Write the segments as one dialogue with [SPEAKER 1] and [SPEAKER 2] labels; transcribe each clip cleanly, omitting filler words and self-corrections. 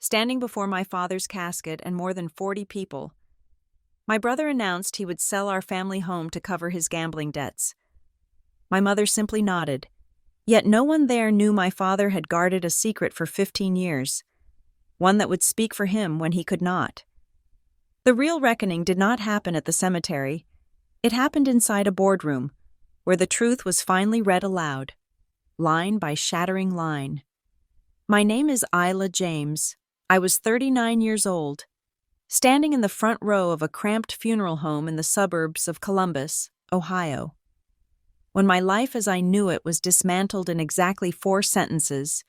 [SPEAKER 1] standing before my father's casket and more than 40 people. My brother announced he would sell our family home to cover his gambling debts. My mother simply nodded, yet no one there knew my father had guarded a secret for 15 years, one that would speak for him when he could not. The real reckoning did not happen at the cemetery. It happened inside a boardroom, where the truth was finally read aloud, line by shattering line. My name is Isla James. I was 39 years old, standing in the front row of a cramped funeral home in the suburbs of Columbus, Ohio. When my life as I knew it was dismantled in exactly 4 sentences,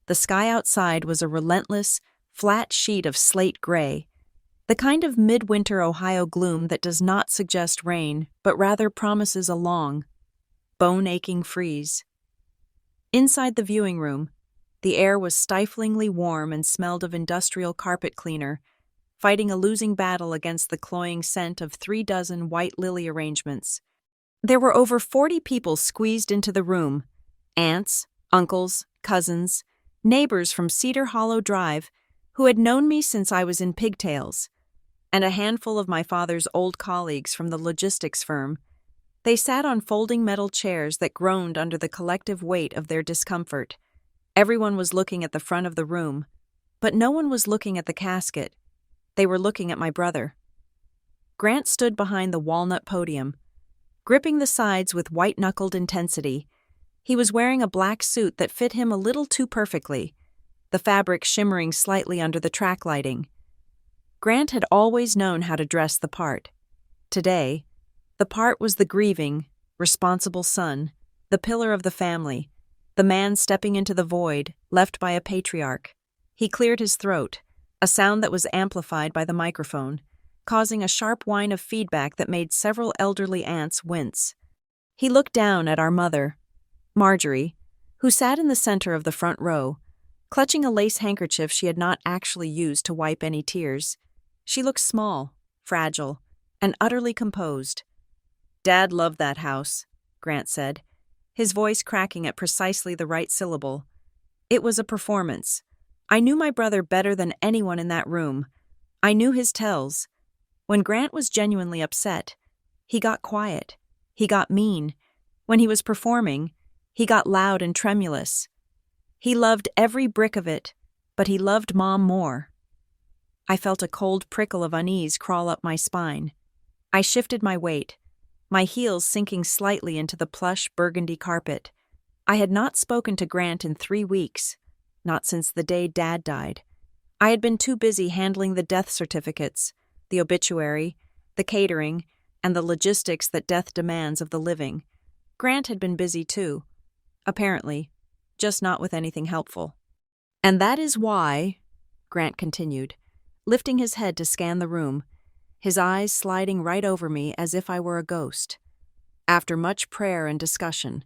[SPEAKER 1] the sky outside was a relentless, flat sheet of slate gray, the kind of midwinter Ohio gloom that does not suggest rain, but rather promises a long, bone-aching freeze. Inside the viewing room, the air was stiflingly warm and smelled of industrial carpet cleaner, fighting a losing battle against the cloying scent of 3 dozen white lily arrangements. There were over 40 people squeezed into the room: aunts, uncles, cousins, neighbors from Cedar Hollow Drive who had known me since I was in pigtails, and a handful of my father's old colleagues from the logistics firm. They sat on folding metal chairs that groaned under the collective weight of their discomfort. Everyone was looking at the front of the room, but no one was looking at the casket. They were looking at my brother. Grant stood behind the walnut podium, gripping the sides with white-knuckled intensity. He was wearing a black suit that fit him a little too perfectly, the fabric shimmering slightly under the track lighting. Grant had always known how to dress the part. Today, the part was the grieving, responsible son, the pillar of the family, the man stepping into the void left by a patriarch. He cleared his throat, a sound that was amplified by the microphone, causing a sharp whine of feedback that made several elderly aunts wince. He looked down at our mother, Marjorie, who sat in the center of the front row, clutching a lace handkerchief she had not actually used to wipe any tears. She looked small, fragile, and utterly composed. "Dad loved that house," Grant said, his voice cracking at precisely the right syllable. It was a performance. I knew my brother better than anyone in that room. I knew his tells. When Grant was genuinely upset, he got quiet. He got mean. When he was performing, he got loud and tremulous. He loved every brick of it, but he loved Mom more. I felt a cold prickle of unease crawl up my spine. I shifted my weight, my heels sinking slightly into the plush burgundy carpet. I had not spoken to Grant in 3 weeks, not since the day Dad died. I had been too busy handling the death certificates, the obituary, the catering, and the logistics that death demands of the living. Grant had been busy too, apparently, just not with anything helpful. "And that is why," Grant continued, lifting his head to scan the room, his eyes sliding right over me as if I were a ghost. "After much prayer and discussion,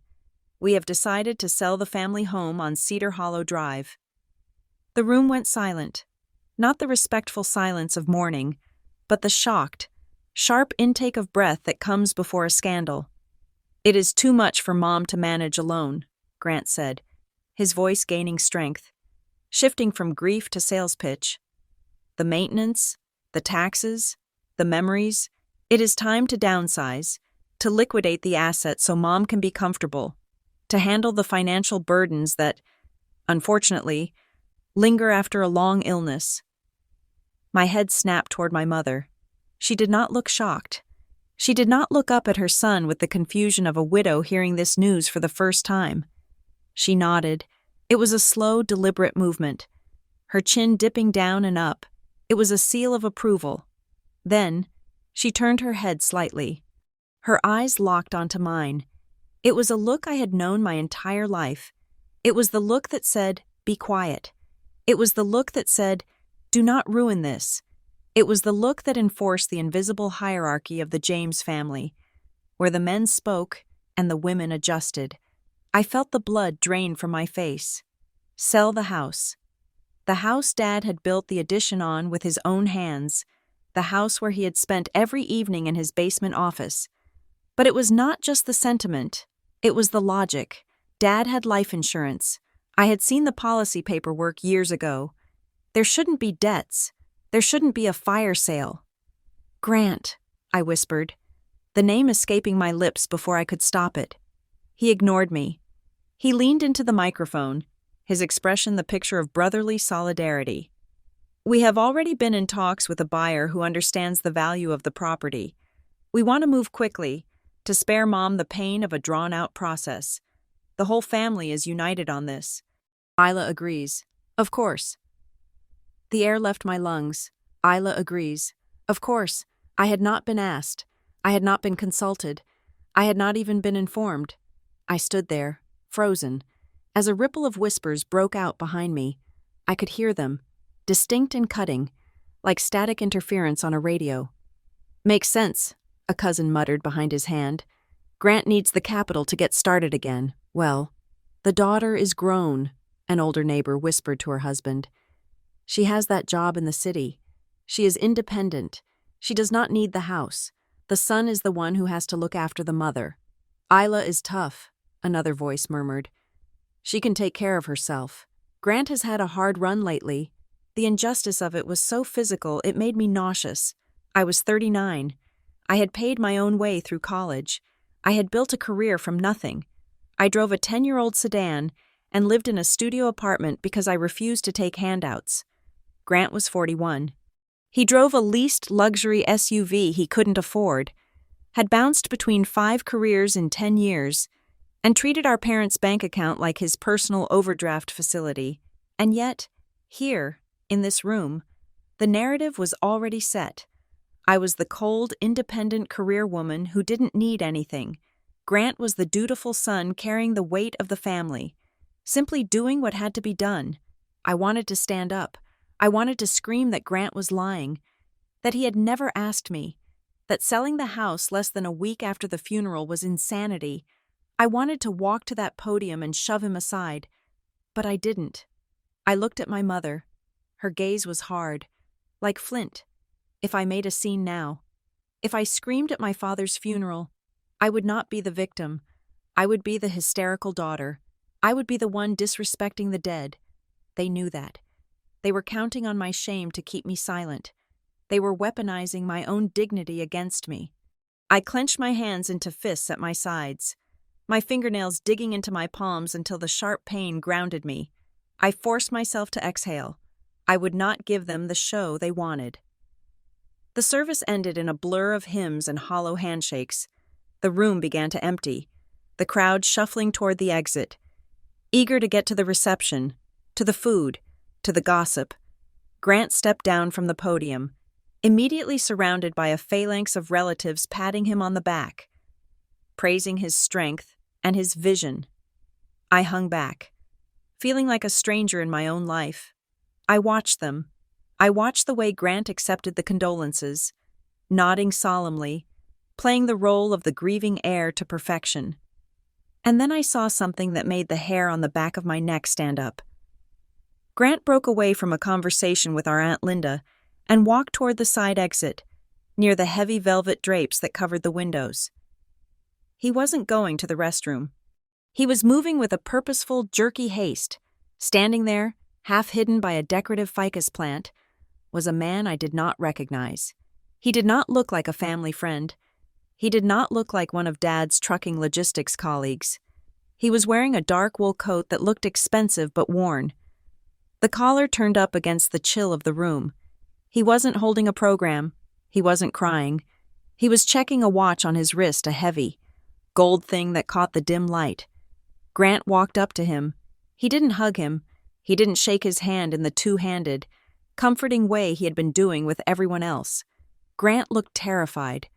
[SPEAKER 1] we have decided to sell the family home on Cedar Hollow Drive." The room went silent, not the respectful silence of mourning, but the shocked, sharp intake of breath that comes before a scandal. "It is too much for Mom to manage alone," Grant said, his voice gaining strength, shifting from grief to sales pitch. "The maintenance, the taxes, the memories, it is time to downsize, to liquidate the asset so Mom can be comfortable, to handle the financial burdens that, unfortunately, linger after a long illness." My head snapped toward my mother. She did not look shocked. She did not look up at her son with the confusion of a widow hearing this news for the first time. She nodded. It was a slow, deliberate movement, her chin dipping down and up. It was a seal of approval. Then, she turned her head slightly. Her eyes locked onto mine. It was a look I had known my entire life. It was the look that said, "Be quiet." It was the look that said, "Do not ruin this." It was the look that enforced the invisible hierarchy of the James family, where the men spoke and the women adjusted. I felt the blood drain from my face. Sell the house. The house Dad had built the addition on with his own hands, the house where he had spent every evening in his basement office. But it was not just the sentiment, it was the logic. Dad had life insurance. I had seen the policy paperwork years ago. There shouldn't be debts. There shouldn't be a fire sale. Grant, I whispered, the name escaping my lips before I could stop it. He ignored me. He leaned into the microphone, his expression the picture of brotherly solidarity. We have already been in talks with a buyer who understands the value of the property. We want to move quickly, to spare Mom the pain of a drawn-out process. The whole family is united on this. Isla agrees. Of course. The air left my lungs. Isla agrees. Of course. I had not been asked. I had not been consulted. I had not even been informed. I stood there, frozen, as a ripple of whispers broke out behind me. I could hear them, distinct and cutting, like static interference on a radio. Makes sense, a cousin muttered behind his hand. Grant needs the capital to get started again. Well, the daughter is grown, an older neighbor whispered to her husband. She has that job in the city. She is independent. She does not need the house. The son is the one who has to look after the mother. Isla is tough, another voice murmured. She can take care of herself. Grant has had a hard run lately. The injustice of it was so physical it made me nauseous. I was 39. I had paid my own way through college. I had built a career from nothing. I drove a 10-year-old sedan and lived in a studio apartment because I refused to take handouts. Grant was 41. He drove a leased luxury SUV he couldn't afford, had bounced between 5 careers in 10 years, and treated our parents' bank account like his personal overdraft facility. And yet, here, in this room, the narrative was already set. I was the cold, independent career woman who didn't need anything. Grant was the dutiful son carrying the weight of the family, simply doing what had to be done. I wanted to stand up. I wanted to scream that Grant was lying, that he had never asked me, that selling the house less than a week after the funeral was insanity. I wanted to walk to that podium and shove him aside, but I didn't. I looked at my mother. Her gaze was hard, like flint. If I made a scene now, if I screamed at my father's funeral, I would not be the victim. I would be the hysterical daughter. I would be the one disrespecting the dead. They knew that. They were counting on my shame to keep me silent. They were weaponizing my own dignity against me. I clenched my hands into fists at my sides, my fingernails digging into my palms until the sharp pain grounded me. I forced myself to exhale. I would not give them the show they wanted. The service ended in a blur of hymns and hollow handshakes. The room began to empty, the crowd shuffling toward the exit, eager to get to the reception, to the food, to the gossip. Grant stepped down from the podium, immediately surrounded by a phalanx of relatives patting him on the back, praising his strength and his vision. I hung back, feeling like a stranger in my own life. I watched them. I watched the way Grant accepted the condolences, nodding solemnly, playing the role of the grieving heir to perfection. And then I saw something that made the hair on the back of my neck stand up. Grant broke away from a conversation with our Aunt Linda and walked toward the side exit, near the heavy velvet drapes that covered the windows. He wasn't going to the restroom. He was moving with a purposeful, jerky haste. Standing there, half hidden by a decorative ficus plant, was a man I did not recognize. He did not look like a family friend. He did not look like one of Dad's trucking logistics colleagues. He was wearing a dark wool coat that looked expensive but worn. The collar turned up against the chill of the room. He wasn't holding a program. He wasn't crying. He was checking a watch on his wrist, a heavy, gold thing that caught the dim light. Grant walked up to him. He didn't hug him. He didn't shake his hand in the two-handed, comforting way he had been doing with everyone else. Grant looked terrified.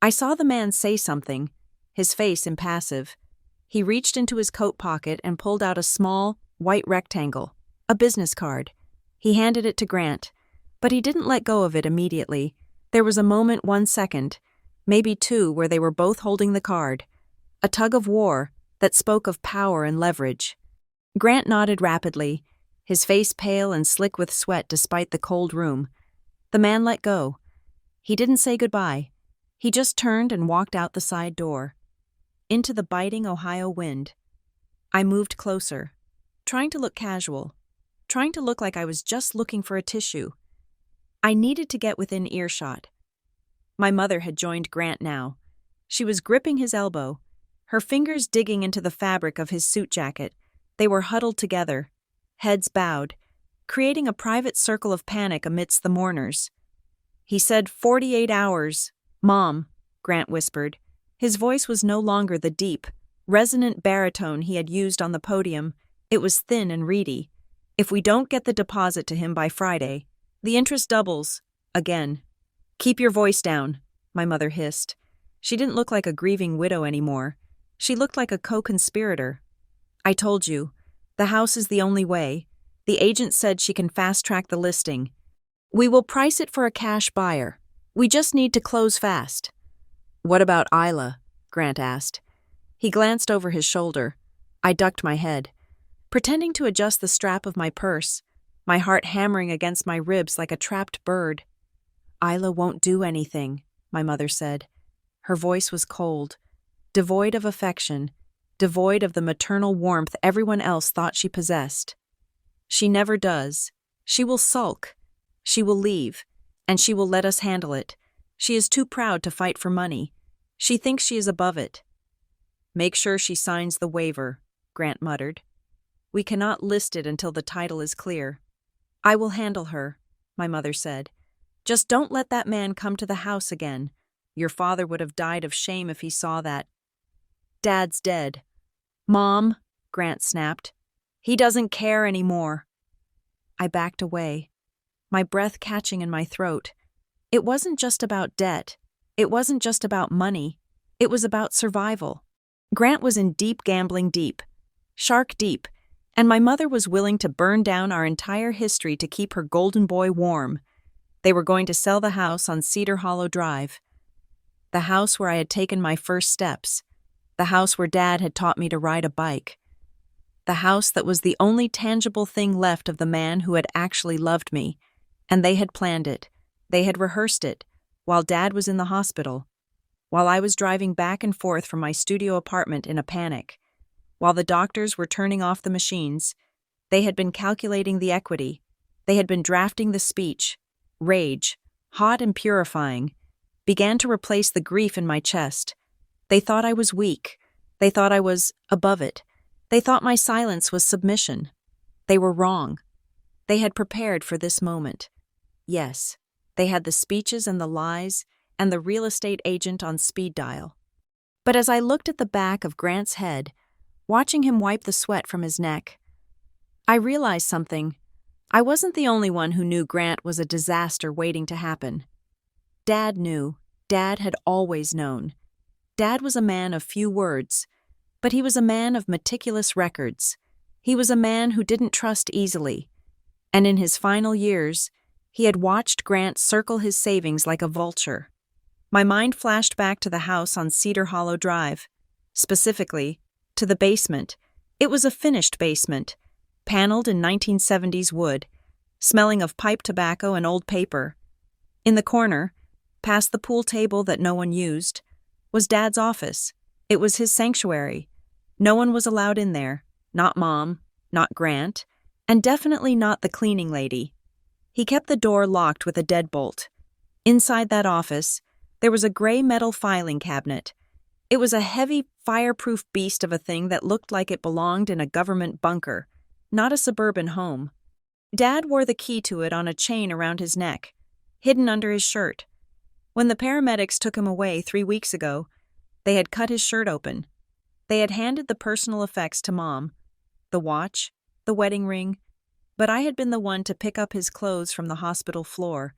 [SPEAKER 1] I saw the man say something, his face impassive. He reached into his coat pocket and pulled out a small, white rectangle, a business card. He handed it to Grant, but he didn't let go of it immediately. There was a moment, 1 second, maybe 2, where they were both holding the card, a tug of war that spoke of power and leverage. Grant nodded rapidly, his face pale and slick with sweat despite the cold room. The man let go. He didn't say goodbye. He just turned and walked out the side door, into the biting Ohio wind. I moved closer, trying to look casual. trying to look like I was just looking for a tissue. I needed to get within earshot. My mother had joined Grant now. She was gripping his elbow, her fingers digging into the fabric of his suit jacket. They were huddled together, heads bowed, creating a private circle of panic amidst the mourners. He said 48 hours. Mom, Grant whispered. His voice was no longer the deep, resonant baritone he had used on the podium. It was thin and reedy. If we don't get the deposit to him by Friday, the interest doubles. Again. Keep your voice down, my mother hissed. She didn't look like a grieving widow anymore. She looked like a co-conspirator. I told you. The house is the only way. The agent said she can fast-track the listing. We will price it for a cash buyer. We just need to close fast. What about Isla? Grant asked. He glanced over his shoulder. I ducked my head, pretending to adjust the strap of my purse, my heart hammering against my ribs like a trapped bird. Isla won't do anything, my mother said. Her voice was cold, devoid of affection, devoid of the maternal warmth everyone else thought she possessed. She never does. She will sulk. She will leave, and she will let us handle it. She is too proud to fight for money. She thinks she is above it. Make sure she signs the waiver, Grant muttered. We cannot list it until the title is clear. I will handle her, my mother said. Just don't let that man come to the house again. Your father would have died of shame if he saw that. Dad's dead. Mom, Grant snapped. He doesn't care anymore. I backed away, my breath catching in my throat. It wasn't just about debt. It wasn't just about money. It was about survival. Grant was in deep gambling deep, shark deep, and my mother was willing to burn down our entire history to keep her golden boy warm. They were going to sell the house on Cedar Hollow Drive. The house where I had taken my first steps. The house where Dad had taught me to ride a bike. The house that was the only tangible thing left of the man who had actually loved me. And they had planned it. They had rehearsed it, while Dad was in the hospital. While I was driving back and forth from my studio apartment in a panic. While the doctors were turning off the machines, they had been calculating the equity. They had been drafting the speech. Rage, hot and purifying, began to replace the grief in my chest. They thought I was weak. They thought I was above it. They thought my silence was submission. They were wrong. They had prepared for this moment. Yes, they had the speeches and the lies and the real estate agent on speed dial. But as I looked at the back of Grant's head, watching him wipe the sweat from his neck, I realized something. I wasn't the only one who knew Grant was a disaster waiting to happen. Dad knew. Dad had always known. Dad was a man of few words, but he was a man of meticulous records. He was a man who didn't trust easily. And in his final years, he had watched Grant circle his savings like a vulture. My mind flashed back to the house on Cedar Hollow Drive. Specifically, to the basement. It was a finished basement, paneled in 1970s wood, smelling of pipe tobacco and old paper. In the corner, past the pool table that no one used, was Dad's office. It was his sanctuary. No one was allowed in there. Not Mom, not Grant, and definitely not the cleaning lady. He kept the door locked with a deadbolt. Inside that office, there was a gray metal filing cabinet. It was a heavy, fireproof beast of a thing that looked like it belonged in a government bunker, not a suburban home. Dad wore the key to it on a chain around his neck, hidden under his shirt. When the paramedics took him away 3 weeks ago, they had cut his shirt open. They had handed the personal effects to Mom, the watch, the wedding ring, but I had been the one to pick up his clothes from the hospital floor.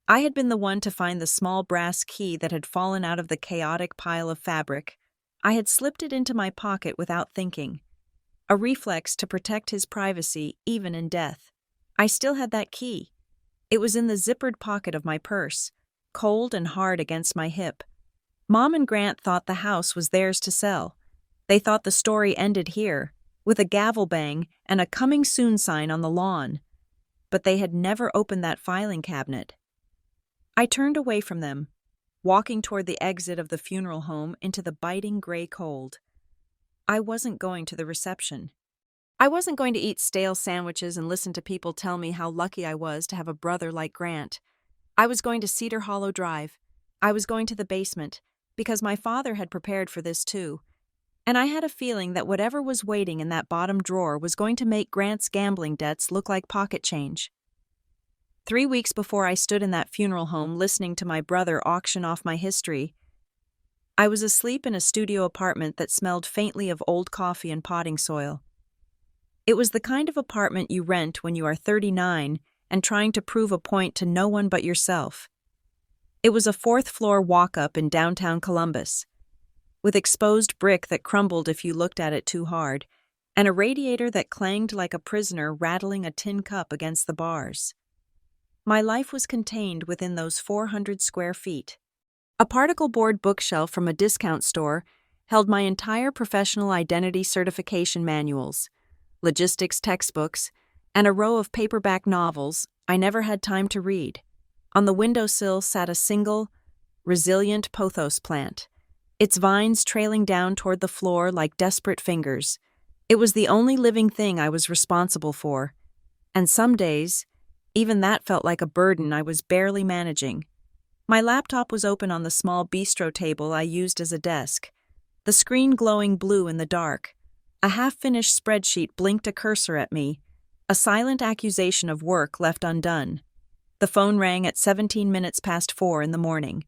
[SPEAKER 1] I had been the one to find the small brass key that had fallen out of the chaotic pile of fabric. I had slipped it into my pocket without thinking, a reflex to protect his privacy even in death. I still had that key. It was in the zippered pocket of my purse, cold and hard against my hip. Mom and Grant thought the house was theirs to sell. They thought the story ended here, with a gavel bang and a coming soon sign on the lawn. But they had never opened that filing cabinet. I turned away from them, walking toward the exit of the funeral home into the biting gray cold. I wasn't going to the reception. I wasn't going to eat stale sandwiches and listen to people tell me how lucky I was to have a brother like Grant. I was going to Cedar Hollow Drive. I was going to the basement, because my father had prepared for this too. And I had a feeling that whatever was waiting in that bottom drawer was going to make Grant's gambling debts look like pocket change. 3 weeks before I stood in that funeral home listening to my brother auction off my history, I was asleep in a studio apartment that smelled faintly of old coffee and potting soil. It was the kind of apartment you rent when you are 39 and trying to prove a point to no one but yourself. It was a fourth-floor walk-up in downtown Columbus, with exposed brick that crumbled if you looked at it too hard, and a radiator that clanged like a prisoner rattling a tin cup against the bars. My life was contained within those 400 square feet. A particle board bookshelf from a discount store held my entire professional identity certification manuals, logistics textbooks, and a row of paperback novels I never had time to read. On the windowsill sat a single, resilient pothos plant, its vines trailing down toward the floor like desperate fingers. It was the only living thing I was responsible for, and some days, even that felt like a burden I was barely managing. My laptop was open on the small bistro table I used as a desk, the screen glowing blue in the dark. A half-finished spreadsheet blinked a cursor at me, a silent accusation of work left undone. The phone rang at 17 minutes past 4 in the morning.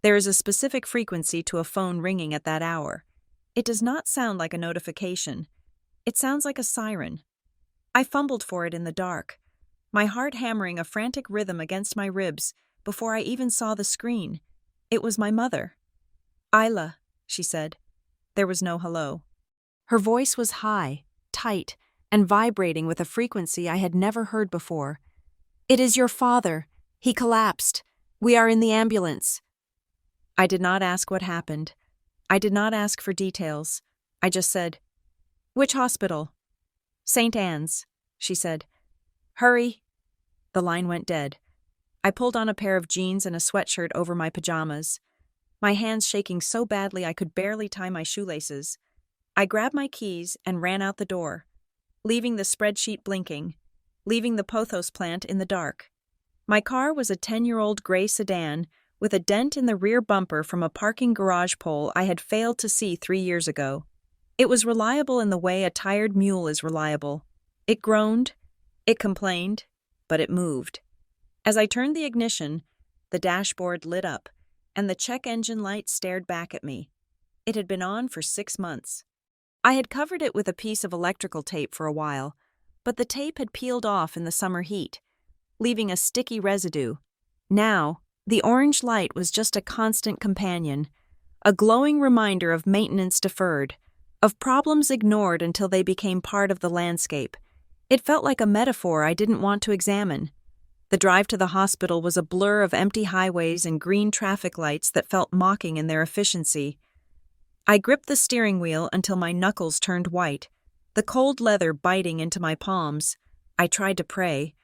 [SPEAKER 1] There is a specific frequency to a phone ringing at that hour. It does not sound like a notification. It sounds like a siren. I fumbled for it in the dark, my heart hammering a frantic rhythm against my ribs before I even saw the screen. It was my mother. "Isla," she said. There was no hello. Her voice was high, tight, and vibrating with a frequency I had never heard before. "It is your father. He collapsed. We are in the ambulance." I did not ask what happened. I did not ask for details. I just said, "Which hospital?" "St. Anne's," she said. "Hurry." The line went dead. I pulled on a pair of jeans and a sweatshirt over my pajamas, my hands shaking so badly I could barely tie my shoelaces. I grabbed my keys and ran out the door, leaving the spreadsheet blinking, leaving the pothos plant in the dark. My car was a 10-year-old gray sedan with a dent in the rear bumper from a parking garage pole I had failed to see 3 years ago. It was reliable in the way a tired mule is reliable. It groaned, it complained, but it moved. As I turned the ignition, the dashboard lit up, and the check engine light stared back at me. It had been on for 6 months. I had covered it with a piece of electrical tape for a while, but the tape had peeled off in the summer heat, leaving a sticky residue. Now, the orange light was just a constant companion, a glowing reminder of maintenance deferred, of problems ignored until they became part of the landscape. It felt like a metaphor I didn't want to examine. The drive to the hospital was a blur of empty highways and green traffic lights that felt mocking in their efficiency. I gripped the steering wheel until my knuckles turned white, the cold leather biting into my palms. I tried to pray,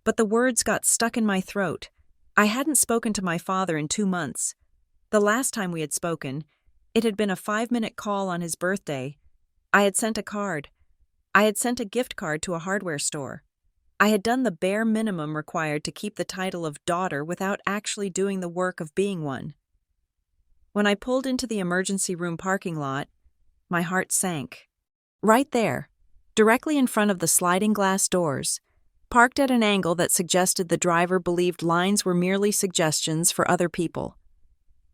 [SPEAKER 1] but the words got stuck in my throat. I hadn't spoken to my father in 2 months. The last time we had spoken, it had been a 5-minute call on his birthday. I had sent a card. I had sent a gift card to a hardware store. I had done the bare minimum required to keep the title of daughter without actually doing the work of being one. When I pulled into the emergency room parking lot, my heart sank. Right there, directly in front of the sliding glass doors, parked at an angle that suggested the driver believed lines were merely suggestions for other people,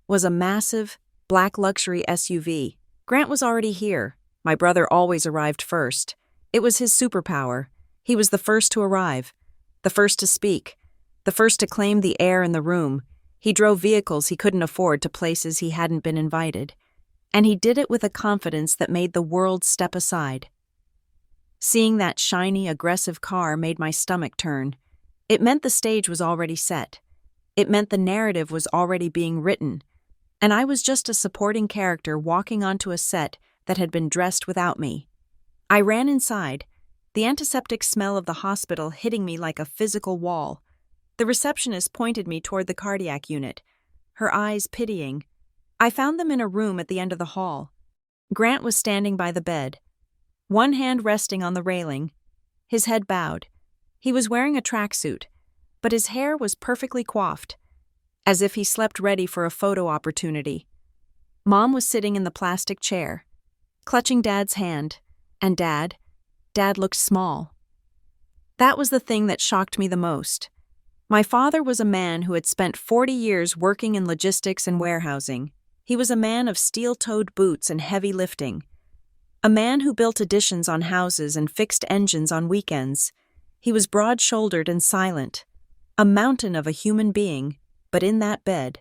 [SPEAKER 1] was a massive, black luxury SUV. Grant was already here. My brother always arrived first. It was his superpower. He was the first to arrive, the first to speak, the first to claim the air in the room. He drove vehicles he couldn't afford to places he hadn't been invited, and he did it with a confidence that made the world step aside. Seeing that shiny, aggressive car made my stomach turn. It meant the stage was already set. It meant the narrative was already being written, and I was just a supporting character walking onto a set that had been dressed without me. I ran inside, the antiseptic smell of the hospital hitting me like a physical wall. The receptionist pointed me toward the cardiac unit, her eyes pitying. I found them in a room at the end of the hall. Grant was standing by the bed. one hand resting on the railing, his head bowed. He was wearing a tracksuit, but his hair was perfectly coiffed, as if he slept ready for a photo opportunity. Mom was sitting in the plastic chair, clutching Dad's hand, and Dad looked small. That was the thing that shocked me the most. My father was a man who had spent 40 years working in logistics and warehousing. He was a man of steel-toed boots and heavy lifting. A man who built additions on houses and fixed engines on weekends. He was broad-shouldered and silent, a mountain of a human being, but in that bed,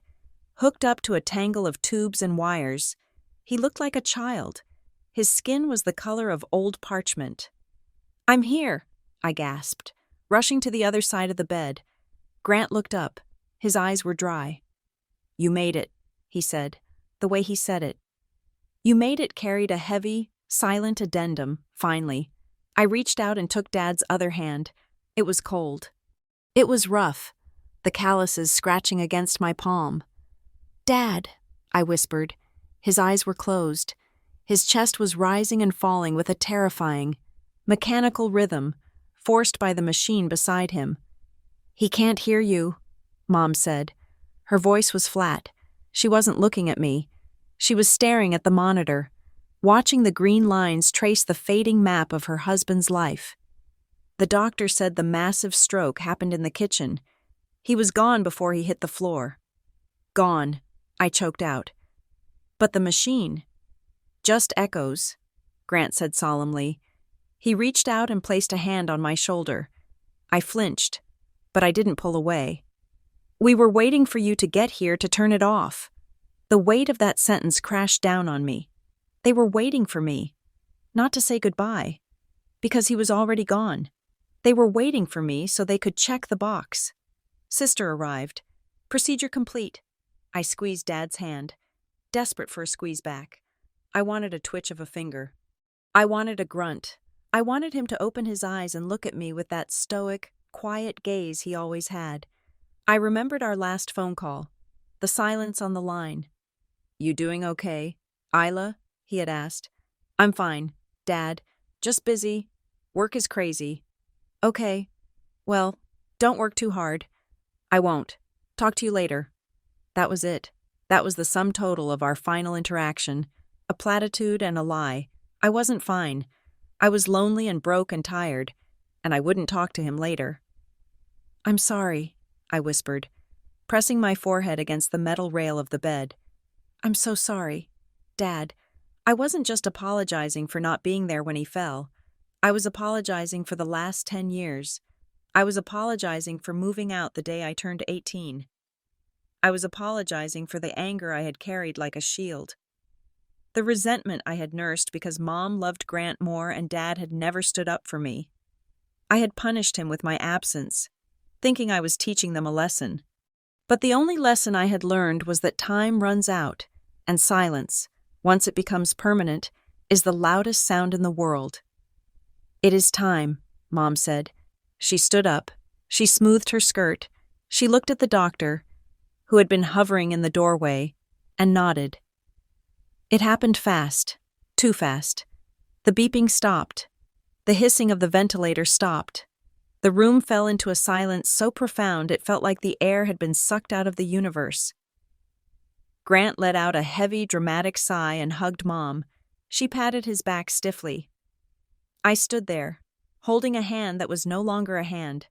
[SPEAKER 1] hooked up to a tangle of tubes and wires, he looked like a child. His skin was the color of old parchment. "I'm here," I gasped, rushing to the other side of the bed. Grant looked up. His eyes were dry. "You made it," he said, the way he said it. "You made it" carried a heavy, silent addendum, finally. I reached out and took Dad's other hand. It was cold. It was rough, the calluses scratching against my palm. "Dad," I whispered. His eyes were closed. His chest was rising and falling with a terrifying, mechanical rhythm, forced by the machine beside him. "He can't hear you," Mom said. Her voice was flat. She wasn't looking at me. She was staring at the monitor, watching the green lines trace the fading map of her husband's life. The doctor said the massive stroke happened in the kitchen. He was gone before he hit the floor. "Gone," I choked out. "But the machine?" "Just echoes," Grant said solemnly. He reached out and placed a hand on my shoulder. I flinched, but I didn't pull away. "We were waiting for you to get here to turn it off." The weight of that sentence crashed down on me. They were waiting for me, not to say goodbye, because he was already gone. They were waiting for me so they could check the box. Sister arrived. "Procedure complete." I squeezed Dad's hand, desperate for a squeeze back. I wanted a twitch of a finger. I wanted a grunt. I wanted him to open his eyes and look at me with that stoic, quiet gaze he always had. I remembered our last phone call, the silence on the line. "You doing okay, Isla?" he had asked. "I'm fine, Dad. Just busy. Work is crazy." "Okay. Well, don't work too hard." "I won't. Talk to you later." That was it. That was the sum total of our final interaction. A platitude and a lie. I wasn't fine. I was lonely and broke and tired, and I wouldn't talk to him later. "I'm sorry," I whispered, pressing my forehead against the metal rail of the bed. "I'm so sorry. Dad, I wasn't just apologizing for not being there when he fell. I was apologizing for the last 10 years. I was apologizing for moving out the day I turned 18. I was apologizing for the anger I had carried like a shield. The resentment I had nursed because Mom loved Grant more and Dad had never stood up for me. I had punished him with my absence, thinking I was teaching them a lesson. But the only lesson I had learned was that time runs out, and silence, once it becomes permanent, is the loudest sound in the world. "It is time," Mom said. She stood up. She smoothed her skirt. She looked at the doctor, who had been hovering in the doorway, and nodded. It happened fast, too fast. The beeping stopped. The hissing of the ventilator stopped. The room fell into a silence so profound it felt like the air had been sucked out of the universe. Grant let out a heavy, dramatic sigh and hugged Mom. She patted his back stiffly. I stood there, holding a hand that was no longer a hand,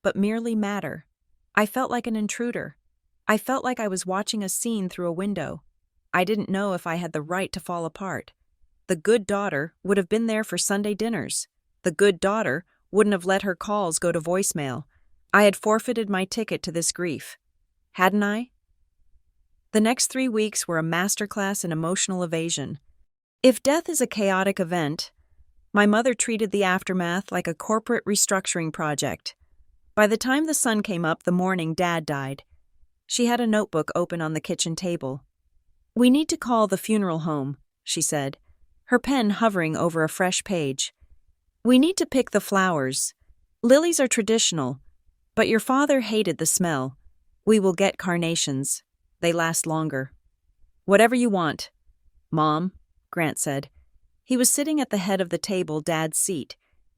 [SPEAKER 1] but merely matter. I felt like an intruder. I felt like I was watching a scene through a window. I didn't know if I had the right to fall apart. The good daughter would have been there for Sunday dinners. The good daughter wouldn't have let her calls go to voicemail. I had forfeited my ticket to this grief. Hadn't I? The next 3 weeks were a masterclass in emotional evasion. If death is a chaotic event, my mother treated the aftermath like a corporate restructuring project. By the time the sun came up the morning Dad died, she had a notebook open on the kitchen table. "We need to call the funeral home," she said, her pen hovering over a fresh page. "We need to pick the flowers. Lilies are traditional, but your father hated the smell. We will get carnations. They last longer." "Whatever you want." "Mom," Grant said, He was sitting at the head of the table, Dad's seat.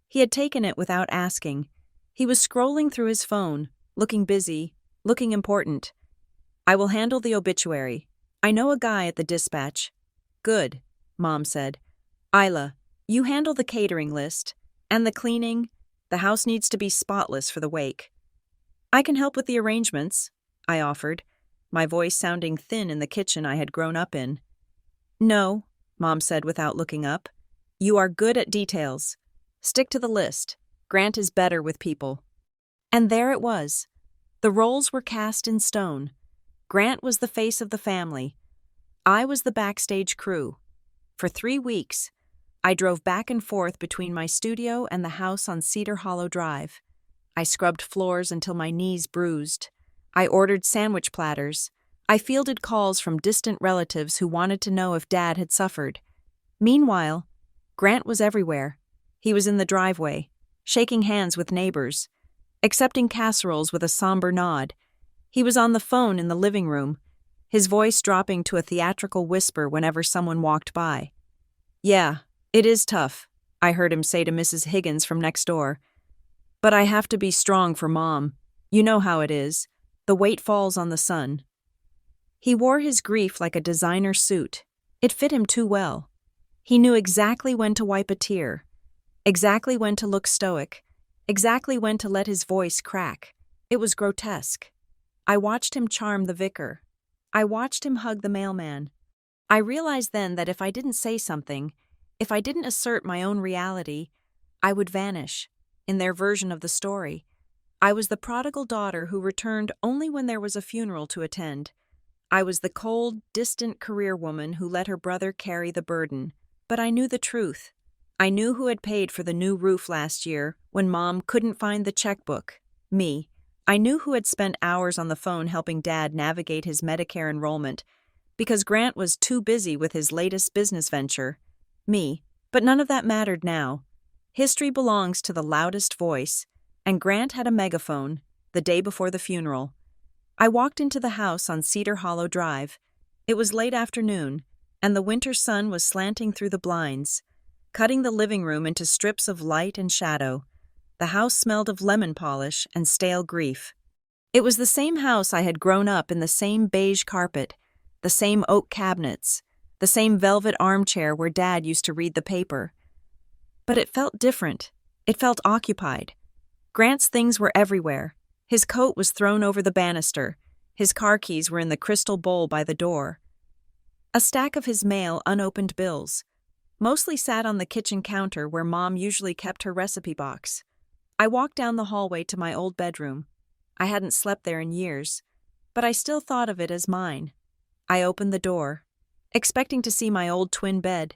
[SPEAKER 1] He had taken it without asking. He was scrolling through his phone, looking busy, looking important. "I will handle the obituary. I know a guy at the dispatch." "Good," Mom said. "Isla, you handle the catering list. And the cleaning. The house needs to be spotless for the wake." "I can help with the arrangements," I offered, my voice sounding thin in the kitchen I had grown up in. "No," Mom said without looking up. "You are good at details. Stick to the list. Grant is better with people." And there it was. The roles were cast in stone. Grant was the face of the family. I was the backstage crew. For 3 weeks, I drove back and forth between my studio and the house on Cedar Hollow Drive. I scrubbed floors until my knees bruised. I ordered sandwich platters. I fielded calls from distant relatives who wanted to know if Dad had suffered. Meanwhile, Grant was everywhere. He was in the driveway, shaking hands with neighbors, accepting casseroles with a somber nod. He was on the phone in the living room, his voice dropping to a theatrical whisper whenever someone walked by. "Yeah, it is tough," I heard him say to Mrs. Higgins from next door. "But I have to be strong for Mom. You know how it is. The weight falls on the son." He wore his grief like a designer suit. It fit him too well. He knew exactly when to wipe a tear, exactly when to look stoic, exactly when to let his voice crack. It was grotesque. I watched him charm the vicar. I watched him hug the mailman. I realized then that if I didn't say something, if I didn't assert my own reality, I would vanish, in their version of the story. I was the prodigal daughter who returned only when there was a funeral to attend. I was the cold, distant career woman who let her brother carry the burden. But I knew the truth. I knew who had paid for the new roof last year when Mom couldn't find the checkbook. Me. I knew who had spent hours on the phone helping Dad navigate his Medicare enrollment because Grant was too busy with his latest business venture. Me. But none of that mattered now. History belongs to the loudest voice, and Grant had a megaphone the day before the funeral. I walked into the house on Cedar Hollow Drive. It was late afternoon, and the winter sun was slanting through the blinds, cutting the living room into strips of light and shadow. The house smelled of lemon polish and stale grief. It was the same house I had grown up in, the same beige carpet, the same oak cabinets, the same velvet armchair where Dad used to read the paper. But it felt different. It felt occupied. Grant's things were everywhere. His coat was thrown over the banister. His car keys were in the crystal bowl by the door. A stack of his mail, unopened bills, mostly sat on the kitchen counter where Mom usually kept her recipe box. I walked down the hallway to my old bedroom. I hadn't slept there in years, but I still thought of it as mine. I opened the door, expecting to see my old twin bed,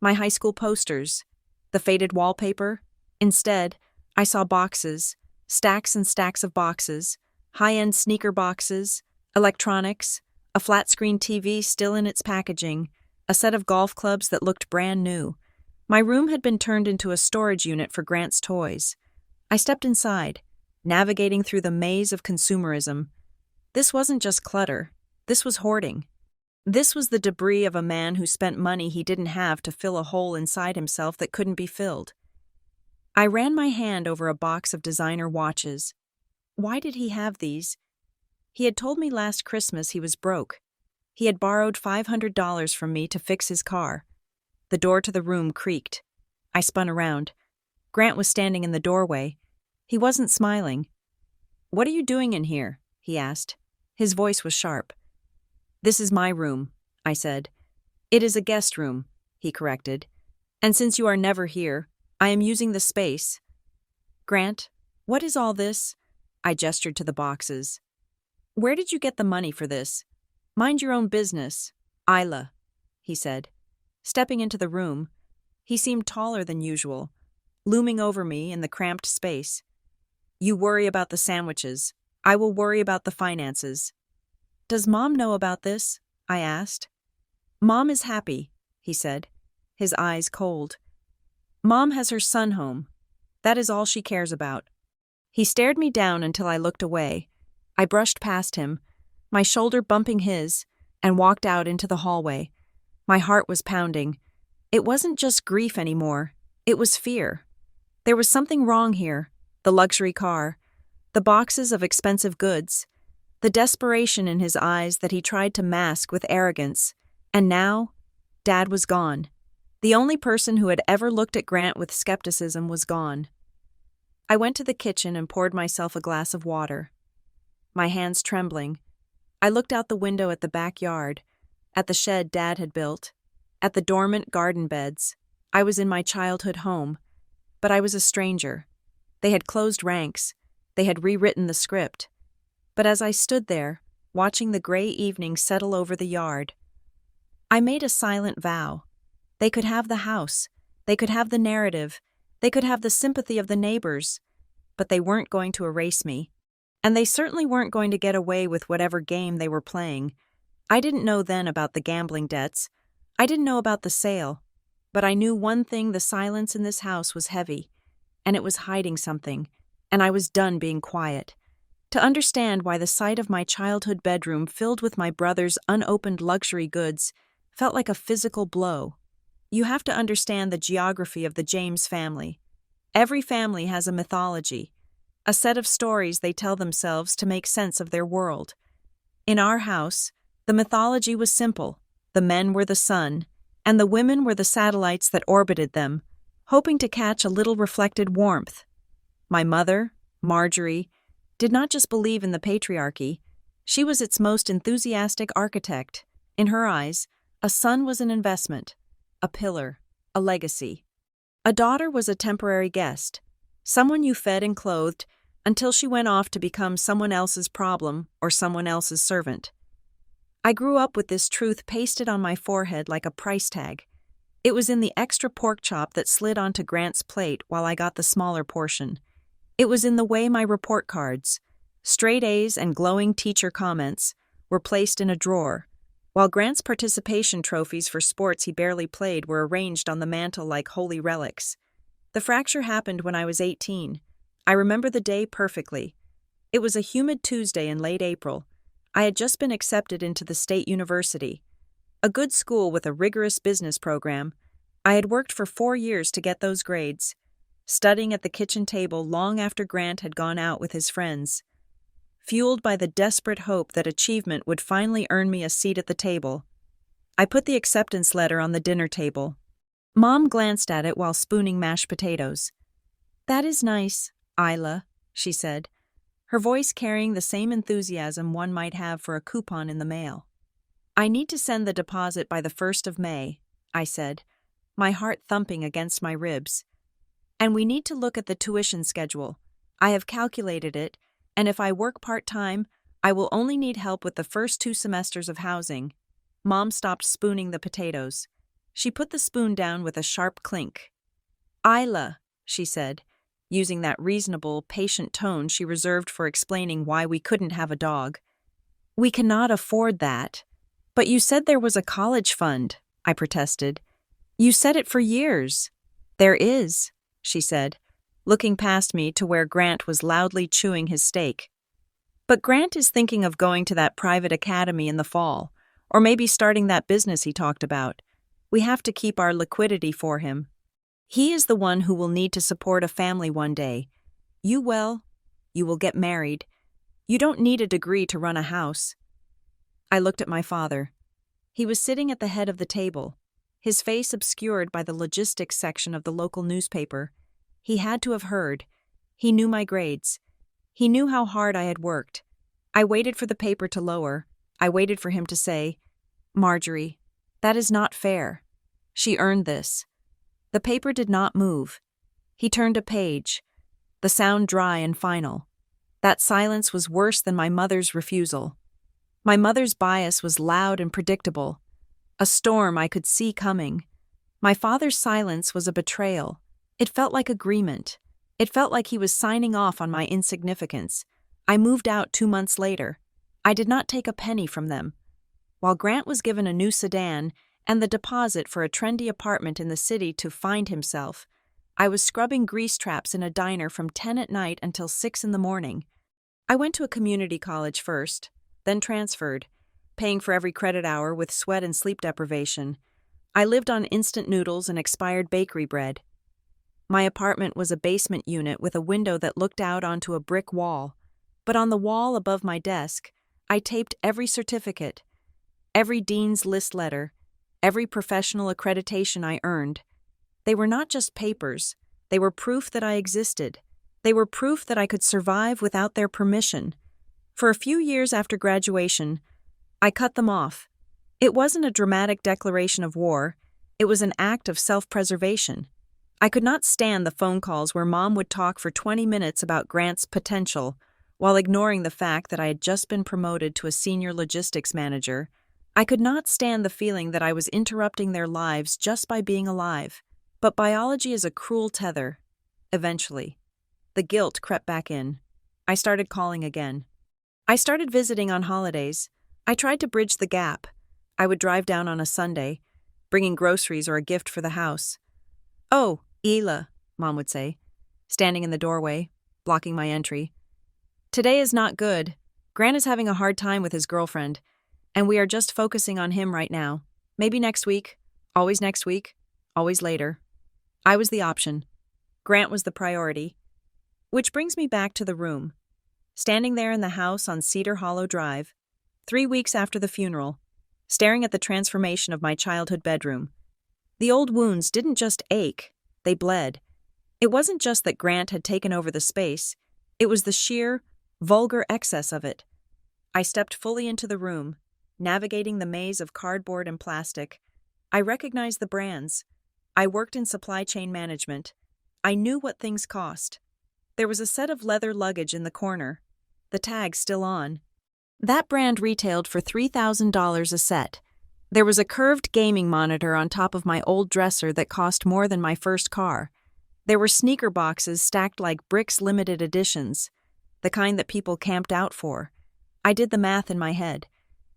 [SPEAKER 1] my high school posters, the faded wallpaper. Instead, I saw boxes, stacks and stacks of boxes, high-end sneaker boxes, electronics, a flat-screen TV still in its packaging, a set of golf clubs that looked brand new. My room had been turned into a storage unit for Grant's toys. I stepped inside, navigating through the maze of consumerism. This wasn't just clutter. This was hoarding. This was the debris of a man who spent money he didn't have to fill a hole inside himself that couldn't be filled. I ran my hand over a box of designer watches. Why did he have these? He had told me last Christmas he was broke. He had borrowed $500 from me to fix his car. The door to the room creaked. I spun around. Grant was standing in the doorway. He wasn't smiling. "What are you doing in here?" he asked. His voice was sharp. "This is my room," I said. "It is a guest room," he corrected. "And since you are never here, I am using the space." "Grant, what is all this?" I gestured to the boxes. "Where did you get the money for this?" "Mind your own business, Isla," he said. Stepping into the room, he seemed taller than usual, looming over me in the cramped space. "You worry about the sandwiches. I will worry about the finances." "Does Mom know about this?" I asked. "Mom is happy," he said, his eyes cold. "Mom has her son home. That is all she cares about." He stared me down until I looked away. I brushed past him, my shoulder bumping his, and walked out into the hallway. My heart was pounding. It wasn't just grief anymore, it was fear. There was something wrong here: the luxury car, the boxes of expensive goods, the desperation in his eyes that he tried to mask with arrogance. And now, Dad was gone. The only person who had ever looked at Grant with skepticism was gone. I went to the kitchen and poured myself a glass of water. My hands trembling, I looked out the window at the backyard, at the shed Dad had built, at the dormant garden beds. I was in my childhood home, but I was a stranger. They had closed ranks. They had rewritten the script. But as I stood there, watching the gray evening settle over the yard, I made a silent vow. They could have the house. They could have the narrative. They could have the sympathy of the neighbors. But they weren't going to erase me. And they certainly weren't going to get away with whatever game they were playing. I didn't know then about the gambling debts. I didn't know about the sale. But I knew one thing: the silence in this house was heavy, and it was hiding something, and I was done being quiet. To understand why the sight of my childhood bedroom filled with my brother's unopened luxury goods felt like a physical blow, you have to understand the geography of the James family. Every family has a mythology, a set of stories they tell themselves to make sense of their world. In our house, the mythology was simple. The men were the sun, and the women were the satellites that orbited them, hoping to catch a little reflected warmth. My mother, Marjorie, did not just believe in the patriarchy, she was its most enthusiastic architect. In her eyes, a son was an investment, a pillar, a legacy. A daughter was a temporary guest, someone you fed and clothed until she went off to become someone else's problem or someone else's servant. I grew up with this truth pasted on my forehead like a price tag. It was in the extra pork chop that slid onto Grant's plate while I got the smaller portion. It was in the way my report cards, straight A's and glowing teacher comments, were placed in a drawer, while Grant's participation trophies for sports he barely played were arranged on the mantel like holy relics. The fracture happened when I was 18. I remember the day perfectly. It was a humid Tuesday in late April. I had just been accepted into the state university, a good school with a rigorous business program. I had worked for 4 years to get those grades, studying at the kitchen table long after Grant had gone out with his friends. Fueled by the desperate hope that achievement would finally earn me a seat at the table, I put the acceptance letter on the dinner table. Mom glanced at it while spooning mashed potatoes. "That is nice, Isla," she said, her voice carrying the same enthusiasm one might have for a coupon in the mail. "I need to send the deposit by the 1st of May, I said, my heart thumping against my ribs. "And we need to look at the tuition schedule. I have calculated it, and if I work part-time, I will only need help with the first 2 semesters of housing." Mom stopped spooning the potatoes. She put the spoon down with a sharp clink. "Isla," she said, using that reasonable, patient tone she reserved for explaining why we couldn't have a dog. "We cannot afford that." "But you said there was a college fund," I protested. "You said it for years." "There is," she said, looking past me to where Grant was loudly chewing his steak. "But Grant is thinking of going to that private academy in the fall, or maybe starting that business he talked about. We have to keep our liquidity for him. He is the one who will need to support a family one day. You will get married. You don't need a degree to run a house." I looked at my father. He was sitting at the head of the table, his face obscured by the logistics section of the local newspaper. He had to have heard. He knew my grades. He knew how hard I had worked. I waited for the paper to lower. I waited for him to say, "Marjorie, that is not fair. She earned this." The paper did not move. He turned a page, the sound dry and final. That silence was worse than my mother's refusal. My mother's bias was loud and predictable, a storm I could see coming. My father's silence was a betrayal. It felt like agreement. It felt like he was signing off on my insignificance. I moved out 2 months later. I did not take a penny from them. While Grant was given a new sedan and the deposit for a trendy apartment in the city to find himself, I was scrubbing grease traps in a diner from 10 at night until 6 in the morning. I went to a community college first, then transferred, paying for every credit hour with sweat and sleep deprivation. I lived on instant noodles and expired bakery bread. My apartment was a basement unit with a window that looked out onto a brick wall, but on the wall above my desk, I taped every certificate, every dean's list letter, every professional accreditation I earned. They were not just papers, they were proof that I existed. They were proof that I could survive without their permission. For a few years after graduation, I cut them off. It wasn't a dramatic declaration of war, it was an act of self-preservation. I could not stand the phone calls where Mom would talk for 20 minutes about Grant's potential, while ignoring the fact that I had just been promoted to a senior logistics manager. I could not stand the feeling that I was interrupting their lives just by being alive. But biology is a cruel tether. Eventually, the guilt crept back in. I started calling again. I started visiting on holidays. I tried to bridge the gap. I would drive down on a Sunday, bringing groceries or a gift for the house. "Oh, Ela," Mom would say, standing in the doorway, blocking my entry. "Today is not good. Grant is having a hard time with his girlfriend, and we are just focusing on him right now. Maybe next week, always later." I was the option. Grant was the priority. Which brings me back to the room. Standing there in the house on Cedar Hollow Drive, 3 weeks after the funeral, staring at the transformation of my childhood bedroom. The old wounds didn't just ache, they bled. It wasn't just that Grant had taken over the space, it was the sheer, vulgar excess of it. I stepped fully into the room, navigating the maze of cardboard and plastic. I recognized the brands. I worked in supply chain management. I knew what things cost. There was a set of leather luggage in the corner, the tag still on. That brand retailed for $3,000 a set. There was a curved gaming monitor on top of my old dresser that cost more than my first car. There were sneaker boxes stacked like bricks limited editions, the kind that people camped out for. I did the math in my head.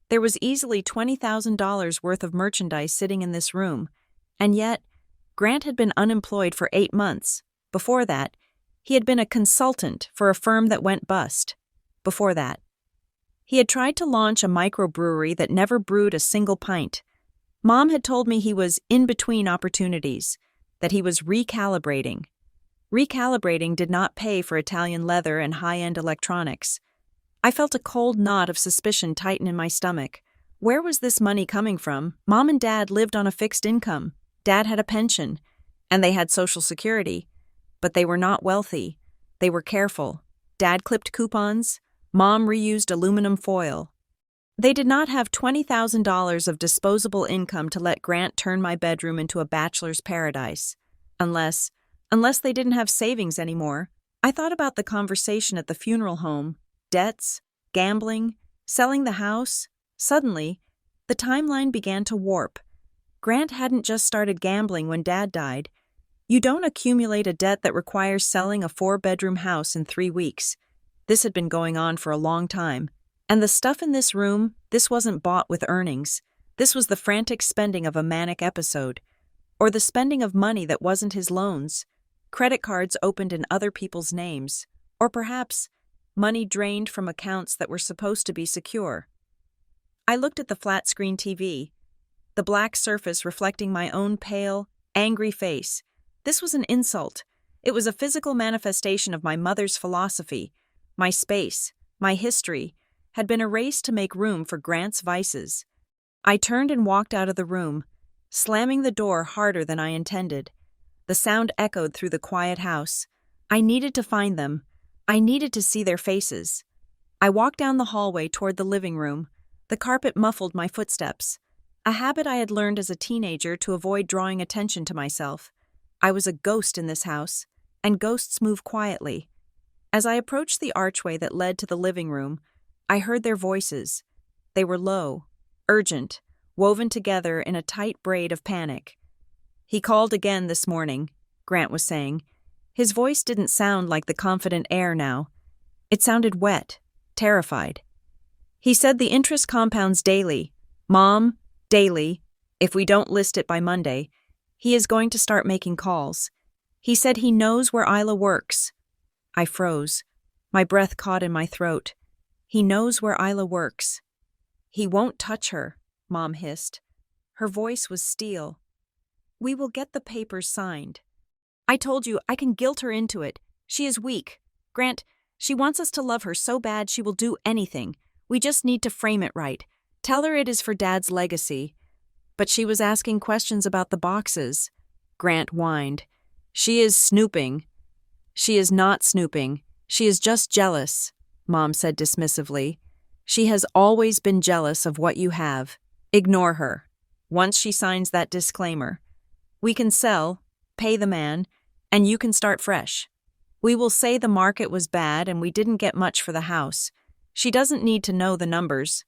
[SPEAKER 1] There was easily $20,000 worth of merchandise sitting in this room, and yet, Grant had been unemployed for 8 months. Before that, he had been a consultant for a firm that went bust. Before that, he had tried to launch a microbrewery that never brewed a single pint. Mom had told me he was in between opportunities, that he was recalibrating. Recalibrating did not pay for Italian leather and high-end electronics. I felt a cold knot of suspicion tighten in my stomach. Where was this money coming from? Mom and Dad lived on a fixed income. Dad had a pension, and they had Social Security. But they were not wealthy. They were careful. Dad clipped coupons. Mom reused aluminum foil. They did not have $20,000 of disposable income to let Grant turn my bedroom into a bachelor's paradise. Unless they didn't have savings anymore. I thought about the conversation at the funeral home, debts, gambling, selling the house. Suddenly, the timeline began to warp. Grant hadn't just started gambling when Dad died. You don't accumulate a debt that requires selling a 4-bedroom house in 3 weeks. This had been going on for a long time. And the stuff in this room, this wasn't bought with earnings. This was the frantic spending of a manic episode. Or the spending of money that wasn't his loans. Credit cards opened in other people's names. Or perhaps, money drained from accounts that were supposed to be secure. I looked at the flat-screen TV, the black surface reflecting my own pale, angry face. This was an insult. It was a physical manifestation of my mother's philosophy. My space, my history, had been erased to make room for Grant's vices. I turned and walked out of the room, slamming the door harder than I intended. The sound echoed through the quiet house. I needed to find them. I needed to see their faces. I walked down the hallway toward the living room. The carpet muffled my footsteps, a habit I had learned as a teenager to avoid drawing attention to myself. I was a ghost in this house, and ghosts move quietly. As I approached the archway that led to the living room, I heard their voices. They were low, urgent, woven together in a tight braid of panic. "He called again this morning," Grant was saying. His voice didn't sound like the confident air now. It sounded wet, terrified. "He said the interest compounds daily. Mom, daily. If we don't list it by Monday, he is going to start making calls. He said he knows where Isla works." I froze. My breath caught in my throat. He knows where Isla works. "He won't touch her," Mom hissed. Her voice was steel. We will get the papers signed. I told you, I can guilt her into it. She is weak. Grant, she wants us to love her so bad she will do anything. We just need to frame it right. Tell her it is for Dad's legacy. But she was asking questions about the boxes. Grant whined. She is snooping. She is not snooping. She is just jealous, Mom said dismissively. She has always been jealous of what you have. Ignore her. Once she signs that disclaimer, we can sell, pay the man, and you can start fresh. We will say the market was bad and we didn't get much for the house. She doesn't need to know the numbers.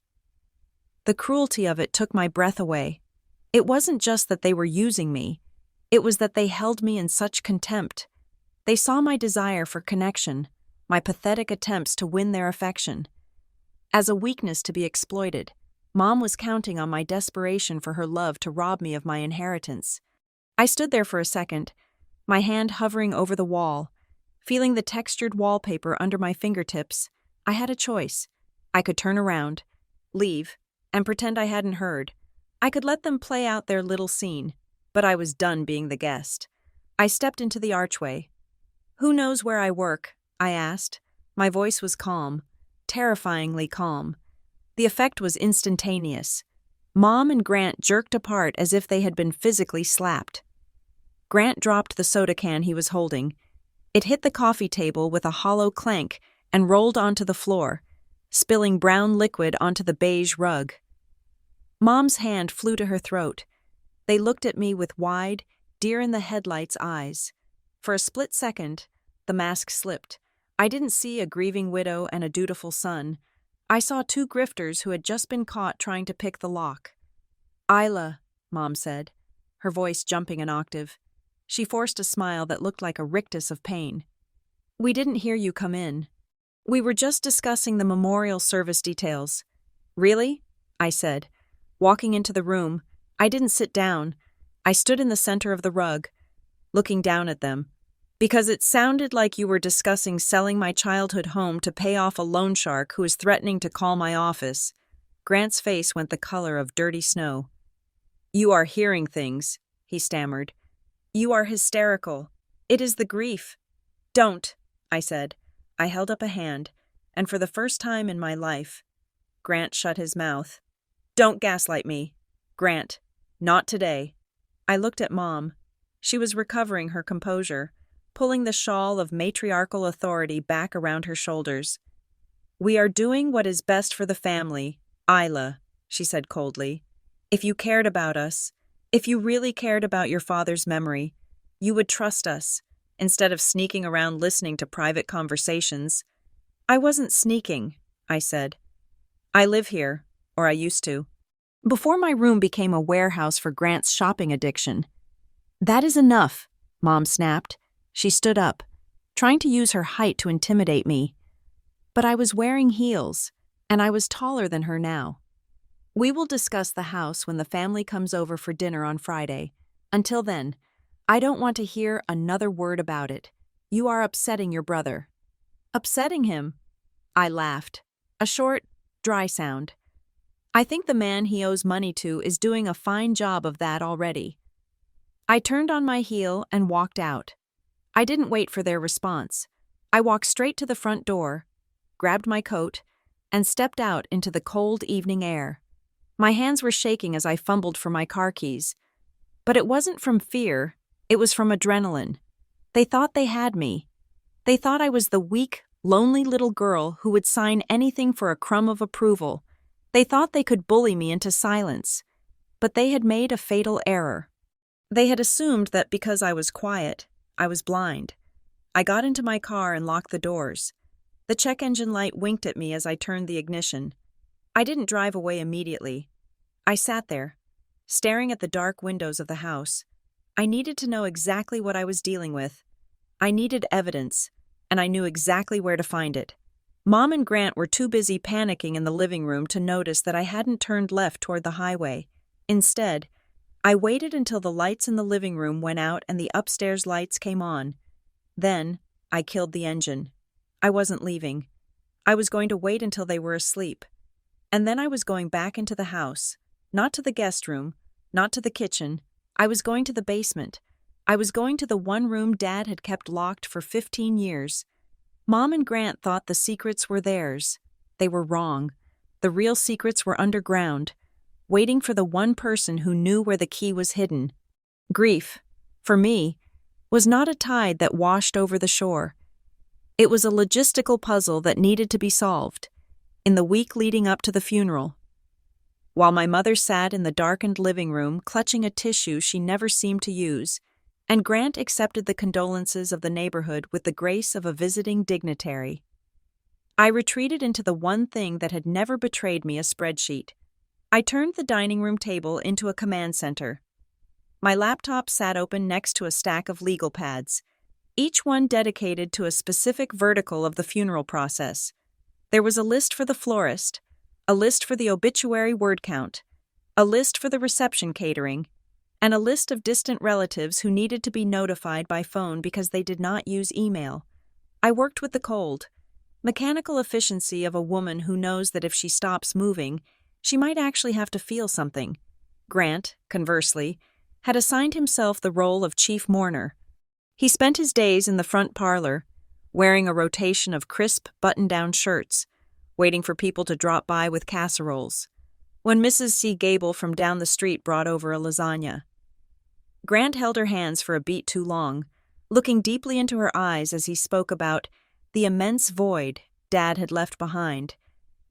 [SPEAKER 1] The cruelty of it took my breath away. It wasn't just that they were using me. It was that they held me in such contempt. They saw my desire for connection, my pathetic attempts to win their affection, as a weakness to be exploited. Mom was counting on my desperation for her love to rob me of my inheritance. I stood there for a second, my hand hovering over the wall, feeling the textured wallpaper under my fingertips. I had a choice. I could turn around, leave, and pretend I hadn't heard. I could let them play out their little scene, but I was done being the guest. I stepped into the archway. "Who knows where I work?" I asked. My voice was calm, terrifyingly calm. The effect was instantaneous. Mom and Grant jerked apart as if they had been physically slapped. Grant dropped the soda can he was holding. It hit the coffee table with a hollow clank and rolled onto the floor, spilling brown liquid onto the beige rug. Mom's hand flew to her throat. They looked at me with wide, deer-in-the-headlights eyes. For a split second, the mask slipped. I didn't see a grieving widow and a dutiful son. I saw two grifters who had just been caught trying to pick the lock. "Isla," Mom said, her voice jumping an octave. She forced a smile that looked like a rictus of pain. "We didn't hear you come in. We were just discussing the memorial service details." "Really?" I said. Walking into the room, I didn't sit down. I stood in the center of the rug, looking down at them. "Because it sounded like you were discussing selling my childhood home to pay off a loan shark who is threatening to call my office." Grant's face went the color of dirty snow. "You are hearing things," he stammered. "You are hysterical. It is the grief." "Don't," I said. I held up a hand, and for the first time in my life, Grant shut his mouth. "Don't gaslight me. Grant, not today." I looked at Mom. She was recovering her composure, pulling the shawl of matriarchal authority back around her shoulders. "We are doing what is best for the family, Isla," she said coldly. "If you cared about us, if you really cared about your father's memory, you would trust us, instead of sneaking around listening to private conversations." "I wasn't sneaking," I said. "I live here, or I used to. Before my room became a warehouse for Grant's shopping addiction." "That is enough," Mom snapped. She stood up, trying to use her height to intimidate me. But I was wearing heels, and I was taller than her now. "We will discuss the house when the family comes over for dinner on Friday. Until then, I don't want to hear another word about it. You are upsetting your brother." "Upsetting him?" I laughed. A short, dry sound. "I think the man he owes money to is doing a fine job of that already." I turned on my heel and walked out. I didn't wait for their response. I walked straight to the front door, grabbed my coat, and stepped out into the cold evening air. My hands were shaking as I fumbled for my car keys. But it wasn't from fear, it was from adrenaline. They thought they had me. They thought I was the weak, lonely little girl who would sign anything for a crumb of approval. They thought they could bully me into silence. But they had made a fatal error. They had assumed that because I was quiet, I was blind. I got into my car and locked the doors. The check engine light winked at me as I turned the ignition. I didn't drive away immediately. I sat there, staring at the dark windows of the house. I needed to know exactly what I was dealing with. I needed evidence, and I knew exactly where to find it. Mom and Grant were too busy panicking in the living room to notice that I hadn't turned left toward the highway. Instead, I waited until the lights in the living room went out and the upstairs lights came on. Then, I killed the engine. I wasn't leaving. I was going to wait until they were asleep. And then I was going back into the house, not to the guest room, not to the kitchen. I was going to the basement. I was going to the one room Dad had kept locked for 15 years. Mom and Grant thought the secrets were theirs. They were wrong. The real secrets were underground, waiting for the one person who knew where the key was hidden. Grief, for me, was not a tide that washed over the shore. It was a logistical puzzle that needed to be solved in the week leading up to the funeral. While my mother sat in the darkened living room clutching a tissue she never seemed to use, and Grant accepted the condolences of the neighborhood with the grace of a visiting dignitary, I retreated into the one thing that had never betrayed me, a spreadsheet. I turned the dining room table into a command center. My laptop sat open next to a stack of legal pads, each one dedicated to a specific vertical of the funeral process. There was a list for the florist, a list for the obituary word count, a list for the reception catering, and a list of distant relatives who needed to be notified by phone because they did not use email. I worked with the cold, mechanical efficiency of a woman who knows that if she stops moving, she might actually have to feel something. Grant, conversely, had assigned himself the role of chief mourner. He spent his days in the front parlor, wearing a rotation of crisp button-down shirts, waiting for people to drop by with casseroles, when Mrs. C. Gable from down the street brought over a lasagna. Grant held her hands for a beat too long, looking deeply into her eyes as he spoke about the immense void Dad had left behind.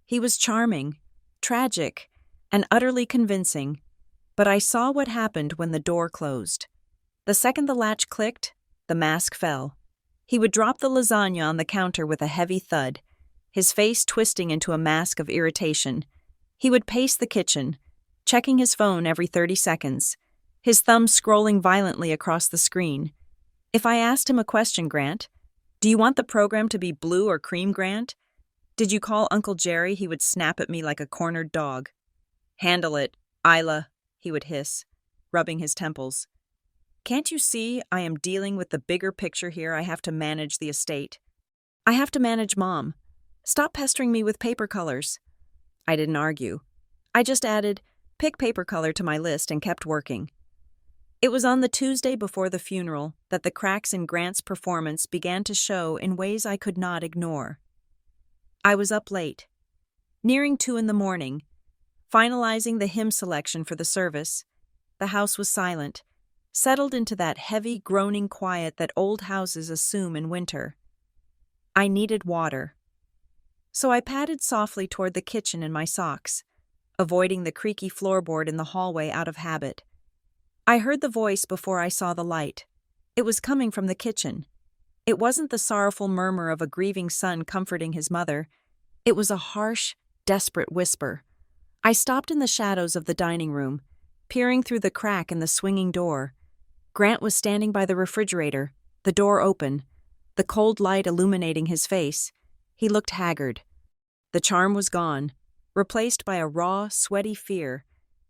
[SPEAKER 1] He was charming, tragic, and utterly convincing, but I saw what happened when the door closed. The second the latch clicked, the mask fell. He would drop the lasagna on the counter with a heavy thud, his face twisting into a mask of irritation. He would pace the kitchen, checking his phone every 30 seconds, his thumb scrolling violently across the screen. If I asked him a question, Grant, "Do you want the program to be blue or cream, Grant? Did you call Uncle Jerry?" he would snap at me like a cornered dog. "Handle it, Isla," he would hiss, rubbing his temples. "Can't you see I am dealing with the bigger picture here? I have to manage the estate. I have to manage Mom. Stop pestering me with paper colors." I didn't argue. I just added, "Pick paper color" to my list and kept working. It was on the Tuesday before the funeral that the cracks in Grant's performance began to show in ways I could not ignore. I was up late, nearing 2 a.m, finalizing the hymn selection for the service. The house was silent, settled into that heavy, groaning quiet that old houses assume in winter. I needed water. So I padded softly toward the kitchen in my socks, avoiding the creaky floorboard in the hallway out of habit. I heard the voice before I saw the light. It was coming from the kitchen. It wasn't the sorrowful murmur of a grieving son comforting his mother. It was a harsh, desperate whisper. I stopped in the shadows of the dining room, peering through the crack in the swinging door. Grant was standing by the refrigerator, the door open, the cold light illuminating his face. He looked haggard. The charm was gone, replaced by a raw, sweaty fear.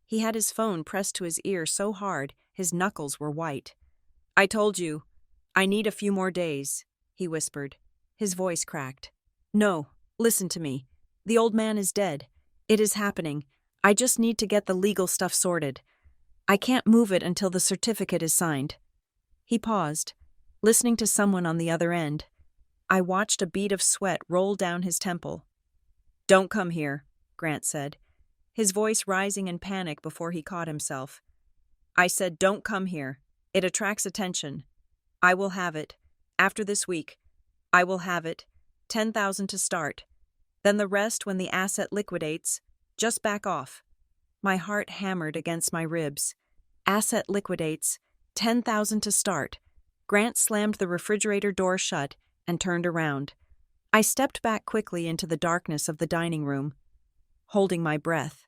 [SPEAKER 1] He had his phone pressed to his ear so hard his knuckles were white. "I told you, I need a few more days," he whispered. His voice cracked. "No, listen to me. The old man is dead. It is happening. I just need to get the legal stuff sorted. I can't move it until the certificate is signed." He paused, listening to someone on the other end. I watched a bead of sweat roll down his temple. "Don't come here," Grant said, his voice rising in panic before he caught himself. "I said don't come here. It attracts attention. I will have it. After this week, I will have it. 10,000 to start. Then the rest when the asset liquidates. Just back off." My heart hammered against my ribs. Asset liquidates. 10,000 to start. Grant slammed the refrigerator door shut and turned around. I stepped back quickly into the darkness of the dining room, holding my breath.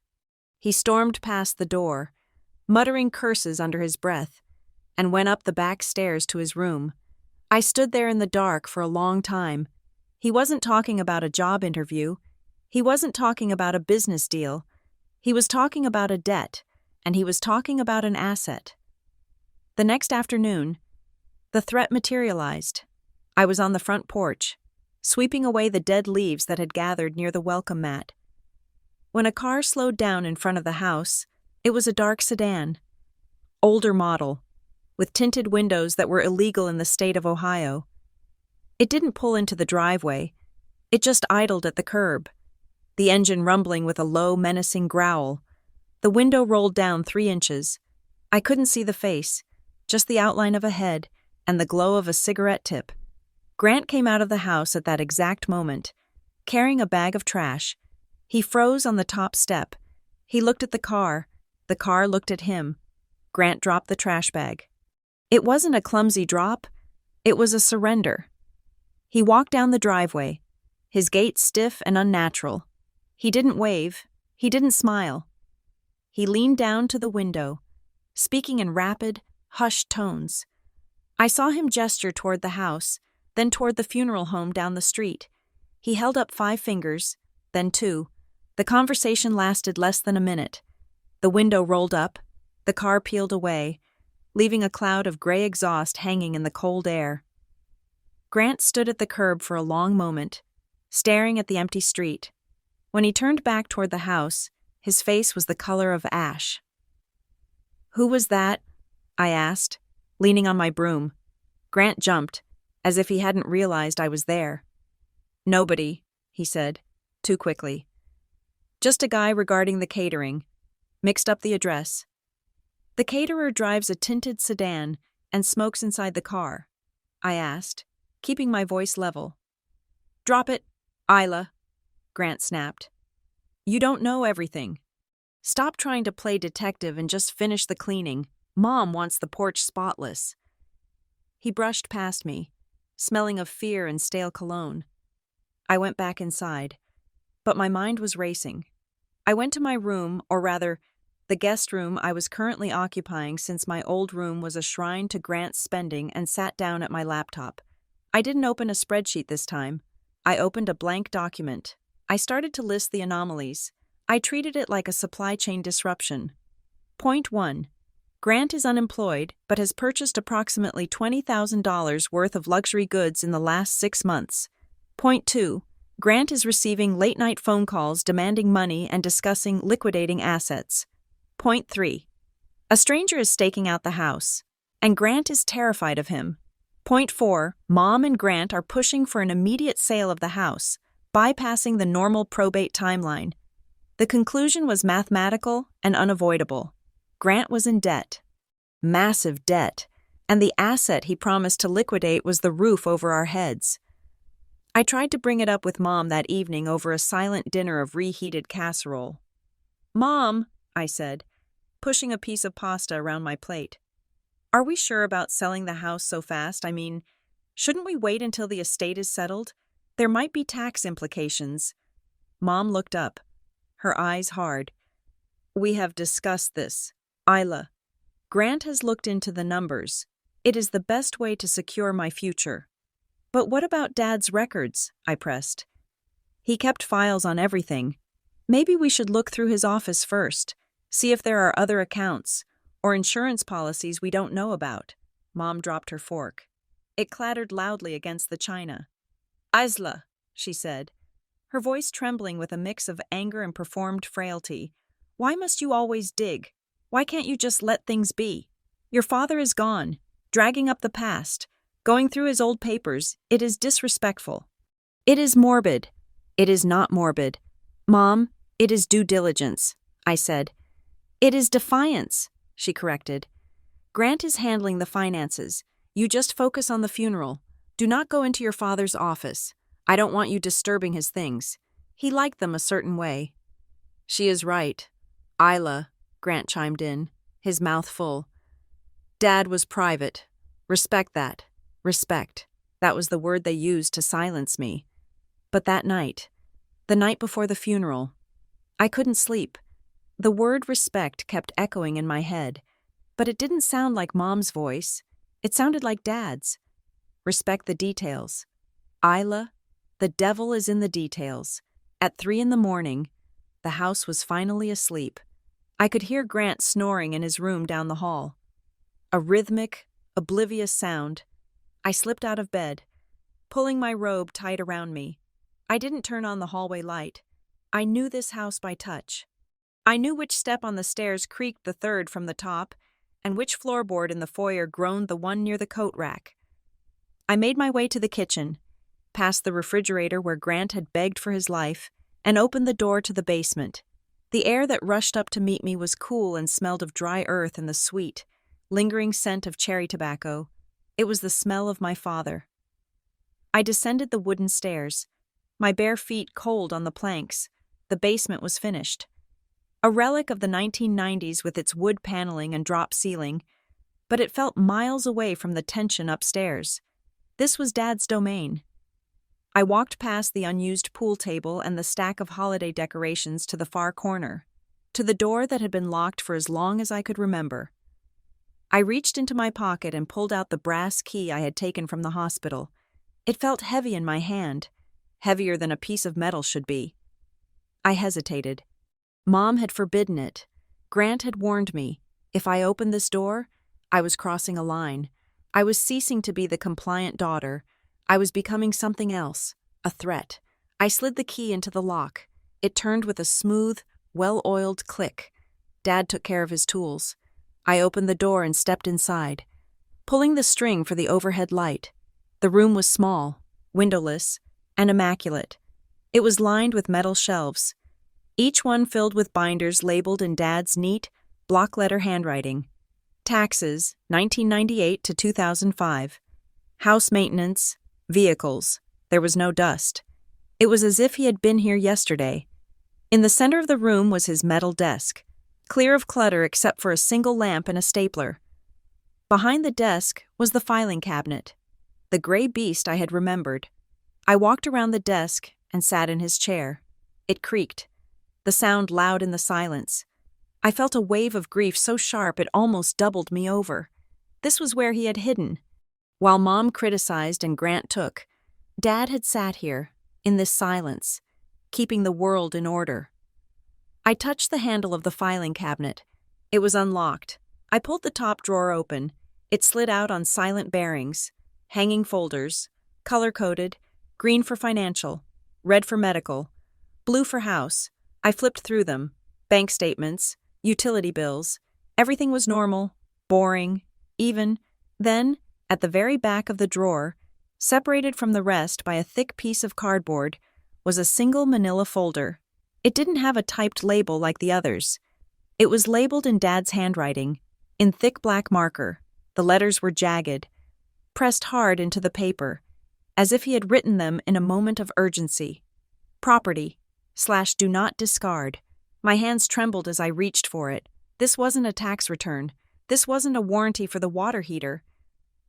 [SPEAKER 1] He stormed past the door, muttering curses under his breath, and went up the back stairs to his room. I stood there in the dark for a long time. He wasn't talking about a job interview. He wasn't talking about a business deal. He was talking about a debt, and he was talking about an asset. The next afternoon, the threat materialized. I was on the front porch, sweeping away the dead leaves that had gathered near the welcome mat. When a car slowed down in front of the house, it was a dark sedan. older model, with tinted windows that were illegal in the state of Ohio. It didn't pull into the driveway. It just idled at the curb, the engine rumbling with a low, menacing growl. The window rolled down 3 inches. I couldn't see the face, just the outline of a head and the glow of a cigarette tip. Grant came out of the house at that exact moment, carrying a bag of trash. He froze on the top step. He looked at the car. The car looked at him. Grant dropped the trash bag. It wasn't a clumsy drop. It was a surrender. He walked down the driveway, his gait stiff and unnatural. He didn't wave. He didn't smile. He leaned down to the window, speaking in rapid, hushed tones. I saw him gesture toward the house, then toward the funeral home down the street. He held up 5 fingers, then 2. The conversation lasted less than a minute. The window rolled up. The car peeled away, leaving a cloud of gray exhaust hanging in the cold air. Grant stood at the curb for a long moment, staring at the empty street. When he turned back toward the house, his face was the color of ash. "Who was that?" I asked, leaning on my broom. Grant jumped, as if he hadn't realized I was there. "Nobody," he said, too quickly. "Just a guy regarding the catering. Mixed up the address." "The caterer drives a tinted sedan and smokes inside the car?" I asked, keeping my voice level. "Drop it, Isla," Grant snapped. "You don't know everything. Stop trying to play detective and just finish the cleaning. Mom wants the porch spotless." He brushed past me, smelling of fear and stale cologne. I went back inside, but my mind was racing. I went to my room, or rather, the guest room I was currently occupying since my old room was a shrine to Grant's spending, and sat down at my laptop. I didn't open a spreadsheet this time. I opened a blank document. I started to list the anomalies. I treated it like a supply chain disruption. Point 1. Grant is unemployed, but has purchased approximately $20,000 worth of luxury goods in the last 6 months. Point 2. Grant is receiving late-night phone calls demanding money and discussing liquidating assets. Point 3. A stranger is staking out the house, and Grant is terrified of him. Point 4. Mom and Grant are pushing for an immediate sale of the house, bypassing the normal probate timeline. The conclusion was mathematical and unavoidable. Grant was in debt. Massive debt. And the asset he promised to liquidate was the roof over our heads. I tried to bring it up with Mom that evening over a silent dinner of reheated casserole. "Mom," I said, pushing a piece of pasta around my plate, "are we sure about selling the house so fast? I mean, shouldn't we wait until the estate is settled? There might be tax implications." Mom looked up, her eyes hard. "We have discussed this, Isla. Grant has looked into the numbers. It is the best way to secure my future." "But what about Dad's records?" I pressed. "He kept files on everything. Maybe we should look through his office first, see if there are other accounts or insurance policies we don't know about." Mom dropped her fork. It clattered loudly against the china. "Isla," she said, her voice trembling with a mix of anger and performed frailty, "why must you always dig? Why can't you just let things be? Your father is gone, dragging up the past, going through his old papers. It is disrespectful." "It is morbid." "It is not morbid. Mom, it is due diligence," I said. "It is defiance," she corrected. "Grant is handling the finances. You just focus on the funeral. Do not go into your father's office. I don't want you disturbing his things. He liked them a certain way." "She is right, Isla," Grant chimed in, his mouth full. "Dad was private. Respect that. Respect. That was the word they used to silence me. But that night, the night before the funeral, I couldn't sleep. The word respect kept echoing in my head, but it didn't sound like Mom's voice. It sounded like Dad's. Respect the details. Isla, the devil is in the details. At 3 a.m, the house was finally asleep. I could hear Grant snoring in his room down the hall. A rhythmic, oblivious sound. I slipped out of bed, pulling my robe tight around me. I didn't turn on the hallway light. I knew this house by touch. I knew which step on the stairs creaked the third from the top, and which floorboard in the foyer groaned the one near the coat rack. I made my way to the kitchen, past the refrigerator where Grant had begged for his life, and opened the door to the basement. The air that rushed up to meet me was cool and smelled of dry earth and the sweet, lingering scent of cherry tobacco. It was the smell of my father. I descended the wooden stairs, my bare feet cold on the planks. The basement was finished. A relic of the 1990s with its wood paneling and drop ceiling, but it felt miles away from the tension upstairs. This was Dad's domain. I walked past the unused pool table and the stack of holiday decorations to the far corner, to the door that had been locked for as long as I could remember. I reached into my pocket and pulled out the brass key I had taken from the hospital. It felt heavy in my hand, heavier than a piece of metal should be. I hesitated. Mom had forbidden it. Grant had warned me. If I opened this door, I was crossing a line. I was ceasing to be the compliant daughter. I was becoming something else, a threat. I slid the key into the lock. It turned with a smooth, well-oiled click. Dad took care of his tools. I opened the door and stepped inside, pulling the string for the overhead light. The room was small, windowless, and immaculate. It was lined with metal shelves, each one filled with binders labeled in Dad's neat, block-letter handwriting. Taxes, 1998 to 2005. House maintenance, vehicles. There was no dust. It was as if he had been here yesterday. In the center of the room was his metal desk, clear of clutter except for a single lamp and a stapler. Behind the desk was the filing cabinet, the gray beast I had remembered. I walked around the desk and sat in his chair. It creaked, the sound loud in the silence. I felt a wave of grief so sharp it almost doubled me over. This was where he had hidden. While Mom criticized and Grant took, Dad had sat here, in this silence, keeping the world in order. I touched the handle of the filing cabinet. It was unlocked. I pulled the top drawer open. It slid out on silent bearings, hanging folders, color-coded, green for financial, red for medical, blue for house. I flipped through them. Bank statements, utility bills. Everything was normal, boring, even. Then, at the very back of the drawer, separated from the rest by a thick piece of cardboard, was a single manila folder. It didn't have a typed label like the others. It was labeled in Dad's handwriting, in thick black marker. The letters were jagged, pressed hard into the paper, as if he had written them in a moment of urgency. Property/do not discard. My hands trembled as I reached for it. This wasn't a tax return. This wasn't a warranty for the water heater.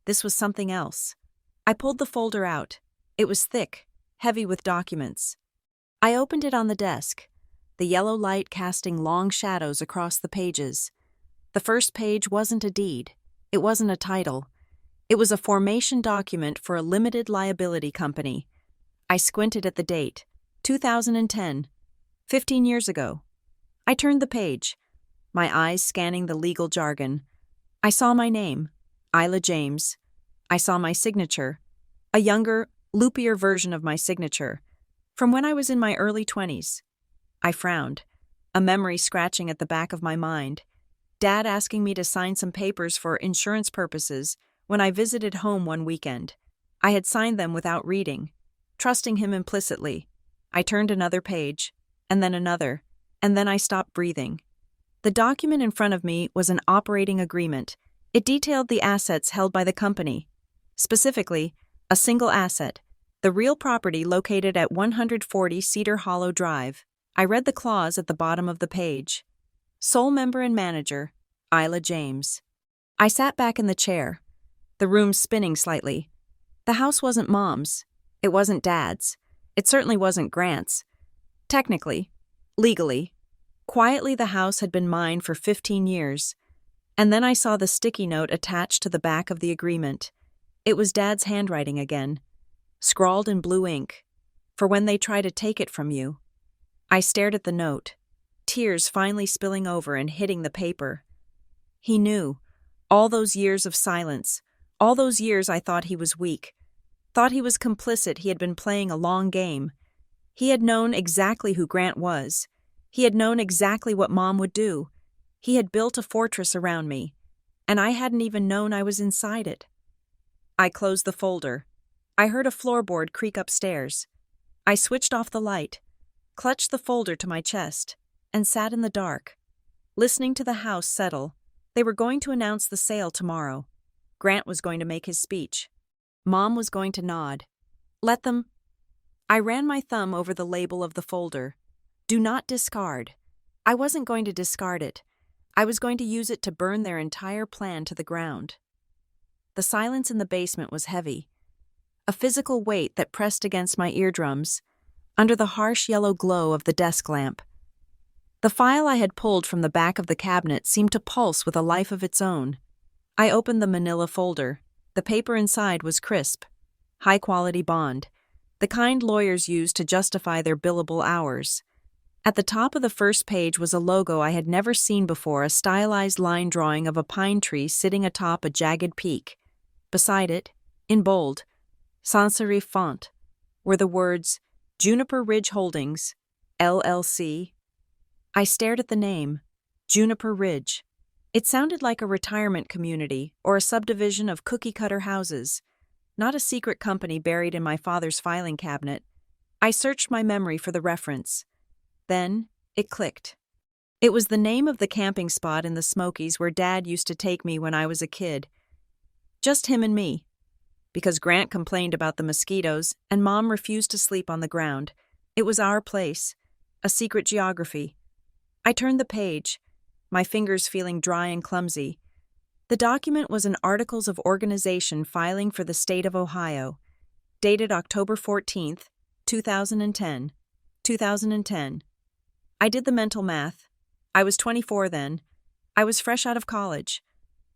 [SPEAKER 1] This was something else. I pulled the folder out. It was thick, heavy with documents. I opened it on the desk, the yellow light casting long shadows across the pages. The first page wasn't a deed. It wasn't a title. It was a formation document for a limited liability company. I squinted at the date, 2010, 15 years ago. I turned the page, my eyes scanning the legal jargon. I saw my name, Isla James. I saw my signature, a younger, loopier version of my signature, from when I was in my early 20s. I frowned, a memory scratching at the back of my mind. Dad asking me to sign some papers for insurance purposes when I visited home one weekend. I had signed them without reading, trusting him implicitly. I turned another page, and then another, and then I stopped breathing. The document in front of me was an operating agreement. It detailed the assets held by the company. Specifically, a single asset, the real property located at 140 Cedar Hollow Drive. I read the clause at the bottom of the page. Sole member and manager, Isla James. I sat back in the chair, the room spinning slightly. The house wasn't Mom's. It wasn't Dad's. It certainly wasn't Grant's. Technically, legally, quietly the house had been mine for 15 years. And then I saw the sticky note attached to the back of the agreement. It was Dad's handwriting again, scrawled in blue ink, for when they try to take it from you. I stared at the note, tears finally spilling over and hitting the paper. He knew. All those years of silence, all those years I thought he was weak, thought he was complicit. He had been playing a long game. He had known exactly who Grant was. He had known exactly what Mom would do. He had built a fortress around me. and I hadn't even known I was inside it. I closed the folder. I heard a floorboard creak upstairs. I switched off the light, clutched the folder to my chest, and sat in the dark, listening to the house settle. They were going to announce the sale tomorrow. Grant was going to make his speech. Mom was going to nod. Let them. I ran my thumb over the label of the folder. Do not discard. I wasn't going to discard it. I was going to use it to burn their entire plan to the ground. The silence in the basement was heavy, a physical weight that pressed against my eardrums, under the harsh yellow glow of the desk lamp. The file I had pulled from the back of the cabinet seemed to pulse with a life of its own. I opened the manila folder. The paper inside was crisp, high-quality bond, the kind lawyers use to justify their billable hours. At the top of the first page was a logo I had never seen before, a stylized line drawing of a pine tree sitting atop a jagged peak. Beside it, in bold, sans serif font, were the words, Juniper Ridge Holdings, LLC. I stared at the name, Juniper Ridge. It sounded like a retirement community or a subdivision of cookie-cutter houses, not a secret company buried in my father's filing cabinet. I searched my memory for the reference. Then, it clicked. It was the name of the camping spot in the Smokies where Dad used to take me when I was a kid. Just him and me. Because Grant complained about the mosquitoes and Mom refused to sleep on the ground. It was our place, a secret geography. I turned the page, my fingers feeling dry and clumsy. The document was an Articles of Organization filing for the state of Ohio, dated October 14th, 2010. 2010. I did the mental math. I was 24 then. I was fresh out of college,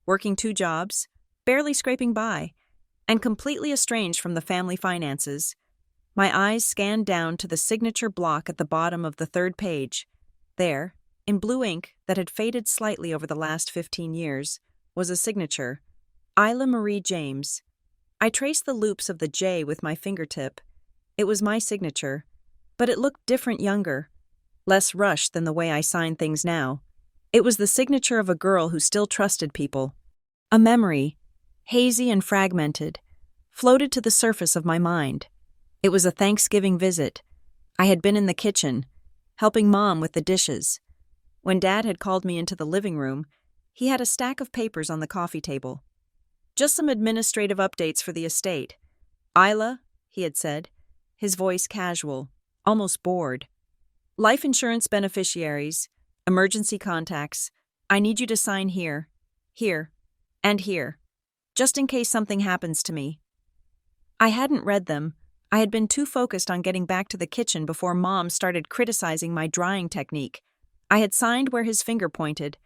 [SPEAKER 1] working 2 jobs, barely scraping by, and completely estranged from the family finances. My eyes scanned down to the signature block at the bottom of the 3rd page. There, in blue ink that had faded slightly over the last 15 years, was a signature, Isla Marie James. I traced the loops of the J with my fingertip. It was my signature, but it looked different, younger, less rushed than the way I sign things now. It was the signature of a girl who still trusted people. A memory, hazy and fragmented, floated to the surface of my mind. It was a Thanksgiving visit. I had been in the kitchen, helping Mom with the dishes. When Dad had called me into the living room, he had a stack of papers on the coffee table. Just some administrative updates for the estate. Isla, he had said, his voice casual, almost bored. Life insurance beneficiaries, emergency contacts. I need you to sign here, here, and here, just in case something happens to me. I hadn't read them. I had been too focused on getting back to the kitchen before Mom started criticizing my drying technique. I had signed where his finger pointed,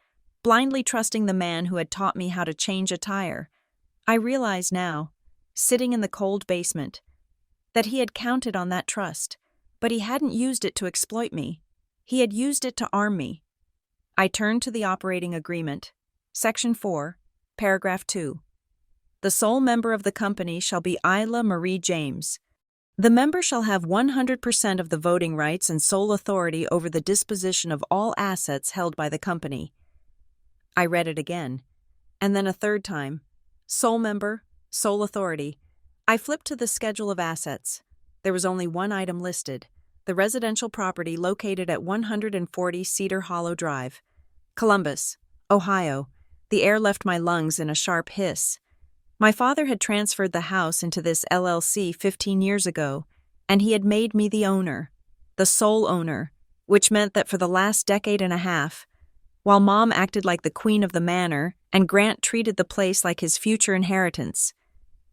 [SPEAKER 1] blindly trusting the man who had taught me how to change a tire. I realized now, sitting in the cold basement, that he had counted on that trust, but he hadn't used it to exploit me. He had used it to arm me. I turned to the operating agreement. Section 4, Paragraph 2. The sole member of the company shall be Isla Marie James. The member shall have 100% of the voting rights and sole authority over the disposition of all assets held by the company. I read it again, and then a 3rd time. Sole member, sole authority. I flipped to the schedule of assets. There was only one item listed, the residential property located at 140 Cedar Hollow Drive, Columbus, Ohio. The air left my lungs in a sharp hiss. My father had transferred the house into this LLC 15 years ago, and he had made me the owner, the sole owner, which meant that for the last decade and a half, while Mom acted like the queen of the manor and Grant treated the place like his future inheritance,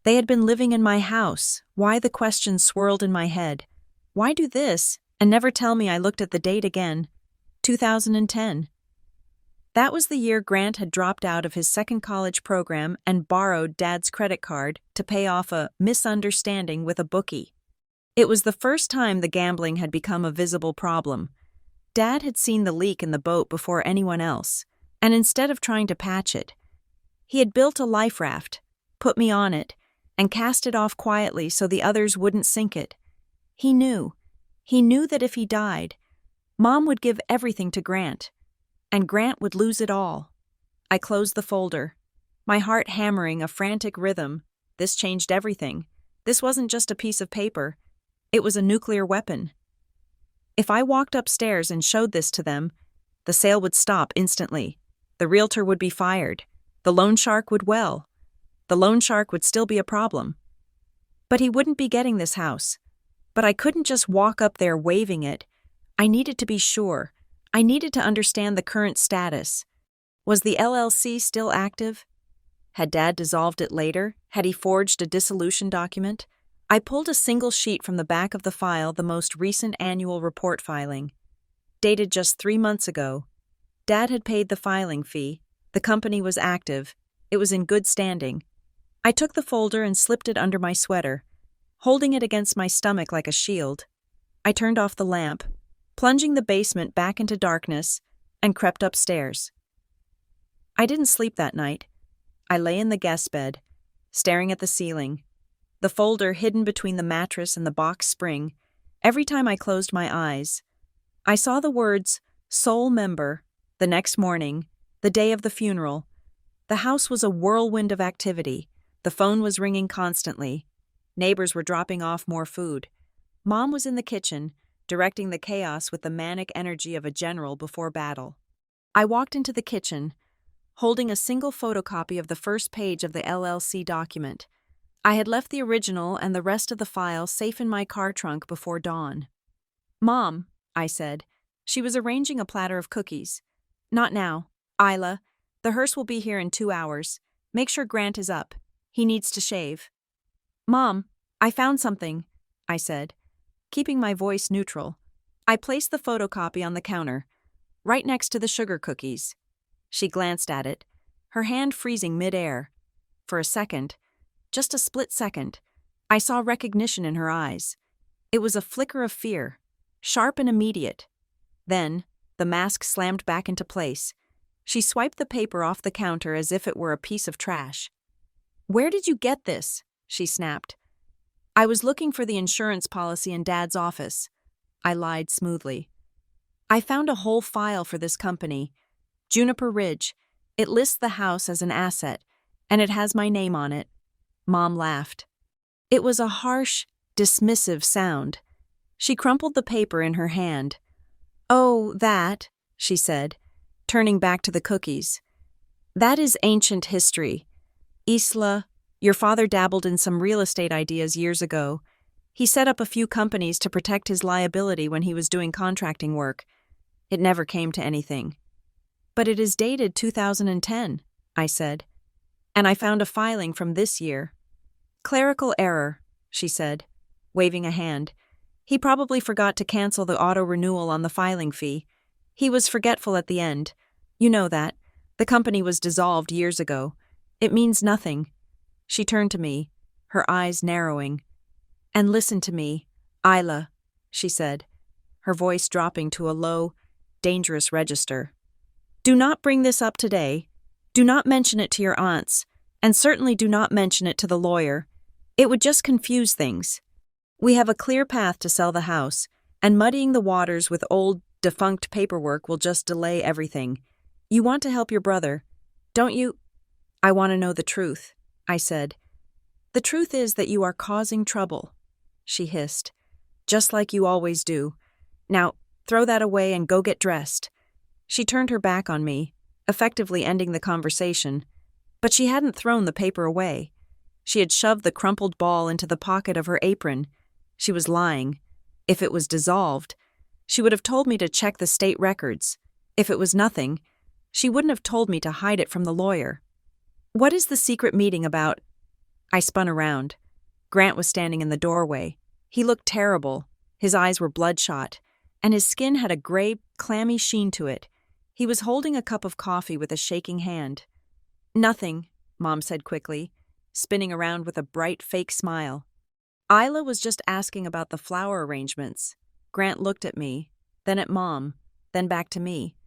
[SPEAKER 1] they had been living in my house. Why, the question swirled in my head. Why do this and never tell me? I looked at the date again. 2010. That was the year Grant had dropped out of his second college program and borrowed Dad's credit card to pay off a misunderstanding with a bookie. It was the first time the gambling had become a visible problem. Dad had seen the leak in the boat before anyone else, and instead of trying to patch it, he had built a life raft, put me on it, and cast it off quietly so the others wouldn't sink it. He knew that if he died, Mom would give everything to Grant, and Grant would lose it all. I closed the folder. my heart hammering a frantic rhythm. This changed everything. This wasn't just a piece of paper. It was a nuclear weapon. If I walked upstairs and showed this to them, the sale would stop instantly. The realtor would be fired. The loan shark would The loan shark would still be a problem. But he wouldn't be getting this house. But I couldn't just walk up there waving it. I needed to be sure. I needed to understand the current status. Was the LLC still active? Had Dad dissolved it later? Had he forged a dissolution document? I pulled a single sheet from the back of the file, the most recent annual report filing. Dated just 3 months ago. Dad had paid the filing fee. The company was active. It was in good standing. I took the folder and slipped it under my sweater, holding it against my stomach like a shield. I turned off the lamp, plunging the basement back into darkness, and crept upstairs. I didn't sleep that night. I lay in the guest bed, staring at the ceiling, the folder hidden between the mattress and the box spring. Every time I closed my eyes, I saw the words, sole member. The next morning, the day of the funeral, the house was a whirlwind of activity. The phone was ringing constantly. Neighbors were dropping off more food. Mom was in the kitchen, directing the chaos with the manic energy of a general before battle. I walked into the kitchen, holding a single photocopy of the first page of the LLC document. I had left the original and the rest of the file safe in my car trunk before dawn. "Mom," I said. She was arranging a platter of cookies. "Not now, Isla. The hearse will be here in 2 hours. Make sure Grant is up. He needs to shave." "Mom, I found something," I said, keeping my voice neutral. I placed the photocopy on the counter, right next to the sugar cookies. She glanced at it, her hand freezing mid-air. For a second, just a split second, I saw recognition in her eyes. It was a flicker of fear, sharp and immediate. Then, the mask slammed back into place. She swiped the paper off the counter as if it were a piece of trash. "Where did you get this?" she snapped. "I was looking for the insurance policy in Dad's office." I lied smoothly. "I found a whole file for this company. Juniper Ridge. It lists the house as an asset, and it has my name on it." Mom laughed. It was a harsh, dismissive sound. She crumpled the paper in her hand. "Oh, that," she said, turning back to the cookies. "That is ancient history. Isla, your father dabbled in some real estate ideas years ago. He set up a few companies to protect his liability when he was doing contracting work. It never came to anything." "But it is dated 2010, I said. "And I found a filing from this year." "Clerical error," she said, waving a hand. "He probably forgot to cancel the auto-renewal on the filing fee. He was forgetful at the end. You know that. The company was dissolved years ago. It means nothing." She turned to me, her eyes narrowing. "And listen to me, Isla," she said, her voice dropping to a low, dangerous register. "Do not bring this up today. Do not mention it to your aunts, and certainly do not mention it to the lawyer. It would just confuse things. We have a clear path to sell the house, and muddying the waters with old, defunct paperwork will just delay everything. You want to help your brother, don't you?" "I want to know the truth," I said. "The truth is that you are causing trouble," she hissed. "Just like you always do. Now, throw that away and go get dressed." She turned her back on me, effectively ending the conversation. But she hadn't thrown the paper away. She had shoved the crumpled ball into the pocket of her apron. She was lying. If it was dissolved, she would have told me to check the state records. If it was nothing, she wouldn't have told me to hide it from the lawyer. "What is the secret meeting about?" I spun around. Grant was standing in the doorway. He looked terrible. His eyes were bloodshot, and his skin had a gray, clammy sheen to it. He was holding a cup of coffee with a shaking hand. "Nothing," Mom said quickly, spinning around with a bright, fake smile. "Isla was just asking about the flower arrangements." Grant looked at me, then at Mom, then back to me.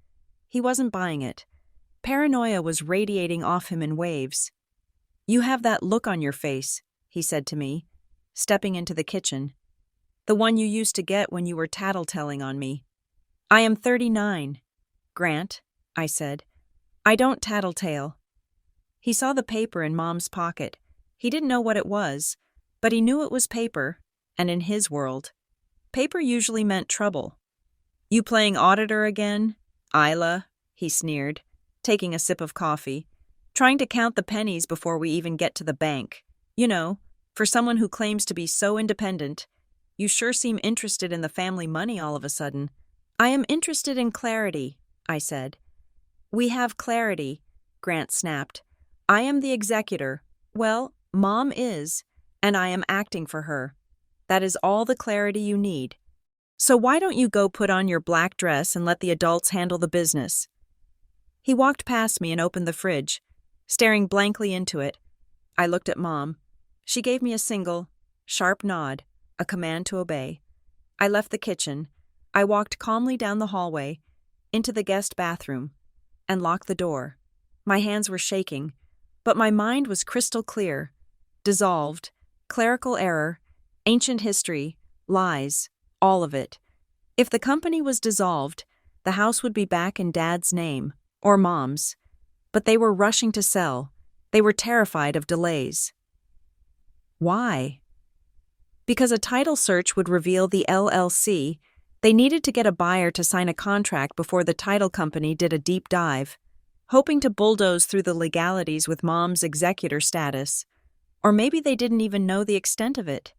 [SPEAKER 1] He wasn't buying it. Paranoia was radiating off him in waves. "You have that look on your face," he said to me, stepping into the kitchen. "The one you used to get when you were tattletelling on me." "I am 39, Grant," I said. "I don't tattletale." He saw the paper in Mom's pocket. He didn't know what it was, but he knew it was paper, and in his world, paper usually meant trouble. "You playing auditor again, Isla?" he sneered, taking a sip of coffee. "Trying to count the pennies before we even get to the bank. You know, for someone who claims to be so independent, you sure seem interested in the family money all of a sudden." "I am interested in clarity," I said. "We have clarity," Grant snapped. "I am the executor. Well, Mom is, and I am acting for her. That is all the clarity you need. So why don't you go put on your black dress and let the adults handle the business?" He walked past me and opened the fridge, staring blankly into it. I looked at Mom. She gave me a single, sharp nod, a command to obey. I left the kitchen. I walked calmly down the hallway, into the guest bathroom, and locked the door. My hands were shaking, but my mind was crystal clear. Dissolved, clerical error, ancient history, lies, all of it. If the company was dissolved, the house would be back in Dad's name, or Mom's. But they were rushing to sell. They were terrified of delays. Why? Because a title search would reveal the LLC. They needed to get a buyer to sign a contract before the title company did a deep dive, hoping to bulldoze through the legalities with Mom's executor status. Or maybe they didn't even know the extent of it.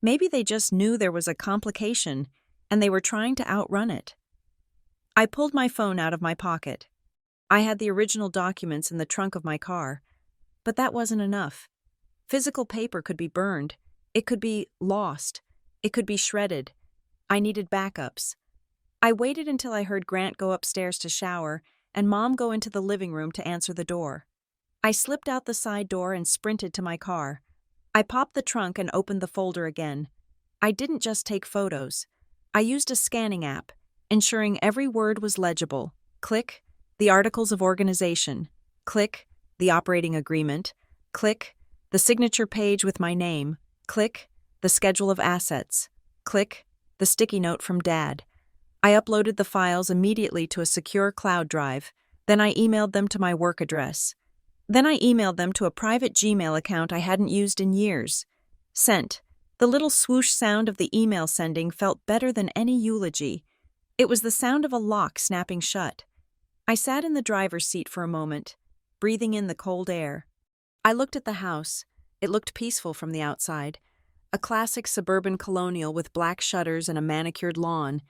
[SPEAKER 1] Maybe they just knew there was a complication, and they were trying to outrun it. I pulled my phone out of my pocket. I had the original documents in the trunk of my car, but that wasn't enough. Physical paper could be burned. It could be lost. It could be shredded. I needed backups. I waited until I heard Grant go upstairs to shower and Mom go into the living room to answer the door. I slipped out the side door and sprinted to my car. I popped the trunk and opened the folder again. I didn't just take photos. I used a scanning app, ensuring every word was legible. Click, the articles of organization. Click, the operating agreement. Click, the signature page with my name. Click, the schedule of assets. Click, the sticky note from Dad. I uploaded the files immediately to a secure cloud drive. Then I emailed them to my work address. Then I emailed them to a private Gmail account I hadn't used in years. Sent. The little swoosh sound of the email sending felt better than any eulogy. It was the sound of a lock snapping shut. I sat in the driver's seat for a moment, breathing in the cold air. I looked at the house. It looked peaceful from the outside. A classic suburban colonial with black shutters and a manicured lawn.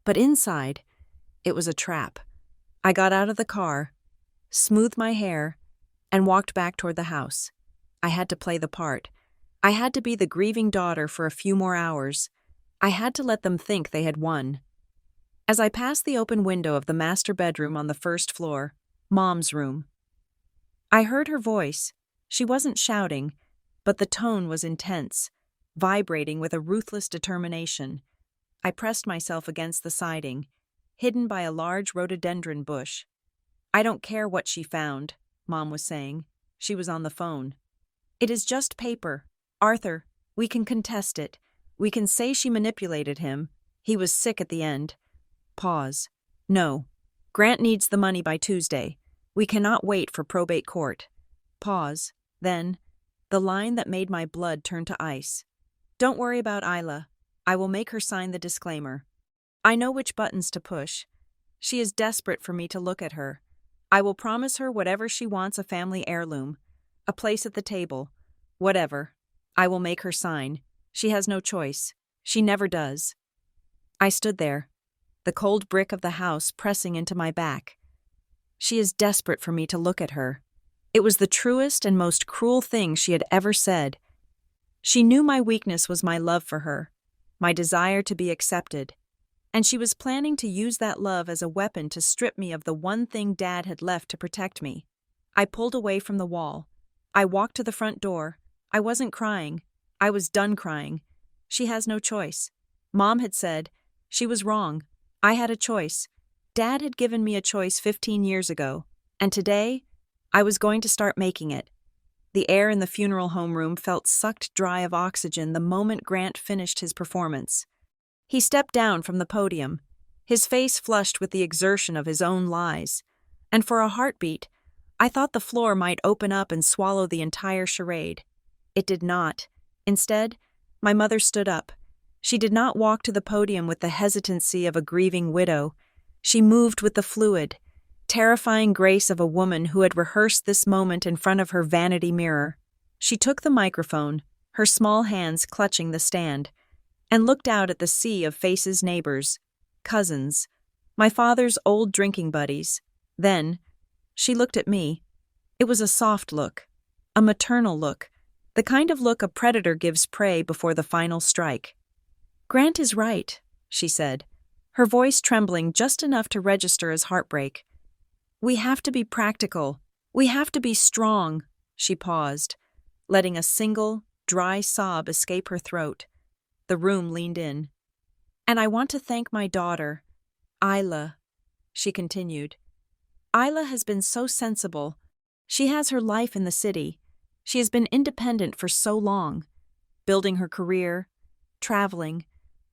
[SPEAKER 1] But inside, it was a trap. I got out of the car, smoothed my hair, and walked back toward the house. I had to play the part. I had to be the grieving daughter for a few more hours. I had to let them think they had won. As I passed the open window of the master bedroom on the first floor, Mom's room, I heard her voice. She wasn't shouting, but the tone was intense, vibrating with a ruthless determination. I pressed myself against the siding, hidden by a large rhododendron bush. "I don't care what she found," Mom was saying. She was on the phone. "It is just paper. Arthur, we can contest it. We can say she manipulated him. He was sick at the end." Pause. "No. Grant needs the money by Tuesday. We cannot wait for probate court." Pause. Then, the line that made my blood turn to ice. "Don't worry about Isla. I will make her sign the disclaimer. I know which buttons to push. She is desperate for me to look at her. I will promise her whatever she wants, a family heirloom, a place at the table, whatever. I will make her sign. She has no choice. She never does." I stood there, the cold brick of the house pressing into my back. She is desperate for me to look at her. It was the truest and most cruel thing she had ever said. She knew my weakness was my love for her, my desire to be accepted, and she was planning to use that love as a weapon to strip me of the one thing Dad had left to protect me. I pulled away from the wall. I walked to the front door. I wasn't crying. I was done crying. She has no choice. Mom had said, she was wrong. I had a choice. Dad had given me a choice 15 years ago, and today, I was going to start making it. The air in the funeral home room felt sucked dry of oxygen the moment Grant finished his performance. He stepped down from the podium, his face flushed with the exertion of his own lies, and for a heartbeat, I thought the floor might open up and swallow the entire charade. It did not. Instead, my mother stood up. She did not walk to the podium with the hesitancy of a grieving widow. She moved with the fluid, terrifying grace of a woman who had rehearsed this moment in front of her vanity mirror. She took the microphone, her small hands clutching the stand, and looked out at the sea of faces, neighbors, cousins, my father's old drinking buddies. Then, she looked at me. It was a soft look, a maternal look, the kind of look a predator gives prey before the final strike. "Grant is right," she said, her voice trembling just enough to register as heartbreak. "We have to be practical. We have to be strong." She paused, letting a single, dry sob escape her throat. The room leaned in. "And I want to thank my daughter, Isla," she continued. "Isla has been so sensible. She has her life in the city. She has been independent for so long, building her career, traveling,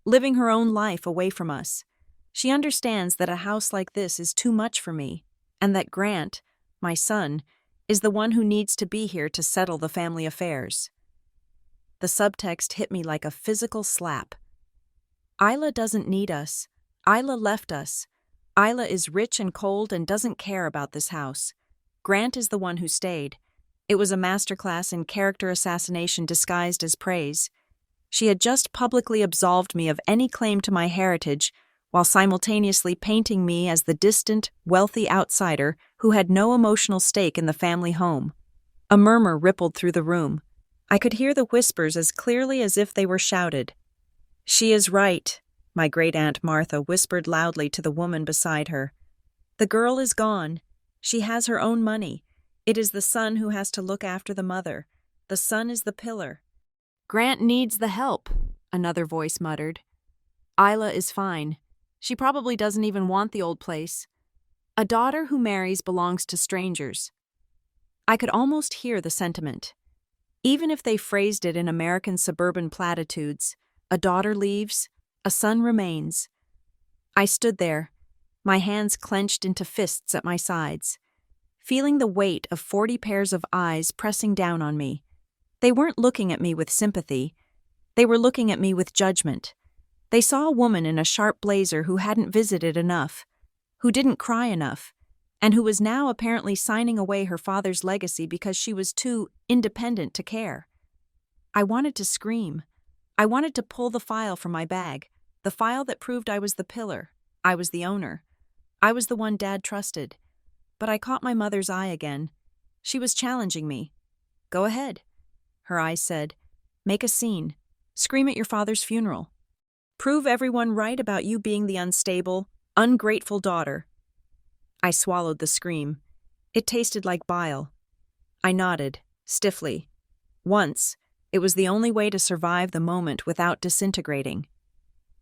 [SPEAKER 1] living her own life away from us. She understands that a house like this is too much for me, and that Grant, my son, is the one who needs to be here to settle the family affairs." The subtext hit me like a physical slap. Isla doesn't need us. Isla left us. Isla is rich and cold and doesn't care about this house. Grant is the one who stayed. It was a masterclass in character assassination disguised as praise. She had just publicly absolved me of any claim to my heritage, while simultaneously painting me as the distant, wealthy outsider who had no emotional stake in the family home. A murmur rippled through the room. I could hear the whispers as clearly as if they were shouted. "She is right," my great-aunt Martha whispered loudly to the woman beside her. "The girl is gone. She has her own money. It is the son who has to look after the mother. The son is the pillar." "Grant needs the help," another voice muttered. "Isla is fine. She probably doesn't even want the old place. A daughter who marries belongs to strangers." I could almost hear the sentiment. Even if they phrased it in American suburban platitudes, a daughter leaves, a son remains. I stood there, my hands clenched into fists at my sides, feeling the weight of 40 pairs of eyes pressing down on me. They weren't looking at me with sympathy. They were looking at me with judgment. They saw a woman in a sharp blazer who hadn't visited enough, who didn't cry enough, and who was now apparently signing away her father's legacy because she was too independent to care. I wanted to scream. I wanted to pull the file from my bag, the file that proved I was the pillar, I was the owner, I was the one Dad trusted. But I caught my mother's eye again. She was challenging me. "Go ahead," her eyes said. "Make a scene. Scream at your father's funeral. Prove everyone right about you being the unstable, ungrateful daughter." I swallowed the scream. It tasted like bile. I nodded, stiffly. Once, it was the only way to survive the moment without disintegrating.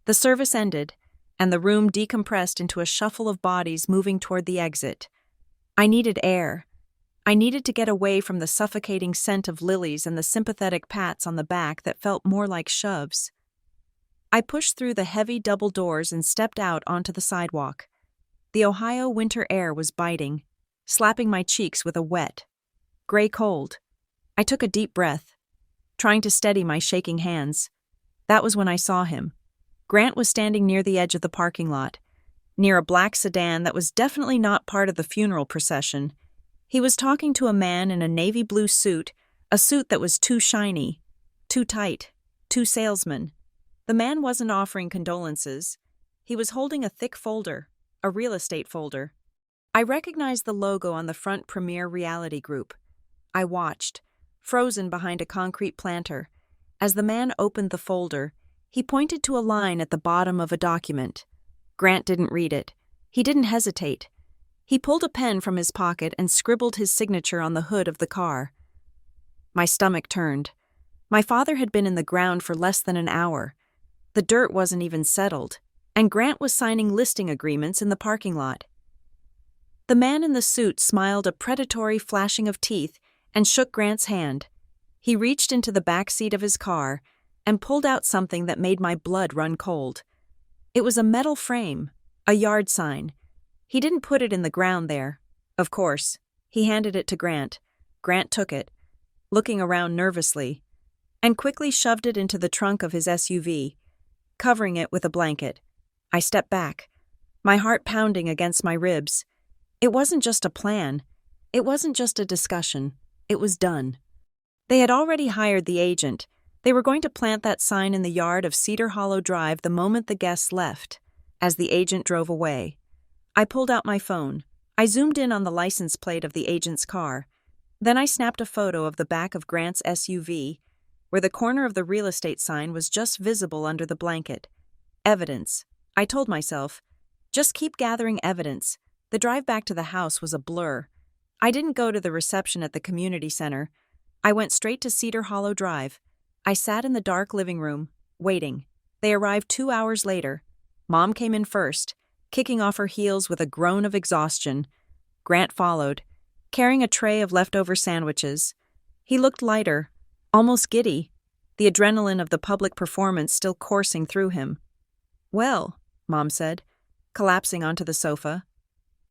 [SPEAKER 1] The service ended, and the room decompressed into a shuffle of bodies moving toward the exit. I needed air. I needed to get away from the suffocating scent of lilies and the sympathetic pats on the back that felt more like shoves. I pushed through the heavy double doors and stepped out onto the sidewalk. The Ohio winter air was biting, slapping my cheeks with a wet, gray cold. I took a deep breath, trying to steady my shaking hands. That was when I saw him. Grant was standing near the edge of the parking lot, near a black sedan that was definitely not part of the funeral procession. He was talking to a man in a navy blue suit, a suit that was too shiny, too tight, too salesman. The man wasn't offering condolences. He was holding a thick folder, a real estate folder. I recognized the logo on the front Premier Reality Group. I watched, frozen behind a concrete planter. As the man opened the folder, he pointed to a line at the bottom of a document. Grant didn't read it. He didn't hesitate. He pulled a pen from his pocket and scribbled his signature on the hood of the car. My stomach turned. My father had been in the ground for less than an hour. The dirt wasn't even settled, and Grant was signing listing agreements in the parking lot. The man in the suit smiled a predatory flashing of teeth and shook Grant's hand. He reached into the back seat of his car and pulled out something that made my blood run cold. It was a metal frame, a yard sign. He didn't put it in the ground there, of course. He handed it to Grant. Grant took it, looking around nervously, and quickly shoved it into the trunk of his SUV, covering it with a blanket. I stepped back, my heart pounding against my ribs. It wasn't just a plan. It wasn't just a discussion. It was done. They had already hired the agent. They were going to plant that sign in the yard of Cedar Hollow Drive the moment the guests left. As the agent drove away, I pulled out my phone. I zoomed in on the license plate of the agent's car. Then I snapped a photo of the back of Grant's SUV, where the corner of the real estate sign was just visible under the blanket. Evidence. I told myself, just keep gathering evidence. The drive back to the house was a blur. I didn't go to the reception at the community center. I went straight to Cedar Hollow Drive. I sat in the dark living room, waiting. They arrived 2 hours later. Mom came in first, kicking off her heels with a groan of exhaustion. Grant followed, carrying a tray of leftover sandwiches. He looked lighter, almost giddy, the adrenaline of the public performance still coursing through him. "Well," Mom said, collapsing onto the sofa.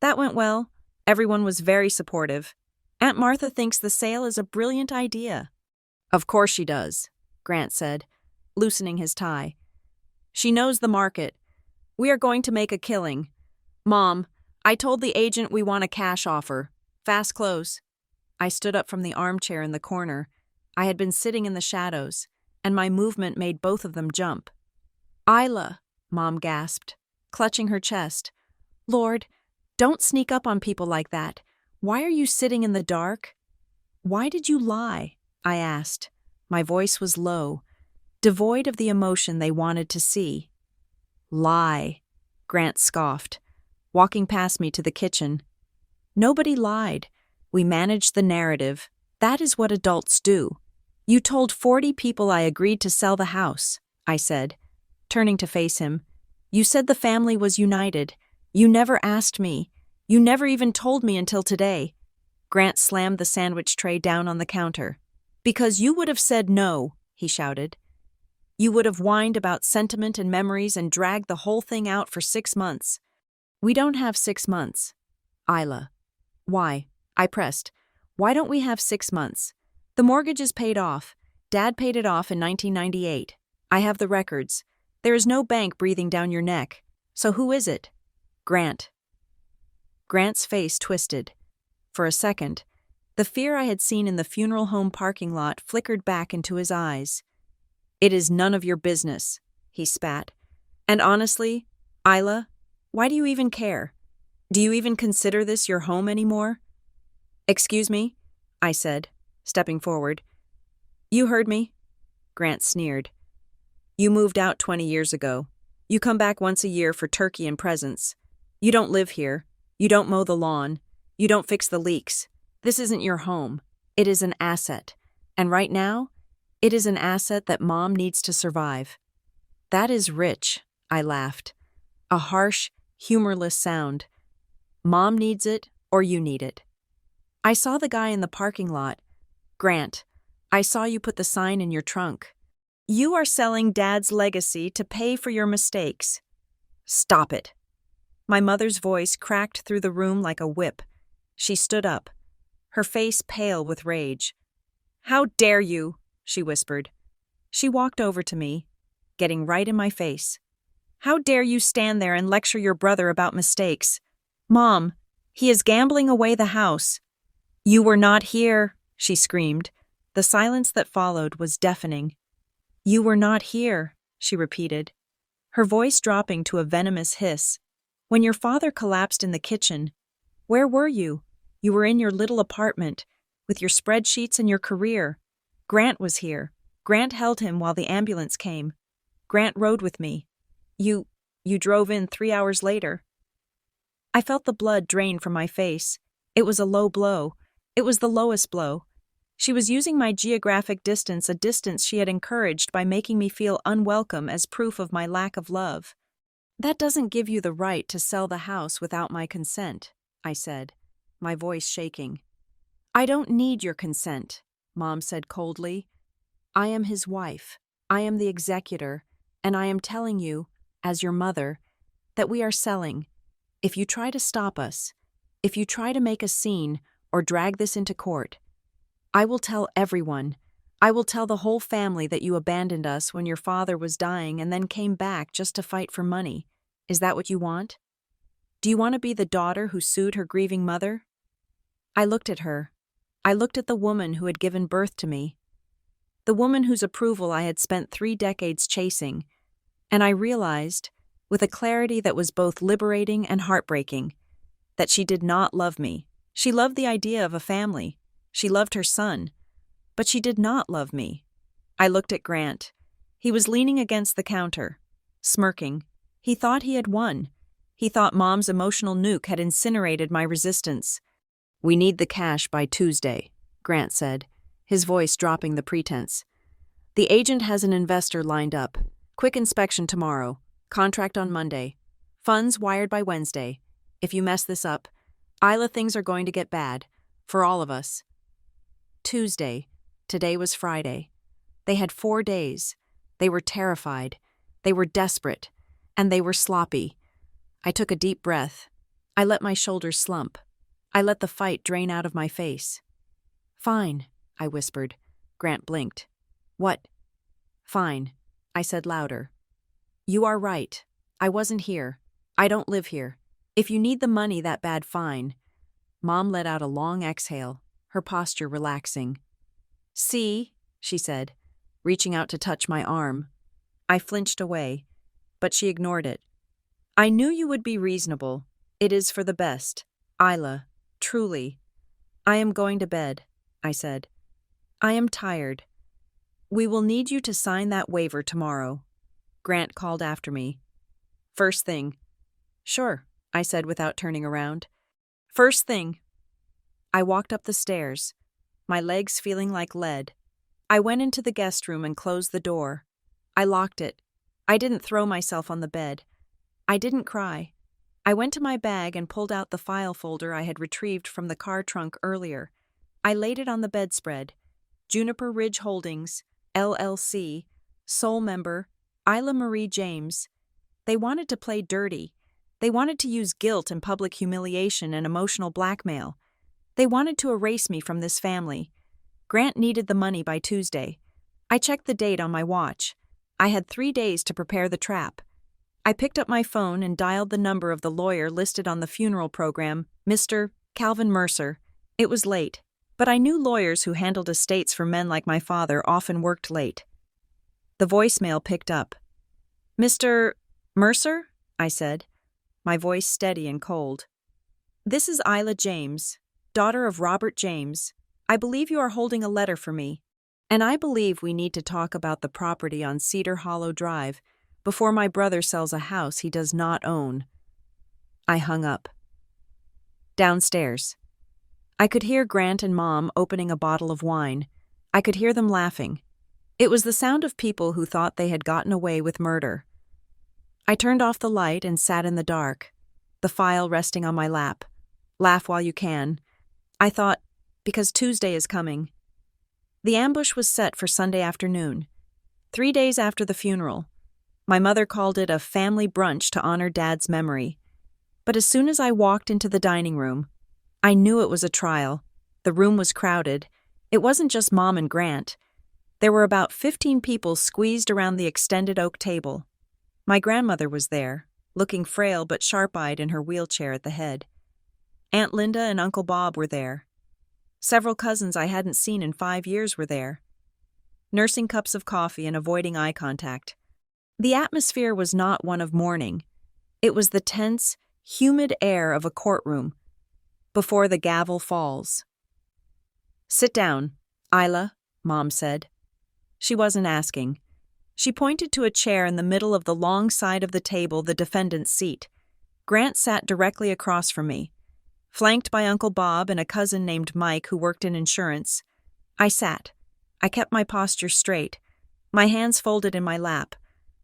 [SPEAKER 1] "That went well. Everyone was very supportive. Aunt Martha thinks the sale is a brilliant idea." "Of course she does," Grant said, loosening his tie. "She knows the market. We are going to make a killing. Mom, I told the agent we want a cash offer. Fast close." I stood up from the armchair in the corner. I had been sitting in the shadows, and my movement made both of them jump. "Isla," Mom gasped, clutching her chest. "Lord, don't sneak up on people like that. Why are you sitting in the dark?" "Why did you lie?" I asked. My voice was low, devoid of the emotion they wanted to see. "Lie," Grant scoffed, walking past me to the kitchen. "Nobody lied. We managed the narrative. That is what adults do." "You told 40 people I agreed to sell the house," I said, turning to face him. "You said the family was united. You never asked me. You never even told me until today." Grant slammed the sandwich tray down on the counter. "Because you would have said no," he shouted. "You would have whined about sentiment and memories and dragged the whole thing out for 6 months. We don't have 6 months. Isla." "Why?" I pressed. "Why don't we have 6 months? The mortgage is paid off. Dad paid it off in 1998. I have the records. There is no bank breathing down your neck. So who is it?" "Grant." Grant's face twisted. For a second, the fear I had seen in the funeral home parking lot flickered back into his eyes. "It is none of your business," he spat. "And honestly, Isla, why do you even care? Do you even consider this your home anymore?" "Excuse me," I said, stepping forward. "You heard me," Grant sneered. "You moved out 20 years ago. You come back once a year for turkey and presents. You don't live here. You don't mow the lawn. You don't fix the leaks. This isn't your home. It is an asset. And right now, it is an asset that Mom needs to survive." "That is rich," I laughed. A harsh, humorless sound. "Mom needs it, or you need it." "I saw the guy in the parking lot. Grant, I saw you put the sign in your trunk. You are selling Dad's legacy to pay for your mistakes." "Stop it." My mother's voice cracked through the room like a whip. She stood up, her face pale with rage. "How dare you?" she whispered. She walked over to me, getting right in my face. "How dare you stand there and lecture your brother about mistakes? Mom, he is gambling away the house." "You were not here," she screamed. The silence that followed was deafening. "You were not here," she repeated, her voice dropping to a venomous hiss. "When your father collapsed in the kitchen, where were you? You were in your little apartment, with your spreadsheets and your career. Grant was here. Grant held him while the ambulance came. Grant rode with me. You drove in 3 hours later." I felt the blood drain from my face. It was a low blow. It was the lowest blow. She was using my geographic distance, a distance she had encouraged by making me feel unwelcome as proof of my lack of love. "That doesn't give you the right to sell the house without my consent," I said, my voice shaking. "I don't need your consent," Mom said coldly. "I am his wife. I am the executor, and I am telling you, as your mother, that we are selling. If you try to stop us, if you try to make a scene, or drag this into court. I will tell everyone. I will tell the whole family that you abandoned us when your father was dying and then came back just to fight for money. Is that what you want? Do you want to be the daughter who sued her grieving mother?" I looked at her. I looked at the woman who had given birth to me, the woman whose approval I had spent 3 decades chasing, and I realized, with a clarity that was both liberating and heartbreaking, that she did not love me. She loved the idea of a family. She loved her son. But she did not love me. I looked at Grant. He was leaning against the counter, smirking. He thought he had won. He thought Mom's emotional nuke had incinerated my resistance. "We need the cash by Tuesday," Grant said, his voice dropping the pretense. "The agent has an investor lined up. Quick inspection tomorrow. Contract on Monday. Funds wired by Wednesday. If you mess this up, Isla, things are going to get bad. For all of us." Tuesday. Today was Friday. They had 4 days. They were terrified. They were desperate. And they were sloppy. I took a deep breath. I let my shoulders slump. I let the fight drain out of my face. "Fine," I whispered. Grant blinked. "What?" "Fine," I said louder. "You are right. I wasn't here. I don't live here. If you need the money that bad, fine." Mom let out a long exhale, her posture relaxing. "See," she said, reaching out to touch my arm. I flinched away, but she ignored it. "I knew you would be reasonable. It is for the best. Isla, truly." "I am going to bed," I said. "I am tired." "We will need you to sign that waiver tomorrow," Grant called after me. "First thing." "Sure," I said without turning around. "First thing." I walked up the stairs, my legs feeling like lead. I went into the guest room and closed the door. I locked it. I didn't throw myself on the bed. I didn't cry. I went to my bag and pulled out the file folder I had retrieved from the car trunk earlier. I laid it on the bedspread. Juniper Ridge Holdings, LLC, sole member, Isla Marie James. They wanted to play dirty. They wanted to use guilt and public humiliation and emotional blackmail. They wanted to erase me from this family. Grant needed the money by Tuesday. I checked the date on my watch. I had 3 days to prepare the trap. I picked up my phone and dialed the number of the lawyer listed on the funeral program, Mr. Calvin Mercer. It was late, but I knew lawyers who handled estates for men like my father often worked late. The voicemail picked up. "Mr. Mercer?" I said, my voice steady and cold. "This is Isla James, daughter of Robert James. I believe you are holding a letter for me, and I believe we need to talk about the property on Cedar Hollow Drive before my brother sells a house he does not own." I hung up. Downstairs. I could hear Grant and Mom opening a bottle of wine. I could hear them laughing. It was the sound of people who thought they had gotten away with murder. I turned off the light and sat in the dark, the file resting on my lap. Laugh while you can. I thought, because Tuesday is coming. The ambush was set for Sunday afternoon, 3 days after the funeral. My mother called it a family brunch to honor Dad's memory. But as soon as I walked into the dining room, I knew it was a trial. The room was crowded. It wasn't just Mom and Grant. There were about 15 people squeezed around the extended oak table. My grandmother was there, looking frail but sharp-eyed in her wheelchair at the head. Aunt Linda and Uncle Bob were there. Several cousins I hadn't seen in 5 years were there, nursing cups of coffee and avoiding eye contact. The atmosphere was not one of mourning. It was the tense, humid air of a courtroom before the gavel falls. "Sit down, Isla," Mom said. She wasn't asking. She pointed to a chair in the middle of the long side of the table, the defendant's seat. Grant sat directly across from me, flanked by Uncle Bob and a cousin named Mike who worked in insurance. I sat. I kept my posture straight, my hands folded in my lap.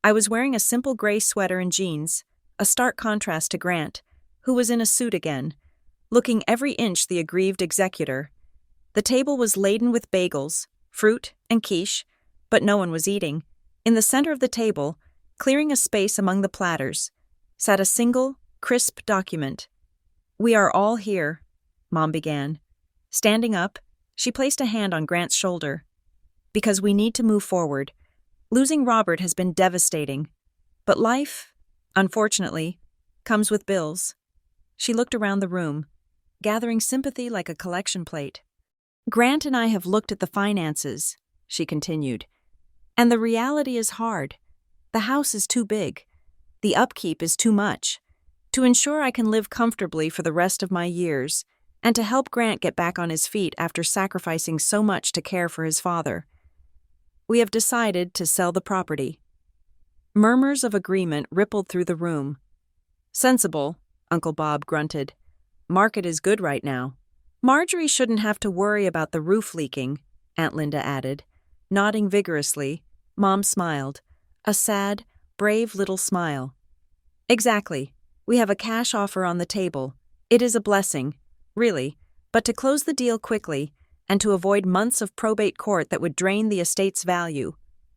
[SPEAKER 1] I was wearing a simple gray sweater and jeans, a stark contrast to Grant, who was in a suit again, looking every inch the aggrieved executor. The table was laden with bagels, fruit, and quiche, but no one was eating. In the center of the table, clearing a space among the platters, sat a single, crisp document. "We are all here," Mom began. Standing up, she placed a hand on Grant's shoulder. Because we need to move forward. Losing Robert has been devastating. But life, unfortunately, comes with bills. She looked around the room, gathering sympathy like a collection plate. Grant and I have looked at the finances, she continued. And the reality is hard. The house is too big. The upkeep is too much. To ensure I can live comfortably for the rest of my years, and to help Grant get back on his feet after sacrificing so much to care for his father. We have decided to sell the property. Murmurs of agreement rippled through the room. Sensible, Uncle Bob grunted. Market is good right now. Marjorie shouldn't have to worry about the roof leaking, Aunt Linda added. Nodding vigorously, Mom smiled. A sad, brave little smile. Exactly. We have a cash offer on the table. It is a blessing, really, but to close the deal quickly, and to avoid months of probate court that would drain the estate's value,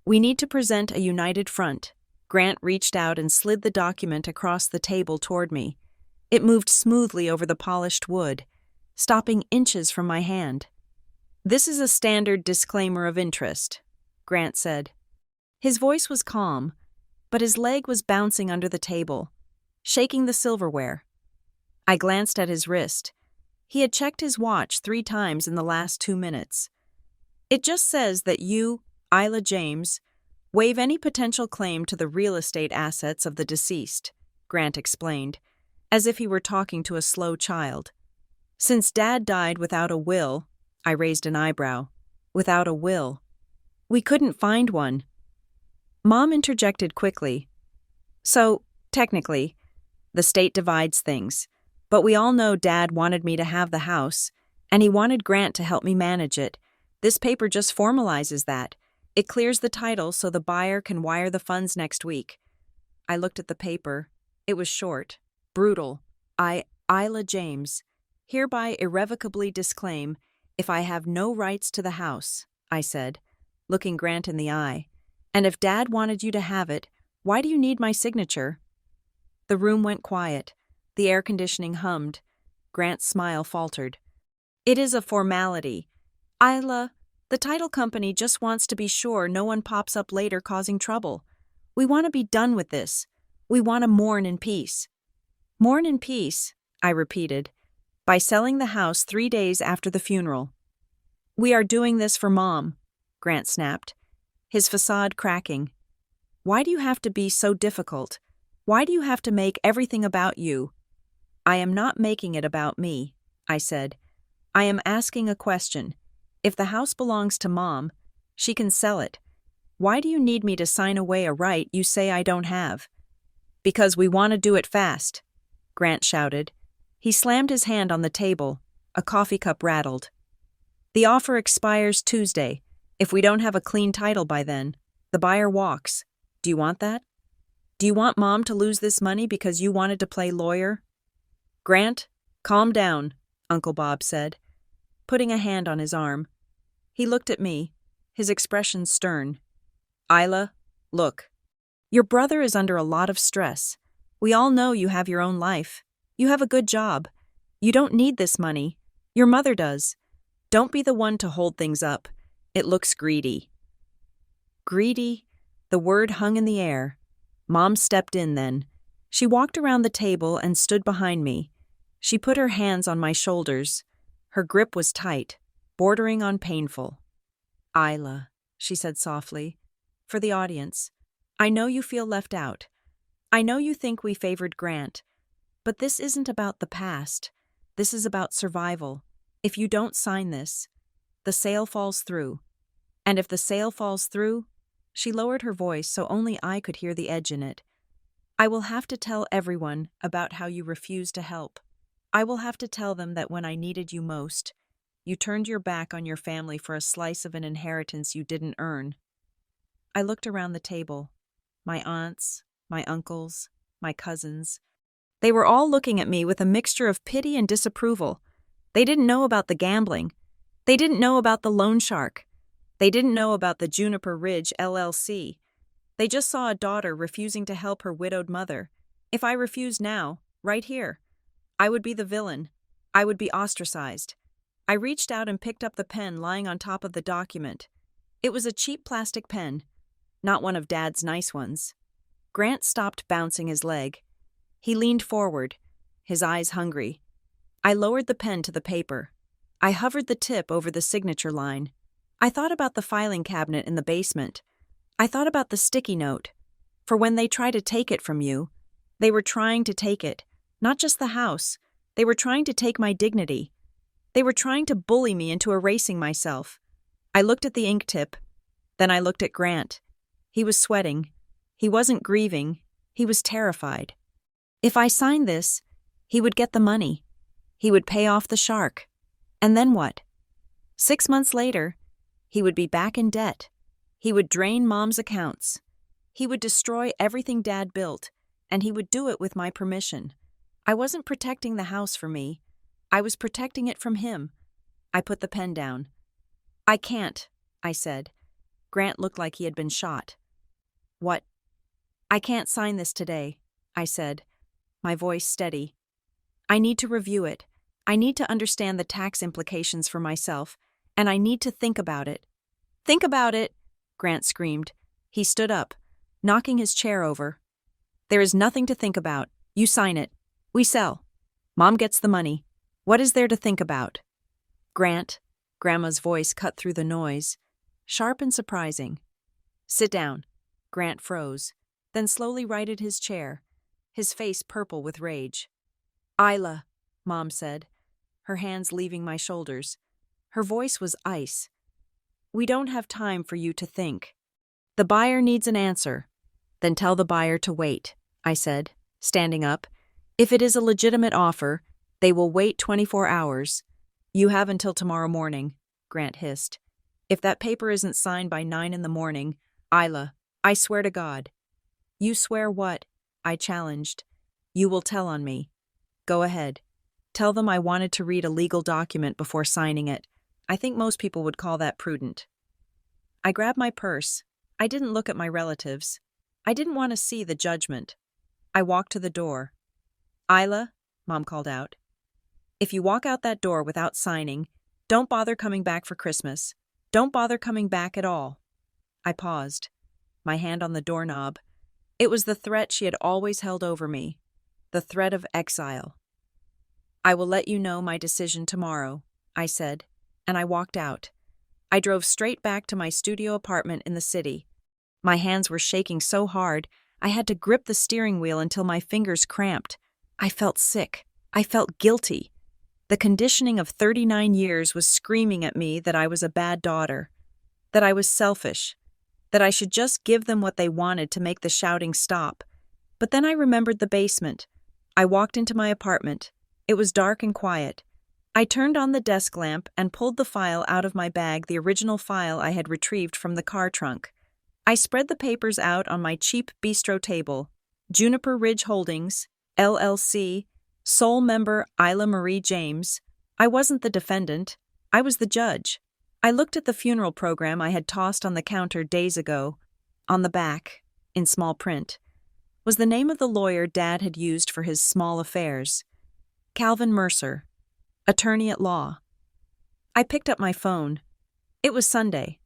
[SPEAKER 1] we need to present a united front. Grant reached out and slid the document across the table toward me. It moved smoothly over the polished wood, stopping inches from my hand. This is a standard disclaimer of interest, Grant said. His voice was calm, but his leg was bouncing under the table, shaking the silverware. I glanced at his wrist. He had checked his watch 3 times in the last 2 minutes. It just says that you, Isla James, waive any potential claim to the real estate assets of the deceased, Grant explained, as if he were talking to a slow child. Since Dad died without a will, I raised an eyebrow. Without a will. We couldn't find one. Mom interjected quickly. So, technically, the state divides things, but we all know Dad wanted me to have the house, and he wanted Grant to help me manage it. This paper just formalizes that. It clears the title so the buyer can wire the funds next week. I looked at the paper. It was short, brutal. Isla James, hereby irrevocably disclaim if I have no rights to the house, I said, looking Grant in the eye. And if Dad wanted you to have it, why do you need my signature? The room went quiet. The air conditioning hummed. Grant's smile faltered. It is a formality. Isla, the title company just wants to be sure no one pops up later causing trouble. We want to be done with this. We want to mourn in peace. Mourn in peace, I repeated, by selling the house 3 days after the funeral. We are doing this for Mom, Grant snapped, his facade cracking. Why do you have to be so difficult? Why do you have to make everything about you? I am not making it about me, I said. I am asking a question. If the house belongs to Mom, she can sell it. Why do you need me to sign away a right you say I don't have? Because we want to do it fast, Grant shouted. He slammed his hand on the table. A coffee cup rattled. The offer expires Tuesday. If we don't have a clean title by then, the buyer walks. Do you want that? Do you want Mom to lose this money because you wanted to play lawyer? Grant, calm down, Uncle Bob said, putting a hand on his arm. He looked at me, his expression stern. Isla, look. Your brother is under a lot of stress. We all know you have your own life. You have a good job. You don't need this money. Your mother does. Don't be the one to hold things up. It looks greedy. Greedy? The word hung in the air. Mom stepped in then. She walked around the table and stood behind me. She put her hands on my shoulders. Her grip was tight, bordering on painful. Isla, she said softly, for the audience, I know you feel left out. I know you think we favored Grant, but this isn't about the past. This is about survival. If you don't sign this, the sale falls through. And if the sale falls through, she lowered her voice so only I could hear the edge in it. I will have to tell everyone about how you refused to help. I will have to tell them that when I needed you most, you turned your back on your family for a slice of an inheritance you didn't earn. I looked around the table. My aunts, my uncles, my cousins. They were all looking at me with a mixture of pity and disapproval. They didn't know about the gambling. They didn't know about the loan shark. They didn't know about the Juniper Ridge LLC. They just saw a daughter refusing to help her widowed mother. If I refused now, right here, I would be the villain. I would be ostracized. I reached out and picked up the pen lying on top of the document. It was a cheap plastic pen, not one of Dad's nice ones. Grant stopped bouncing his leg. He leaned forward, his eyes hungry. I lowered the pen to the paper. I hovered the tip over the signature line. I thought about the filing cabinet in the basement. I thought about the sticky note. For when they try to take it from you, they were trying to take it, not just the house. They were trying to take my dignity. They were trying to bully me into erasing myself. I looked at the ink tip. Then I looked at Grant. He was sweating. He wasn't grieving. He was terrified. If I signed this, he would get the money. He would pay off the shark. And then what? 6 months later, he would be back in debt. He would drain Mom's accounts. He would destroy everything Dad built, and he would do it with my permission. I wasn't protecting the house for me. I was protecting it from him. I put the pen down. I can't, I said. Grant looked like he had been shot. What? I can't sign this today, I said, my voice steady. I need to review it. I need to understand the tax implications for myself, and I need to think about it. Think about it, Grant screamed. He stood up, knocking his chair over. There is nothing to think about. You sign it. We sell. Mom gets the money. What is there to think about? Grant, Grandma's voice cut through the noise, sharp and surprising. Sit down. Grant froze, then slowly righted his chair, his face purple with rage. Isla, Mom said, her hands leaving my shoulders. Her voice was ice. We don't have time for you to think. The buyer needs an answer. Then tell the buyer to wait, I said, standing up. If it is a legitimate offer, they will wait 24 hours. You have until tomorrow morning, Grant hissed. If that paper isn't signed by 9 in the morning, Isla, I swear to God. You swear what? I challenged. You will tell on me. Go ahead. Tell them I wanted to read a legal document before signing it. I think most people would call that prudent. I grabbed my purse. I didn't look at my relatives. I didn't want to see the judgment. I walked to the door. Isla, Mom called out. If you walk out that door without signing, don't bother coming back for Christmas. Don't bother coming back at all. I paused, my hand on the doorknob. It was the threat she had always held over me, the threat of exile. I will let you know my decision tomorrow, I said, and I walked out. I drove straight back to my studio apartment in the city. My hands were shaking so hard, I had to grip the steering wheel until my fingers cramped. I felt sick. I felt guilty. The conditioning of 39 years was screaming at me that I was a bad daughter, that I was selfish, that I should just give them what they wanted to make the shouting stop. But then I remembered the basement. I walked into my apartment. It was dark and quiet. I turned on the desk lamp and pulled the file out of my bag, the original file I had retrieved from the car trunk. I spread the papers out on my cheap bistro table. Juniper Ridge Holdings, LLC, sole member Isla Marie James. I wasn't the defendant. I was the judge. I looked at the funeral program I had tossed on the counter days ago. On the back, in small print, was the name of the lawyer Dad had used for his small affairs. Calvin Mercer, attorney at law. I picked up my phone. It was Sunday.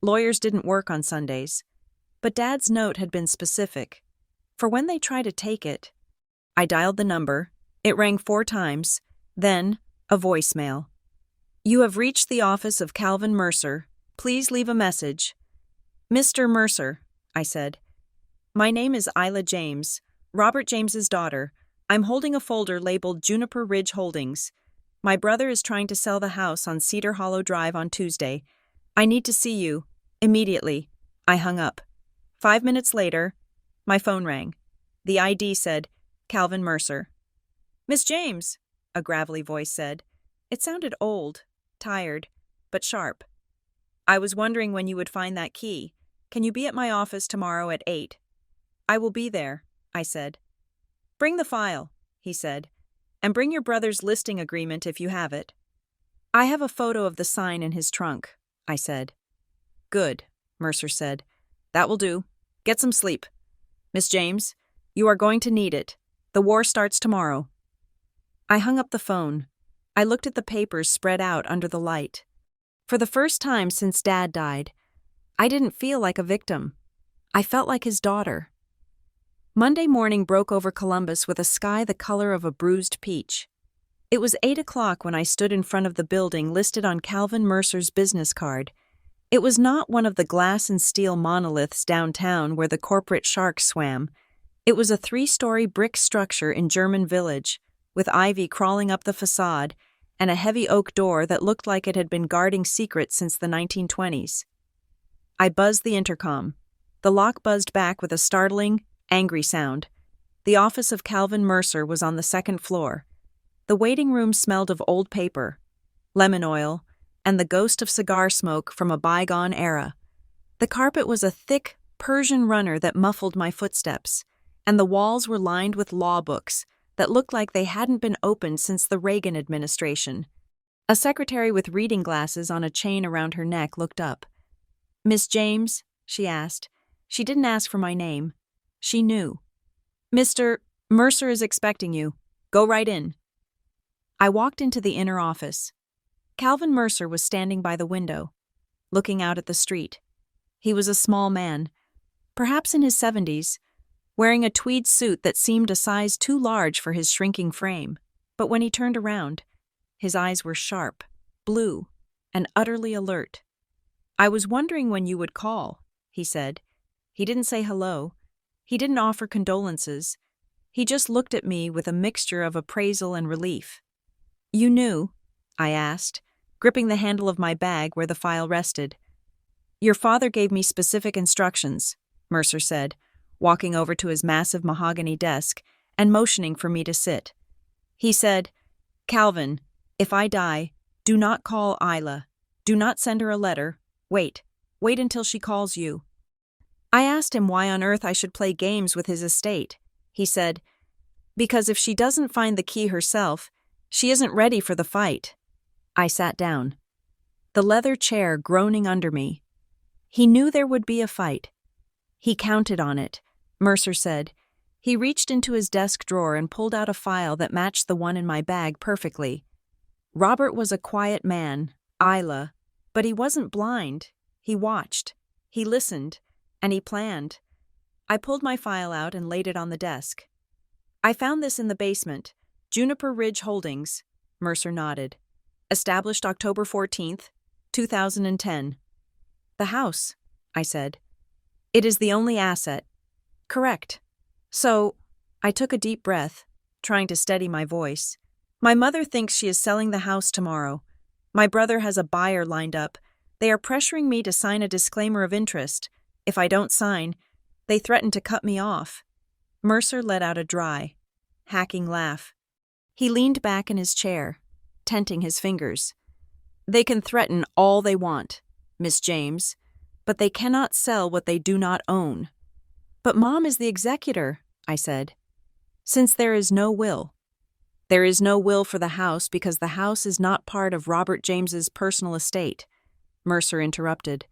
[SPEAKER 1] Lawyers didn't work on Sundays. But Dad's note had been specific. For when they try to take it. I dialed the number. It rang 4 times. Then, a voicemail. You have reached the office of Calvin Mercer. Please leave a message. Mr. Mercer, I said. My name is Isla James, Robert James's daughter. I'm holding a folder labeled Juniper Ridge Holdings. My brother is trying to sell the house on Cedar Hollow Drive on Tuesday. I need to see you. Immediately. I hung up. 5 minutes later, my phone rang. The ID said, Calvin Mercer. Miss James, a gravelly voice said. It sounded old, tired, but sharp. I was wondering when you would find that key. Can you be at my office tomorrow at 8? I will be there, I said. Bring the file, he said, and bring your brother's listing agreement if you have it. I have a photo of the sign in his trunk, I said. Good, Mercer said. That will do. Get some sleep. Miss James, you are going to need it. The war starts tomorrow. I hung up the phone. I looked at the papers spread out under the light. For the first time since Dad died, I didn't feel like a victim. I felt like his daughter. Monday morning broke over Columbus with a sky the color of a bruised peach. It was 8 o'clock when I stood in front of the building listed on Calvin Mercer's business card. It was not one of the glass and steel monoliths downtown where the corporate sharks swam. It was a 3-story brick structure in German Village, with ivy crawling up the facade and a heavy oak door that looked like it had been guarding secrets since the 1920s. I buzzed the intercom. The lock buzzed back with a startling, angry sound. The office of Calvin Mercer was on the 2nd floor. The waiting room smelled of old paper, lemon oil, and the ghost of cigar smoke from a bygone era. The carpet was a thick Persian runner that muffled my footsteps, and the walls were lined with law books that looked like they hadn't been opened since the Reagan administration. A secretary with reading glasses on a chain around her neck looked up. "Miss James?" she asked. She didn't ask for my name. She knew. "Mr. Mercer is expecting you. Go right in." I walked into the inner office. Calvin Mercer was standing by the window, looking out at the street. He was a small man, perhaps in his 70s, wearing a tweed suit that seemed a size too large for his shrinking frame. But when he turned around, his eyes were sharp, blue, and utterly alert. "I was wondering when you would call," he said. He didn't say hello. He didn't offer condolences. He just looked at me with a mixture of appraisal and relief. "You knew?" I asked, gripping the handle of my bag where the file rested. "Your father gave me specific instructions," Mercer said, walking over to his massive mahogany desk and motioning for me to sit. He said, "Calvin, if I die, do not call Isla. Do not send her a letter. Wait until she calls you." I asked him why on earth I should play games with his estate. He said, "Because if she doesn't find the key herself, she isn't ready for the fight." I sat down, the leather chair groaning under me. He knew there would be a fight. He counted on it, Mercer said. He reached into his desk drawer and pulled out a file that matched the one in my bag perfectly. Robert was a quiet man, Isla, but he wasn't blind. He watched, he listened, and he planned. I pulled my file out and laid it on the desk. "I found this in the basement. Juniper Ridge Holdings," Mercer nodded. "Established October 14th, 2010. "The house," I said. "It is the only asset." "Correct." "So," I took a deep breath, trying to steady my voice. "My mother thinks she is selling the house tomorrow. My brother has a buyer lined up. They are pressuring me to sign a disclaimer of interest. If I don't sign, they threaten to cut me off." Mercer let out a dry, hacking laugh. He leaned back in his chair, tenting his fingers. "They can threaten all they want, Miss James, but they cannot sell what they do not own." "But Mom is the executor," I said. "Since there is no will." "There is no will for the house because the house is not part of Robert James's personal estate," Mercer interrupted,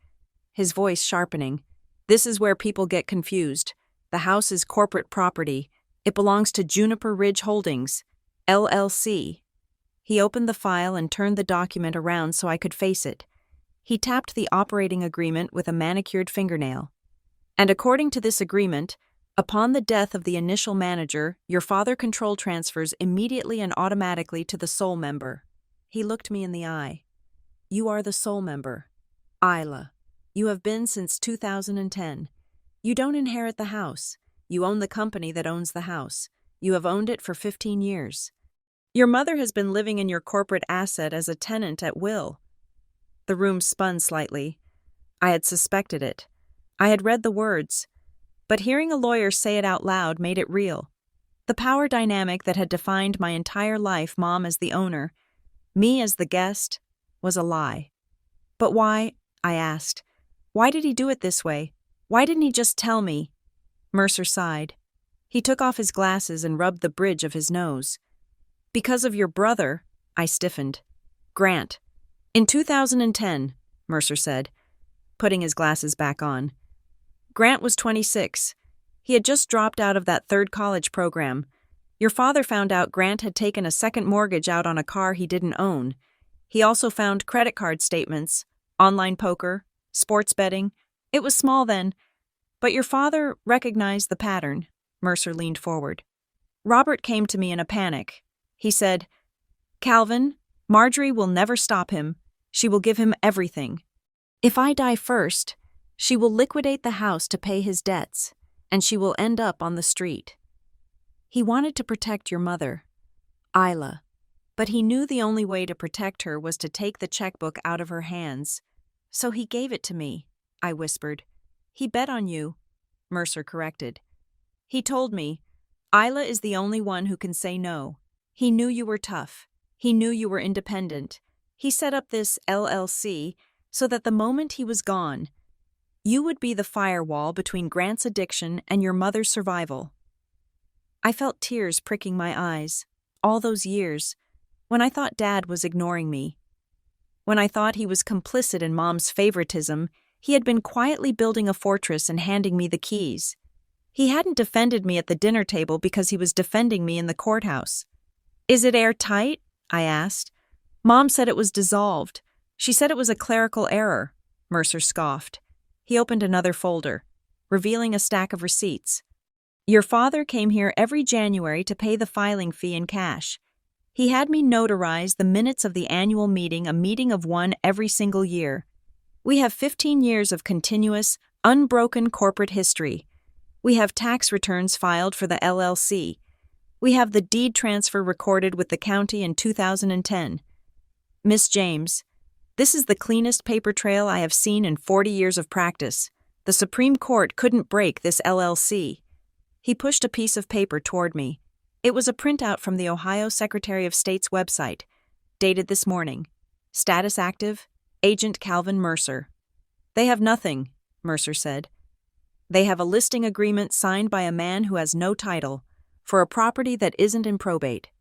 [SPEAKER 1] his voice sharpening. "This is where people get confused. The house is corporate property. It belongs to Juniper Ridge Holdings, LLC. He opened the file and turned the document around so I could face it. He tapped the operating agreement with a manicured fingernail. "And according to this agreement, upon the death of the initial manager, your father control transfers immediately and automatically to the sole member." He looked me in the eye. "You are the sole member, Isla. You have been since 2010. You don't inherit the house. You own the company that owns the house. You have owned it for 15 years. Your mother has been living in your corporate asset as a tenant at will." The room spun slightly. I had suspected it. I had read the words. But hearing a lawyer say it out loud made it real. The power dynamic that had defined my entire life, Mom as the owner, me as the guest, was a lie. "But why?" I asked. "Why did he do it this way? Why didn't he just tell me?" Mercer sighed. He took off his glasses and rubbed the bridge of his nose. "Because of your brother," I stiffened. "Grant." "In 2010, Mercer said, putting his glasses back on. "Grant was 26. He had just dropped out of that third college program. Your father found out Grant had taken a second mortgage out on a car he didn't own. He also found credit card statements, online poker, sports betting. It was small then, but your father recognized the pattern. Mercer leaned forward. Robert came to me in a panic. He said, "Calvin, Marjorie will never stop him. She will give him everything. If I die first, she will liquidate the house to pay his debts, and she will end up on the street." He wanted to protect your mother, Isla, but he knew the only way to protect her was to take the checkbook out of her hands. "So he gave it to me," I whispered. "He bet on you," Mercer corrected. "He told me, Isla is the only one who can say no. He knew you were tough. He knew you were independent. He set up this LLC so that the moment he was gone, you would be the firewall between Grant's addiction and your mother's survival." I felt tears pricking my eyes. All those years, when I thought Dad was ignoring me. When I thought he was complicit in Mom's favoritism, he had been quietly building a fortress and handing me the keys. He hadn't defended me at the dinner table because he was defending me in the courthouse. "Is it airtight?" I asked. "Mom said it was dissolved. She said it was a clerical error," Mercer scoffed. He opened another folder, revealing a stack of receipts. "Your father came here every January to pay the filing fee in cash. He had me notarize the minutes of the annual meeting, a meeting of one every single year. We have 15 years of continuous, unbroken corporate history. We have tax returns filed for the LLC. We have the deed transfer recorded with the county in 2010. Miss James, this is the cleanest paper trail I have seen in 40 years of practice. The Supreme Court couldn't break this LLC." He pushed a piece of paper toward me. It was a printout from the Ohio Secretary of State's website, dated this morning. "Status active, Agent Calvin Mercer." "They have nothing," Mercer said. "They have a listing agreement signed by a man who has no title, for a property that isn't in probate."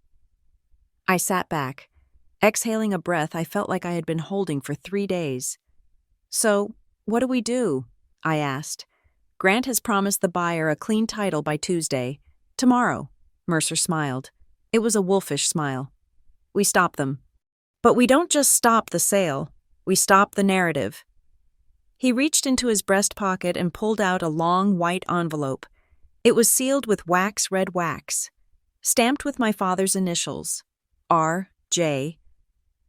[SPEAKER 1] I sat back, exhaling a breath I felt like I had been holding for 3 days. "So, what do we do?" I asked. "Grant has promised the buyer a clean title by Tuesday. Tomorrow." Mercer smiled. It was a wolfish smile. "We stop them. But we don't just stop the sale. We stop the narrative." He reached into his breast pocket and pulled out a long white envelope. It was sealed with red wax, stamped with my father's initials, R.J.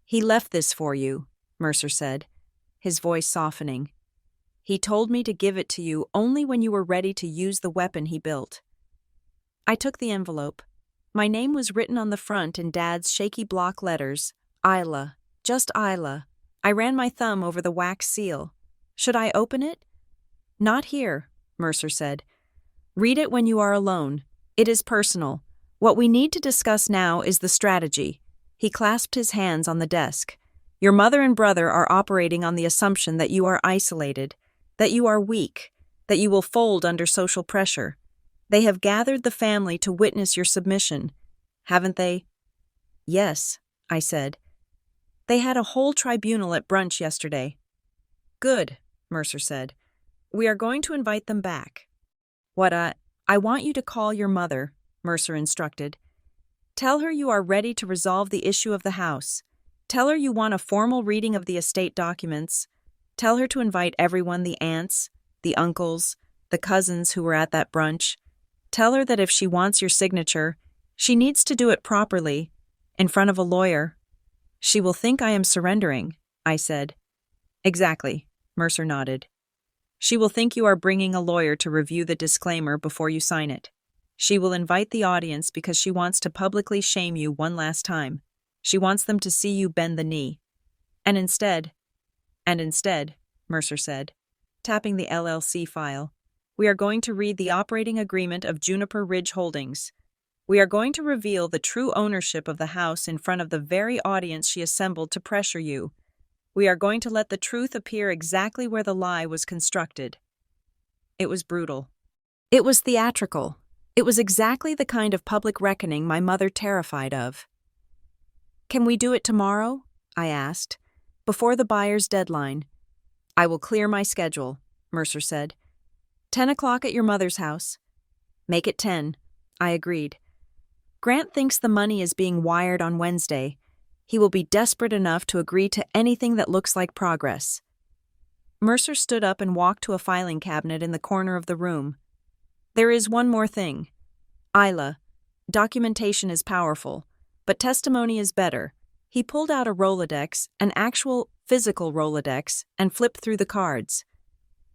[SPEAKER 1] "He left this for you," Mercer said, his voice softening. "He told me to give it to you only when you were ready to use the weapon he built." I took the envelope. My name was written on the front in Dad's shaky block letters, Isla, just Isla. I ran my thumb over the wax seal. "Should I open it?" "Not here," Mercer said. "Read it when you are alone. It is personal. What we need to discuss now is the strategy." He clasped his hands on the desk. "Your mother and brother are operating on the assumption that you are isolated, that you are weak, that you will fold under social pressure. They have gathered the family to witness your submission, haven't they?" "Yes," I said. "They had a whole tribunal at brunch yesterday." "Good," Mercer said. "We are going to invite them back." I want you to call your mother," Mercer instructed. "Tell her you are ready to resolve the issue of the house. Tell her you want a formal reading of the estate documents. Tell her to invite everyone, the aunts, the uncles, the cousins who were at that brunch. Tell her that if she wants your signature, she needs to do it properly, in front of a lawyer." "She will think I am surrendering," I said. "Exactly," Mercer nodded. "She will think you are bringing a lawyer to review the disclaimer before you sign it. She will invite the audience because she wants to publicly shame you one last time. She wants them to see you bend the knee. And instead, Mercer said, tapping the LLC file, "we are going to read the operating agreement of Juniper Ridge Holdings. We are going to reveal the true ownership of the house in front of the very audience she assembled to pressure you. We are going to let the truth appear exactly where the lie was constructed." It was brutal. It was theatrical. It was exactly the kind of public reckoning my mother terrified of. "Can we do it tomorrow?" I asked, "before the buyer's deadline?" "I will clear my schedule," Mercer said. 10 o'clock at your mother's house." "Make it 10, I agreed. Grant thinks the money is being wired on Wednesday. He will be desperate enough to agree to anything that looks like progress. Mercer stood up and walked to a filing cabinet in the corner of the room. There is one more thing. Isla, documentation is powerful, but testimony is better. He pulled out a Rolodex, an actual physical Rolodex, and flipped through the cards.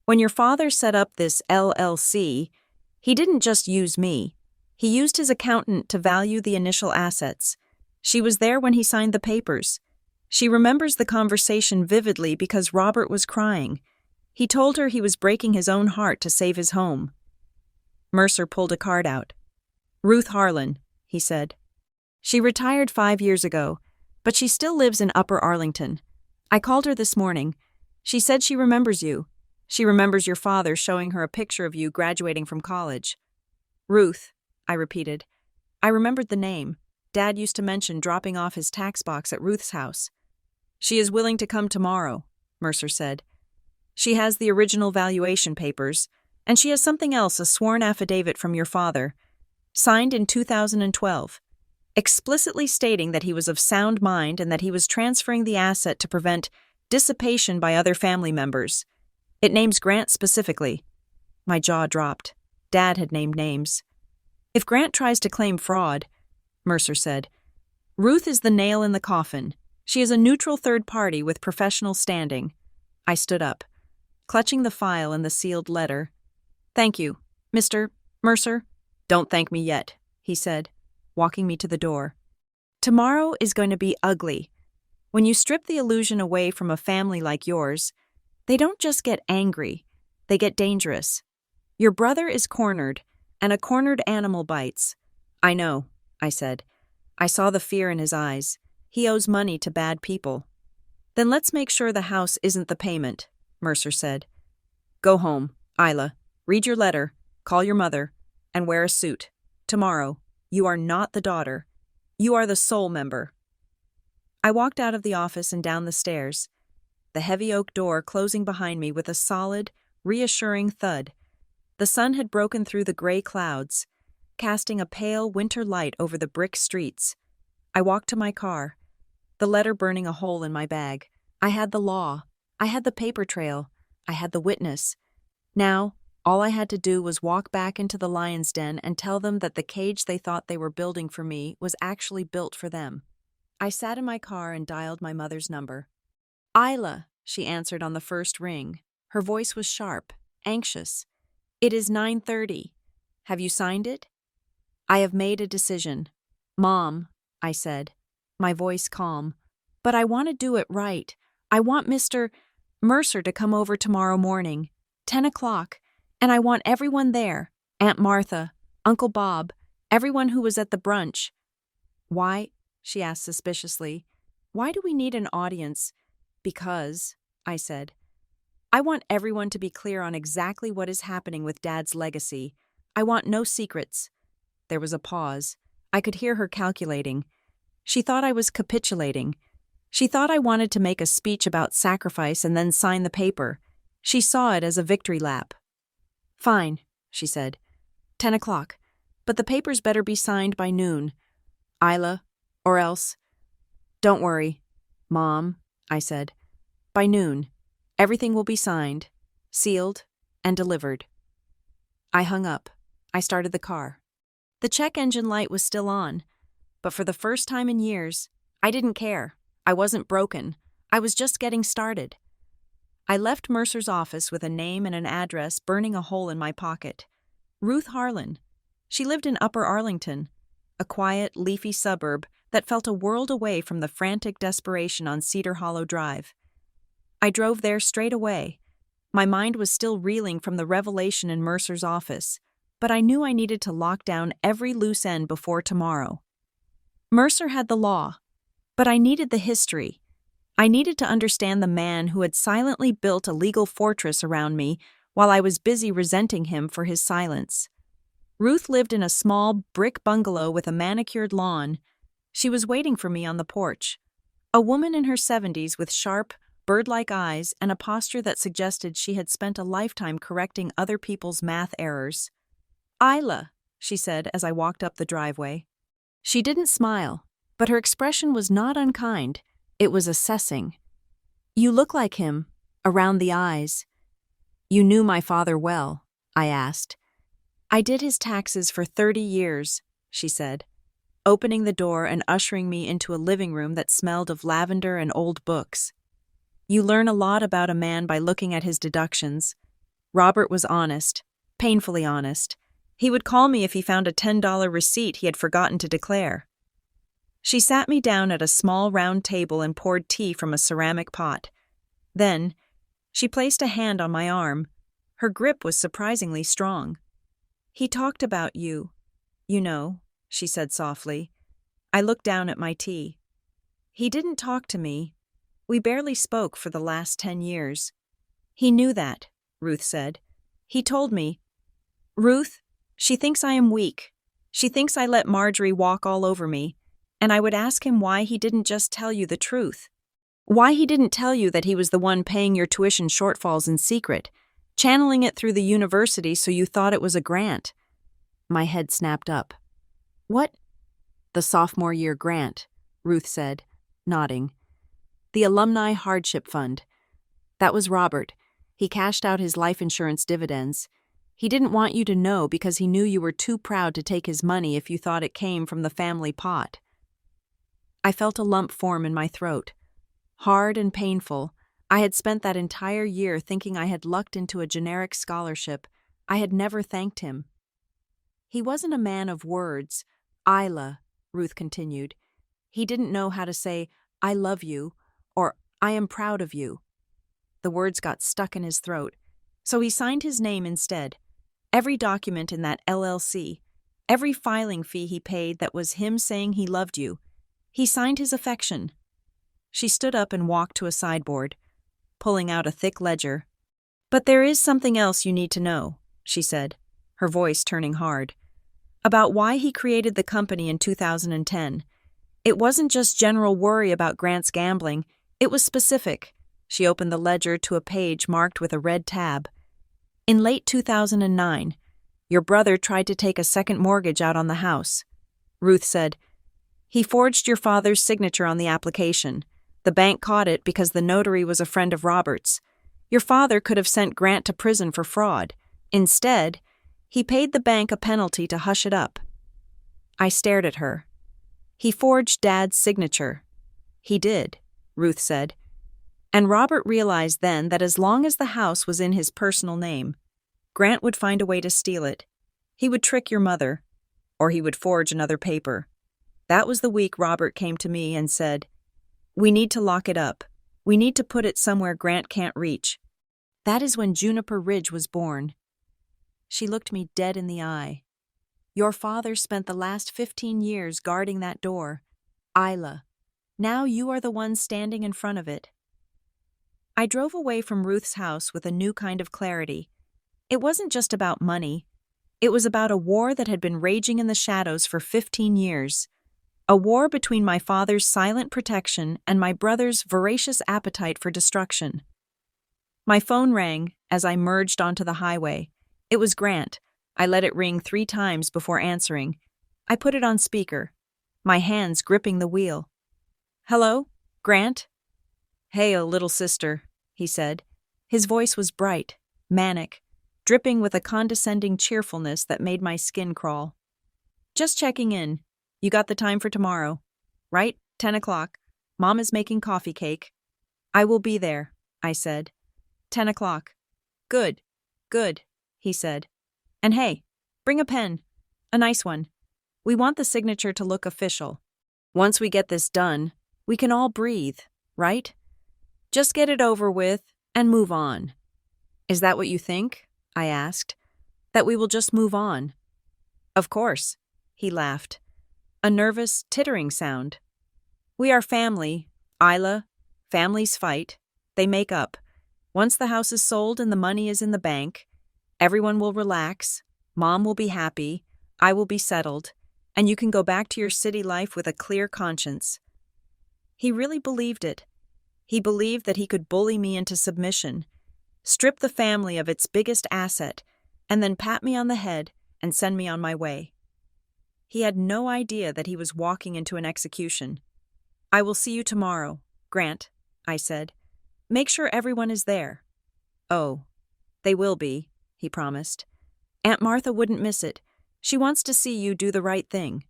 [SPEAKER 1] When your father set up this LLC, he didn't just use me. He used his accountant to value the initial assets. She was there when he signed the papers. She remembers the conversation vividly because Robert was crying. He told her he was breaking his own heart to save his home. Mercer pulled a card out. Ruth Harlan, he said. She retired 5 years ago, but she still lives in Upper Arlington. I called her this morning. She said she remembers you. She remembers your father showing her a picture of you graduating from college. Ruth, I repeated. I remembered the name. Dad used to mention dropping off his tax box at Ruth's house. She is willing to come tomorrow, Mercer said. She has the original valuation papers, and she has something else, a sworn affidavit from your father, signed in 2012, explicitly stating that he was of sound mind and that he was transferring the asset to prevent dissipation by other family members. It names Grant specifically. My jaw dropped. Dad had named names. If Grant tries to claim fraud, Mercer said, Ruth is the nail in the coffin. She is a neutral third party with professional standing. I stood up, clutching the file and the sealed letter. Thank you, Mr. Mercer. Don't thank me yet, he said, walking me to the door. Tomorrow is going to be ugly. When you strip the illusion away from a family like yours, they don't just get angry, they get dangerous. Your brother is cornered, and a cornered animal bites. I know, I said. I saw the fear in his eyes. He owes money to bad people. Then let's make sure the house isn't the payment, Mercer said. Go home, Isla. Read your letter, call your mother, and wear a suit. Tomorrow, you are not the daughter. You are the sole member. I walked out of the office and down the stairs, the heavy oak door closing behind me with a solid, reassuring thud. The sun had broken through the gray clouds, casting a pale winter light over the brick streets. I walked to my car, the letter burning a hole in my bag. I had the law. I had the paper trail. I had the witness. Now, all I had to do was walk back into the lion's den and tell them that the cage they thought they were building for me was actually built for them. I sat in my car and dialed my mother's number. Isla, she answered on the first ring. Her voice was sharp, anxious. It is 9:30. Have you signed it? I have made a decision. Mom, I said, my voice calm. But I want to do it right. I want Mr. Mercer to come over tomorrow morning, 10 o'clock, and I want everyone there, Aunt Martha, Uncle Bob, everyone who was at the brunch. Why? She asked suspiciously. Why do we need an audience? Because, I said. I want everyone to be clear on exactly what is happening with Dad's legacy. I want no secrets. There was a pause. I could hear her calculating. She thought I was capitulating. She thought I wanted to make a speech about sacrifice and then sign the paper. She saw it as a victory lap. Fine, she said. 10 o'clock. But the papers better be signed by noon. Isla, or else. Don't worry, Mom, I said. By noon, everything will be signed, sealed, and delivered. I hung up. I started the car. The check engine light was still on, but for the first time in years, I didn't care. I wasn't broken. I was just getting started. I left Mercer's office with a name and an address burning a hole in my pocket. Ruth Harlan. She lived in Upper Arlington, a quiet, leafy suburb that felt a world away from the frantic desperation on Cedar Hollow Drive. I drove there straight away. My mind was still reeling from the revelation in Mercer's office, but I knew I needed to lock down every loose end before tomorrow. Mercer had the law, but I needed the history. I needed to understand the man who had silently built a legal fortress around me while I was busy resenting him for his silence. Ruth lived in a small brick bungalow with a manicured lawn. She was waiting for me on the porch. A woman in her 70s with sharp, bird-like eyes and a posture that suggested she had spent a lifetime correcting other people's math errors. Isla, she said as I walked up the driveway. She didn't smile, but her expression was not unkind. It was assessing. You look like him, around the eyes. You knew my father well, I asked. I did his taxes for 30 years, she said, opening the door and ushering me into a living room that smelled of lavender and old books. You learn a lot about a man by looking at his deductions. Robert was honest, painfully honest. He would call me if he found a $10 receipt he had forgotten to declare. She sat me down at a small round table and poured tea from a ceramic pot. Then, she placed a hand on my arm. Her grip was surprisingly strong. He talked about you, you know, she said softly. I looked down at my tea. He didn't talk to me. We barely spoke for the last 10 years. He knew that, Ruth said. He told me, Ruth, she thinks I am weak. She thinks I let Marjorie walk all over me. And I would ask him why he didn't just tell you the truth. Why he didn't tell you that he was the one paying your tuition shortfalls in secret, channeling it through the university so you thought it was a grant. My head snapped up. What? The sophomore year grant, Ruth said, nodding. The Alumni Hardship Fund. That was Robert. He cashed out his life insurance dividends. He didn't want you to know because he knew you were too proud to take his money if you thought it came from the family pot. I felt a lump form in my throat. Hard and painful, I had spent that entire year thinking I had lucked into a generic scholarship. I had never thanked him. He wasn't a man of words. Isla, Ruth continued. He didn't know how to say, I love you, or I am proud of you. The words got stuck in his throat, so he signed his name instead. Every document in that LLC, every filing fee he paid that was him saying he loved you, he signed his affection. She stood up and walked to a sideboard, pulling out a thick ledger. But there is something else you need to know, she said, her voice turning hard, about why he created the company in 2010. It wasn't just general worry about Grant's gambling, it was specific. She opened the ledger to a page marked with a red tab. In late 2009, your brother tried to take a second mortgage out on the house. Ruth said, he forged your father's signature on the application. The bank caught it because the notary was a friend of Robert's. Your father could have sent Grant to prison for fraud. Instead, he paid the bank a penalty to hush it up. I stared at her. He forged Dad's signature. He did, Ruth said. And Robert realized then that as long as the house was in his personal name, Grant would find a way to steal it. He would trick your mother, or he would forge another paper. That was the week Robert came to me and said, we need to lock it up. We need to put it somewhere Grant can't reach. That is when Juniper Ridge was born. She looked me dead in the eye. Your father spent the last 15 years guarding that door. Isla, now you are the one standing in front of it. I drove away from Ruth's house with a new kind of clarity. It wasn't just about money. It was about a war that had been raging in the shadows for 15 years. A war between my father's silent protection and my brother's voracious appetite for destruction. My phone rang as I merged onto the highway. It was Grant. I let it ring 3 times before answering. I put it on speaker, my hands gripping the wheel. Hello, Grant? Hey, little sister, he said. His voice was bright, manic, dripping with a condescending cheerfulness that made my skin crawl. Just checking in. You got the time for tomorrow, right? 10 o'clock. Mom is making coffee cake. I will be there, I said. 10 o'clock. Good, he said. And hey, bring a pen. A nice one. We want the signature to look official. Once we get this done, we can all breathe, right? Just get it over with and move on. Is that what you think? I asked. That we will just move on? Of course, he laughed. A nervous, tittering sound. We are family, Isla. Families fight. They make up. Once the house is sold and the money is in the bank, everyone will relax, Mom will be happy, I will be settled, and you can go back to your city life with a clear conscience. He really believed it. He believed that he could bully me into submission, strip the family of its biggest asset, and then pat me on the head and send me on my way. He had no idea that he was walking into an execution. "I will see you tomorrow, Grant," I said. "Make sure everyone is there." "Oh, they will be," he promised. "Aunt Martha wouldn't miss it. She wants to see you do the right thing."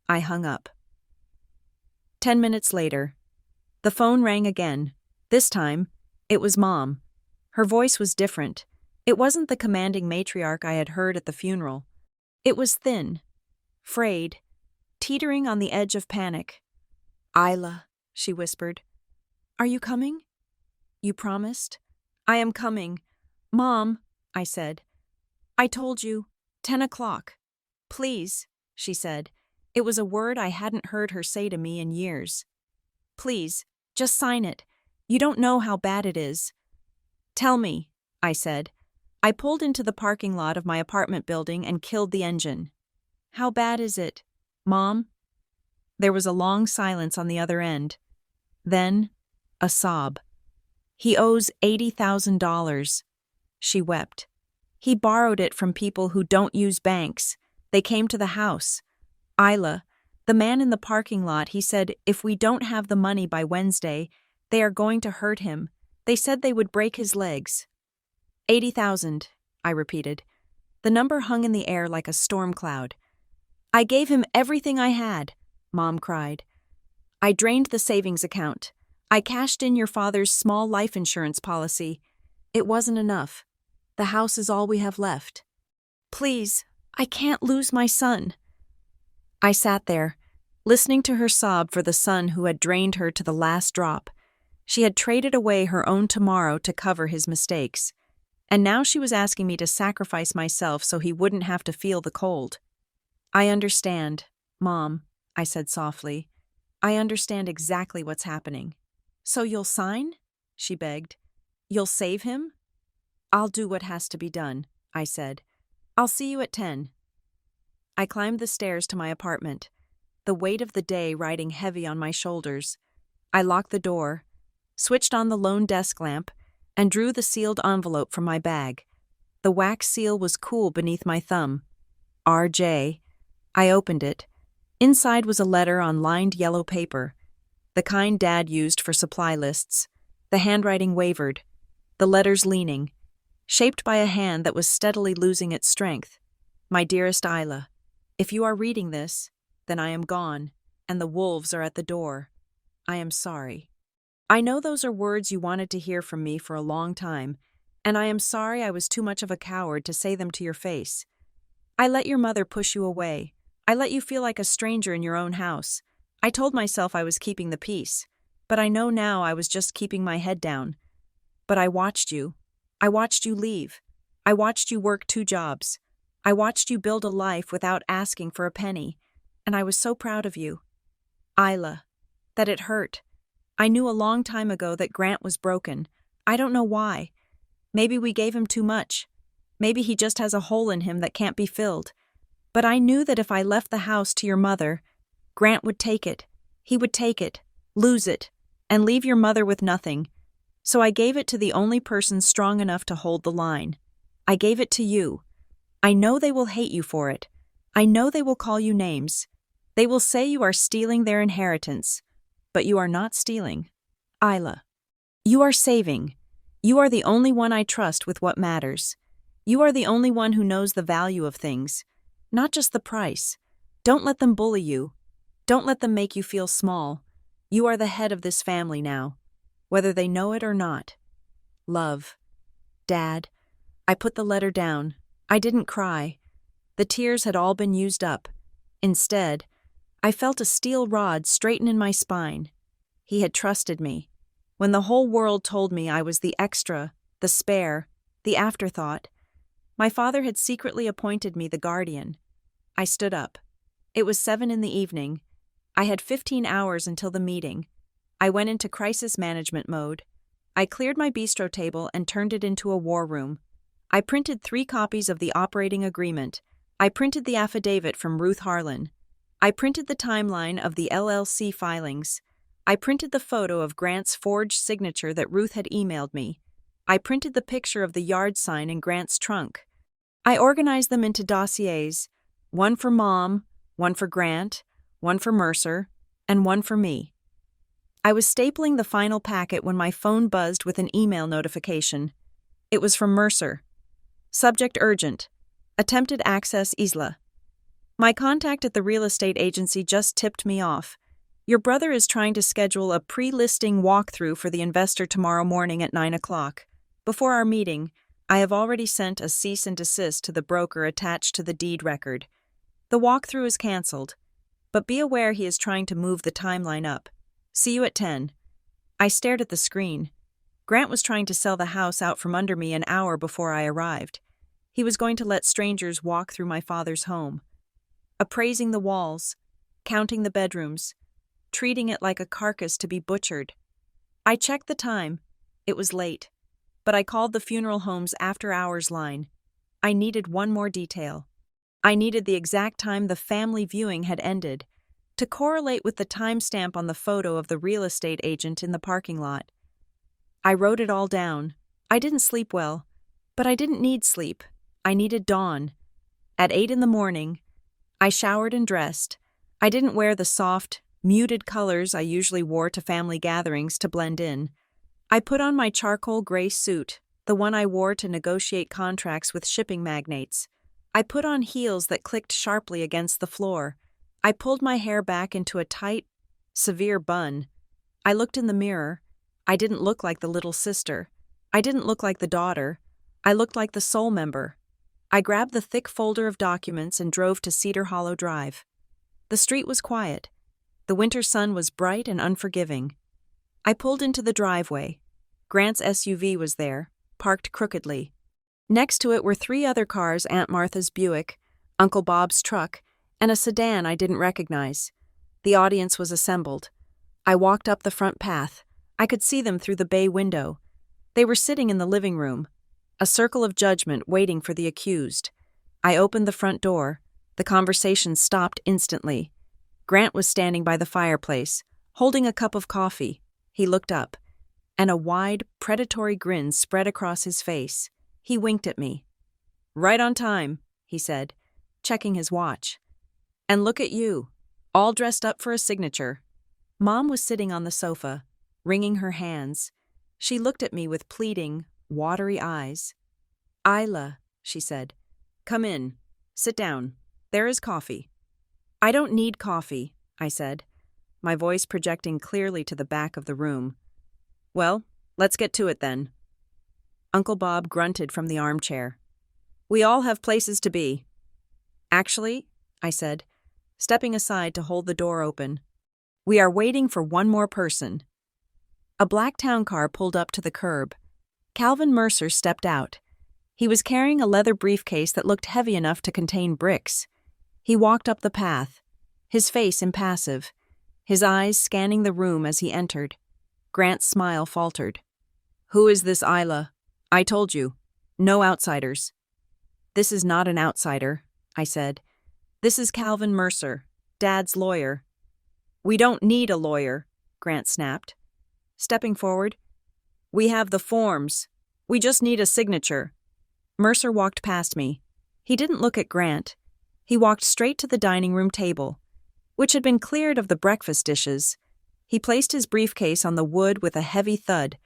[SPEAKER 1] I hung up. 10 minutes later, the phone rang again. This time, it was Mom. Her voice was different. It wasn't the commanding matriarch I had heard at the funeral. It was thin, frayed, teetering on the edge of panic. "Isla," she whispered. "Are you coming?" "You promised." "I am coming." "Mom," I said. "I told you, 10 o'clock. "Please," she said. It was a word I hadn't heard her say to me in years. "Please, just sign it. You don't know how bad it is." "Tell me," I said. I pulled into the parking lot of my apartment building and killed the engine. "How bad is it, Mom?" There was a long silence on the other end. Then, a sob. "He owes $80,000. She wept. "He borrowed it from people who don't use banks. They came to the house. Isla, the man in the parking lot, he said if we don't have the money by Wednesday, they are going to hurt him. They said they would break his legs." 80,000, I repeated. The number hung in the air like a storm cloud. "I gave him everything I had," Mom cried. "I drained the savings account. I cashed in your father's small life insurance policy. It wasn't enough. The house is all we have left. Please, I can't lose my son." I sat there, listening to her sob for the son who had drained her to the last drop. She had traded away her own tomorrow to cover his mistakes. And now she was asking me to sacrifice myself so he wouldn't have to feel the cold. "I understand, Mom," I said softly. "I understand exactly what's happening." "So you'll sign?" she begged. "You'll save him?" "I'll do what has to be done," I said. "I'll see you at 10. I climbed the stairs to my apartment, the weight of the day riding heavy on my shoulders. I locked the door, switched on the lone desk lamp, and drew the sealed envelope from my bag. The wax seal was cool beneath my thumb. R.J. I opened it. Inside was a letter on lined yellow paper, the kind Dad used for supply lists. The handwriting wavered, the letters leaning, shaped by a hand that was steadily losing its strength. "My dearest Isla, if you are reading this, then I am gone, and the wolves are at the door. I am sorry. I know those are words you wanted to hear from me for a long time, and I am sorry I was too much of a coward to say them to your face. I let your mother push you away. I let you feel like a stranger in your own house. I told myself I was keeping the peace, but I know now I was just keeping my head down. But I watched you. I watched you leave. I watched you work 2 jobs. I watched you build a life without asking for a penny, and I was so proud of you. Isla, that it hurt. I knew a long time ago that Grant was broken. I don't know why. Maybe we gave him too much. Maybe he just has a hole in him that can't be filled. But I knew that if I left the house to your mother, Grant would take it. He would take it, lose it, and leave your mother with nothing. So I gave it to the only person strong enough to hold the line. I gave it to you. I know they will hate you for it. I know they will call you names. They will say you are stealing their inheritance. But you are not stealing. Isla, you are saving. You are the only one I trust with what matters. You are the only one who knows the value of things, not just the price. Don't let them bully you. Don't let them make you feel small. You are the head of this family now, whether they know it or not. Love. Dad. I put the letter down. I didn't cry. The tears had all been used up. Instead, I felt a steel rod straighten in my spine. He had trusted me. When the whole world told me I was the extra, the spare, the afterthought, my father had secretly appointed me the guardian. I stood up. It was 7 in the evening. I had 15 hours until the meeting. I went into crisis management mode. I cleared my bistro table and turned it into a war room. I printed 3 copies of the operating agreement. I printed the affidavit from Ruth Harlan. I printed the timeline of the LLC filings. I printed the photo of Grant's forged signature that Ruth had emailed me. I printed the picture of the yard sign in Grant's trunk. I organized them into dossiers, one for Mom, one for Grant, one for Mercer, and one for me. I was stapling the final packet when my phone buzzed with an email notification. It was from Mercer. Subject urgent. Attempted access Isla. My contact at the real estate agency just tipped me off. Your brother is trying to schedule a pre-listing walkthrough for the investor tomorrow morning at 9 o'clock. Before our meeting, I have already sent a cease and desist to the broker attached to the deed record. The walkthrough is canceled, but be aware he is trying to move the timeline up. See you at 10. I stared at the screen. Grant was trying to sell the house out from under me an hour before I arrived. He was going to let strangers walk through my father's home, appraising the walls, counting the bedrooms, treating it like a carcass to be butchered. I checked the time. It was late, but I called the funeral home's after-hours line. I needed one more detail. I needed the exact time the family viewing had ended, to correlate with the timestamp on the photo of the real estate agent in the parking lot. I wrote it all down. I didn't sleep well, but I didn't need sleep. I needed dawn. At 8 in the morning, I showered and dressed. I didn't wear the soft, muted colors I usually wore to family gatherings to blend in. I put on my charcoal gray suit, the one I wore to negotiate contracts with shipping magnates. I put on heels that clicked sharply against the floor. I pulled my hair back into a tight, severe bun. I looked in the mirror. I didn't look like the little sister. I didn't look like the daughter. I looked like the soul member. I grabbed the thick folder of documents and drove to Cedar Hollow Drive. The street was quiet. The winter sun was bright and unforgiving. I pulled into the driveway. Grant's SUV was there, parked crookedly. Next to it were 3 other cars: Aunt Martha's Buick, Uncle Bob's truck, and a sedan I didn't recognize. The audience was assembled. I walked up the front path. I could see them through the bay window. They were sitting in the living room, a circle of judgment waiting for the accused. I opened the front door. The conversation stopped instantly. Grant was standing by the fireplace, holding a cup of coffee. He looked up, and a wide, predatory grin spread across his face. He winked at me. "Right on time," he said, checking his watch. "And look at you, all dressed up for a signature." Mom was sitting on the sofa, wringing her hands. She looked at me with pleading, watery eyes. "Isla," she said, "come in. Sit down. There is coffee." "I don't need coffee," I said, my voice projecting clearly to the back of the room. "Well, let's get to it then." Uncle Bob grunted from the armchair. "We all have places to be." "Actually," I said, stepping aside to hold the door open, "we are waiting for one more person." A black town car pulled up to the curb. Calvin Mercer stepped out. He was carrying a leather briefcase that looked heavy enough to contain bricks. He walked up the path, his face impassive, his eyes scanning the room as he entered. Grant's smile faltered. "Who is this Isla? I told you. No outsiders." "This is not an outsider," I said. "This is Calvin Mercer, Dad's lawyer." "We don't need a lawyer," Grant snapped. Stepping forward, "We have the forms. We just need a signature." Mercer walked past me. He didn't look at Grant. He walked straight to the dining room table, which had been cleared of the breakfast dishes. He placed his briefcase on the wood with a heavy thud.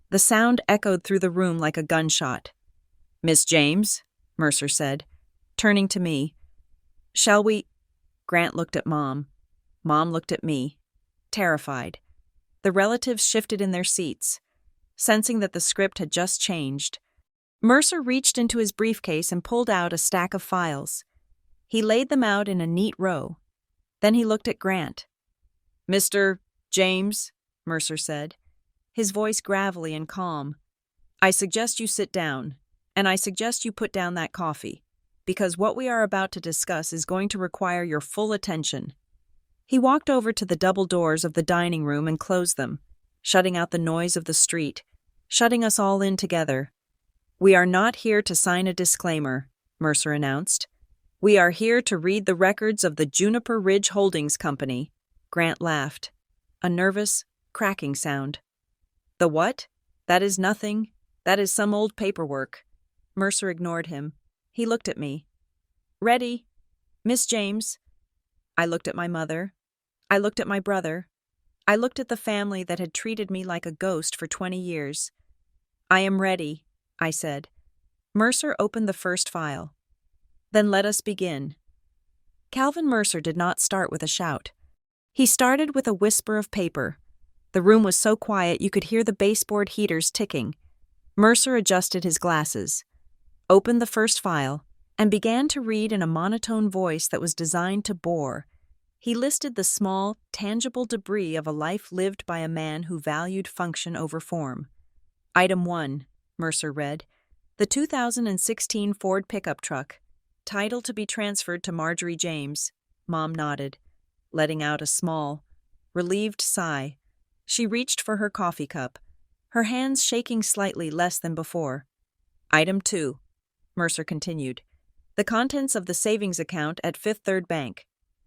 [SPEAKER 1] The sound echoed through the room like a gunshot. "Miss James," Mercer said, turning to me. "Shall we—" Grant looked at Mom. Mom looked at me, terrified. The relatives shifted in their seats, sensing that the script had just changed. Mercer reached into his briefcase and pulled out a stack of files. He laid them out in a neat row. Then he looked at Grant. "Mr. James," Mercer said, his voice gravelly and calm, "I suggest you sit down, and I suggest you put down that coffee, because what we are about to discuss is going to require your full attention." He walked over to the double doors of the dining room and closed them, shutting out the noise of the street, shutting us all in together. "We are not here to sign a disclaimer," Mercer announced. "We are here to read the records of the Juniper Ridge Holdings Company." Grant laughed, a nervous, cracking sound. "The what? That is nothing. That is some old paperwork." Mercer ignored him. He looked at me. "Ready? Miss James." I looked at my mother. I looked at my brother. I looked at the family that had treated me like a ghost for 20 years. I am ready, I said. Mercer opened the first file. Then let us begin. Calvin Mercer did not start with a shout. He started with a whisper of paper. The room was so quiet you could hear the baseboard heaters ticking. Mercer adjusted his glasses, opened the first file, and began to read in a monotone voice that was designed to bore. He listed the small, tangible debris of a life lived by a man who valued function over form. Item 1, Mercer read, the 2016 Ford pickup truck. Title to be transferred to Marjorie James. Mom nodded, letting out a small, relieved sigh. She reached for her coffee cup, her hands shaking slightly less than before. Item 2, Mercer continued. The contents of the savings account at Fifth Third Bank,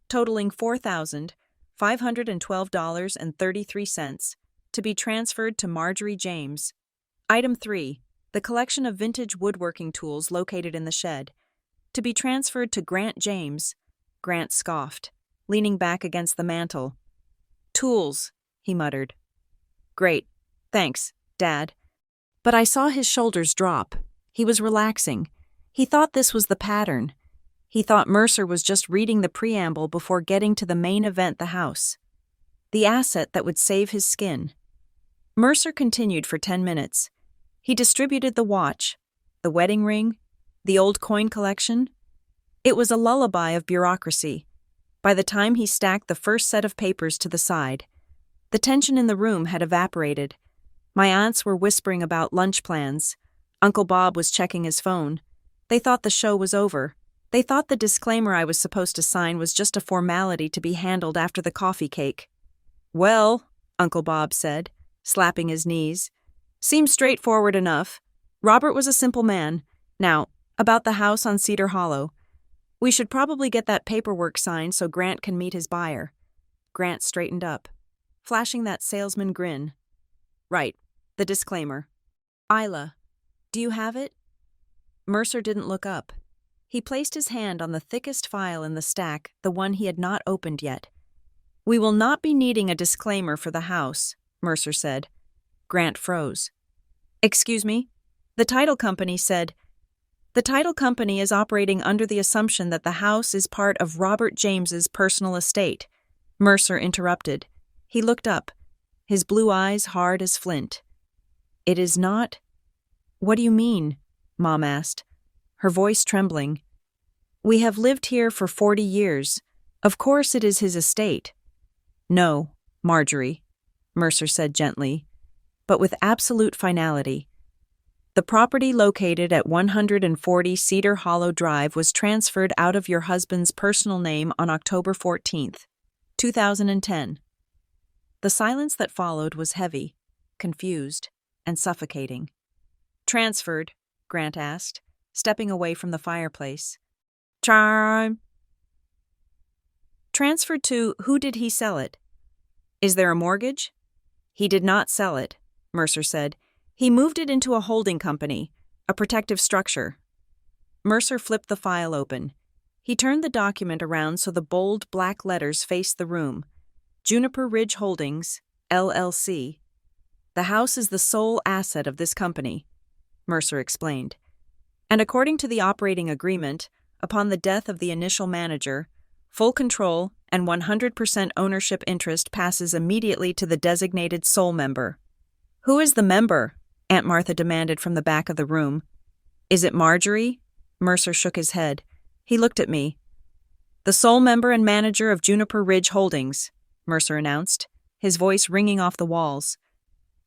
[SPEAKER 1] totaling $4,512.33, to be transferred to Marjorie James. Item 3, the collection of vintage woodworking tools located in the shed, to be transferred to Grant James. Grant scoffed, leaning back against the mantel. Tools, he muttered. Great, thanks, Dad. But I saw his shoulders drop. He was relaxing. He thought this was the pattern. He thought Mercer was just reading the preamble before getting to the main event, the house. The asset that would save his skin. Mercer continued for 10 minutes. He distributed the watch, the wedding ring, the old coin collection. It was a lullaby of bureaucracy. By the time he stacked the first set of papers to the side, the tension in the room had evaporated. My aunts were whispering about lunch plans. Uncle Bob was checking his phone. They thought the show was over. They thought the disclaimer I was supposed to sign was just a formality to be handled after the coffee cake. Well, Uncle Bob said, slapping his knees, seems straightforward enough. Robert was a simple man. Now, about the house on Cedar Hollow. We should probably get that paperwork signed so Grant can meet his buyer. Grant straightened up, flashing that salesman grin. Right, the disclaimer. Isla, do you have it? Mercer didn't look up. He placed his hand on the thickest file in the stack, the one he had not opened yet. We will not be needing a disclaimer for the house, Mercer said. Grant froze. Excuse me? The title company said, the title company is operating under the assumption that the house is part of Robert James's personal estate. Mercer interrupted. He looked up, his blue eyes hard as flint. It is not? What do you mean? Mom asked, her voice trembling. We have lived here for 40 years. Of course it is his estate. No, Marjorie, Mercer said gently, but with absolute finality. The property located at 140 Cedar Hollow Drive was transferred out of your husband's personal name on October 14th, 2010. The silence that followed was heavy, confused, and suffocating. Transferred, Grant asked, stepping away from the fireplace. Transferred to who did he sell it? Is there a mortgage? He did not sell it, Mercer said. He moved it into a holding company, a protective structure. Mercer flipped the file open. He turned the document around so the bold black letters faced the room. Juniper Ridge Holdings, LLC. The house is the sole asset of this company, Mercer explained. And according to the operating agreement, upon the death of the initial manager, full control and 100% ownership interest passes immediately to the designated sole member. Who is the member? Aunt Martha demanded from the back of the room. Is it Marjorie? Mercer shook his head. He looked at me. The sole member and manager of Juniper Ridge Holdings, Mercer announced, his voice ringing off the walls,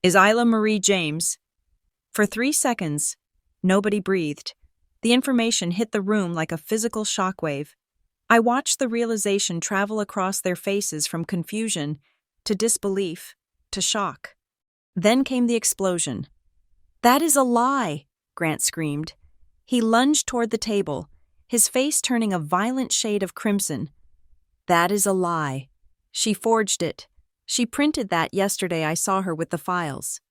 [SPEAKER 1] is Isla Marie James. For 3 seconds, nobody breathed. The information hit the room like a physical shockwave. I watched the realization travel across their faces from confusion to disbelief to shock. Then came the explosion. That is a lie, Grant screamed. He lunged toward the table, his face turning a violent shade of crimson. That is a lie. She forged it. She printed that yesterday. I saw her with the files.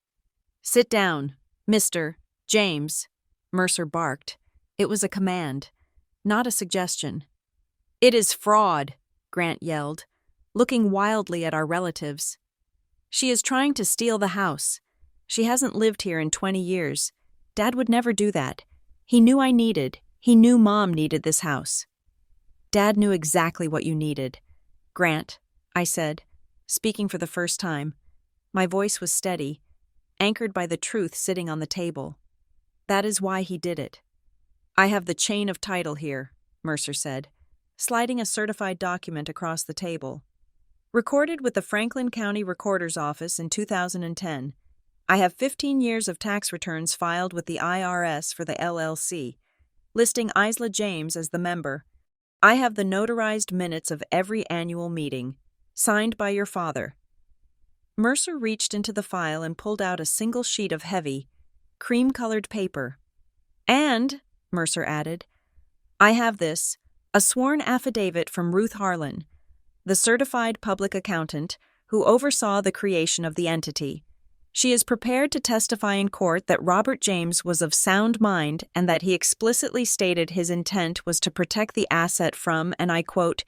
[SPEAKER 1] Sit down, Mr. James, Mercer barked. It was a command, not a suggestion. It is fraud, Grant yelled, looking wildly at our relatives. She is trying to steal the house. She hasn't lived here in 20 years. Dad would never do that. He knew Mom needed this house. Dad knew exactly what you needed. Grant, I said, speaking for the first time. My voice was steady, anchored by the truth sitting on the table. That is why he did it. I have the chain of title here, Mercer said, sliding a certified document across the table. Recorded with the Franklin County Recorder's Office in 2010. I have 15 years of tax returns filed with the IRS for the LLC, listing Isla James as the member. I have the notarized minutes of every annual meeting, signed by your father. Mercer reached into the file and pulled out a single sheet of heavy, cream-colored paper. And, Mercer added, I have this, a sworn affidavit from Ruth Harlan, the certified public accountant who oversaw the creation of the entity. She is prepared to testify in court that Robert James was of sound mind and that he explicitly stated his intent was to protect the asset from, and I quote,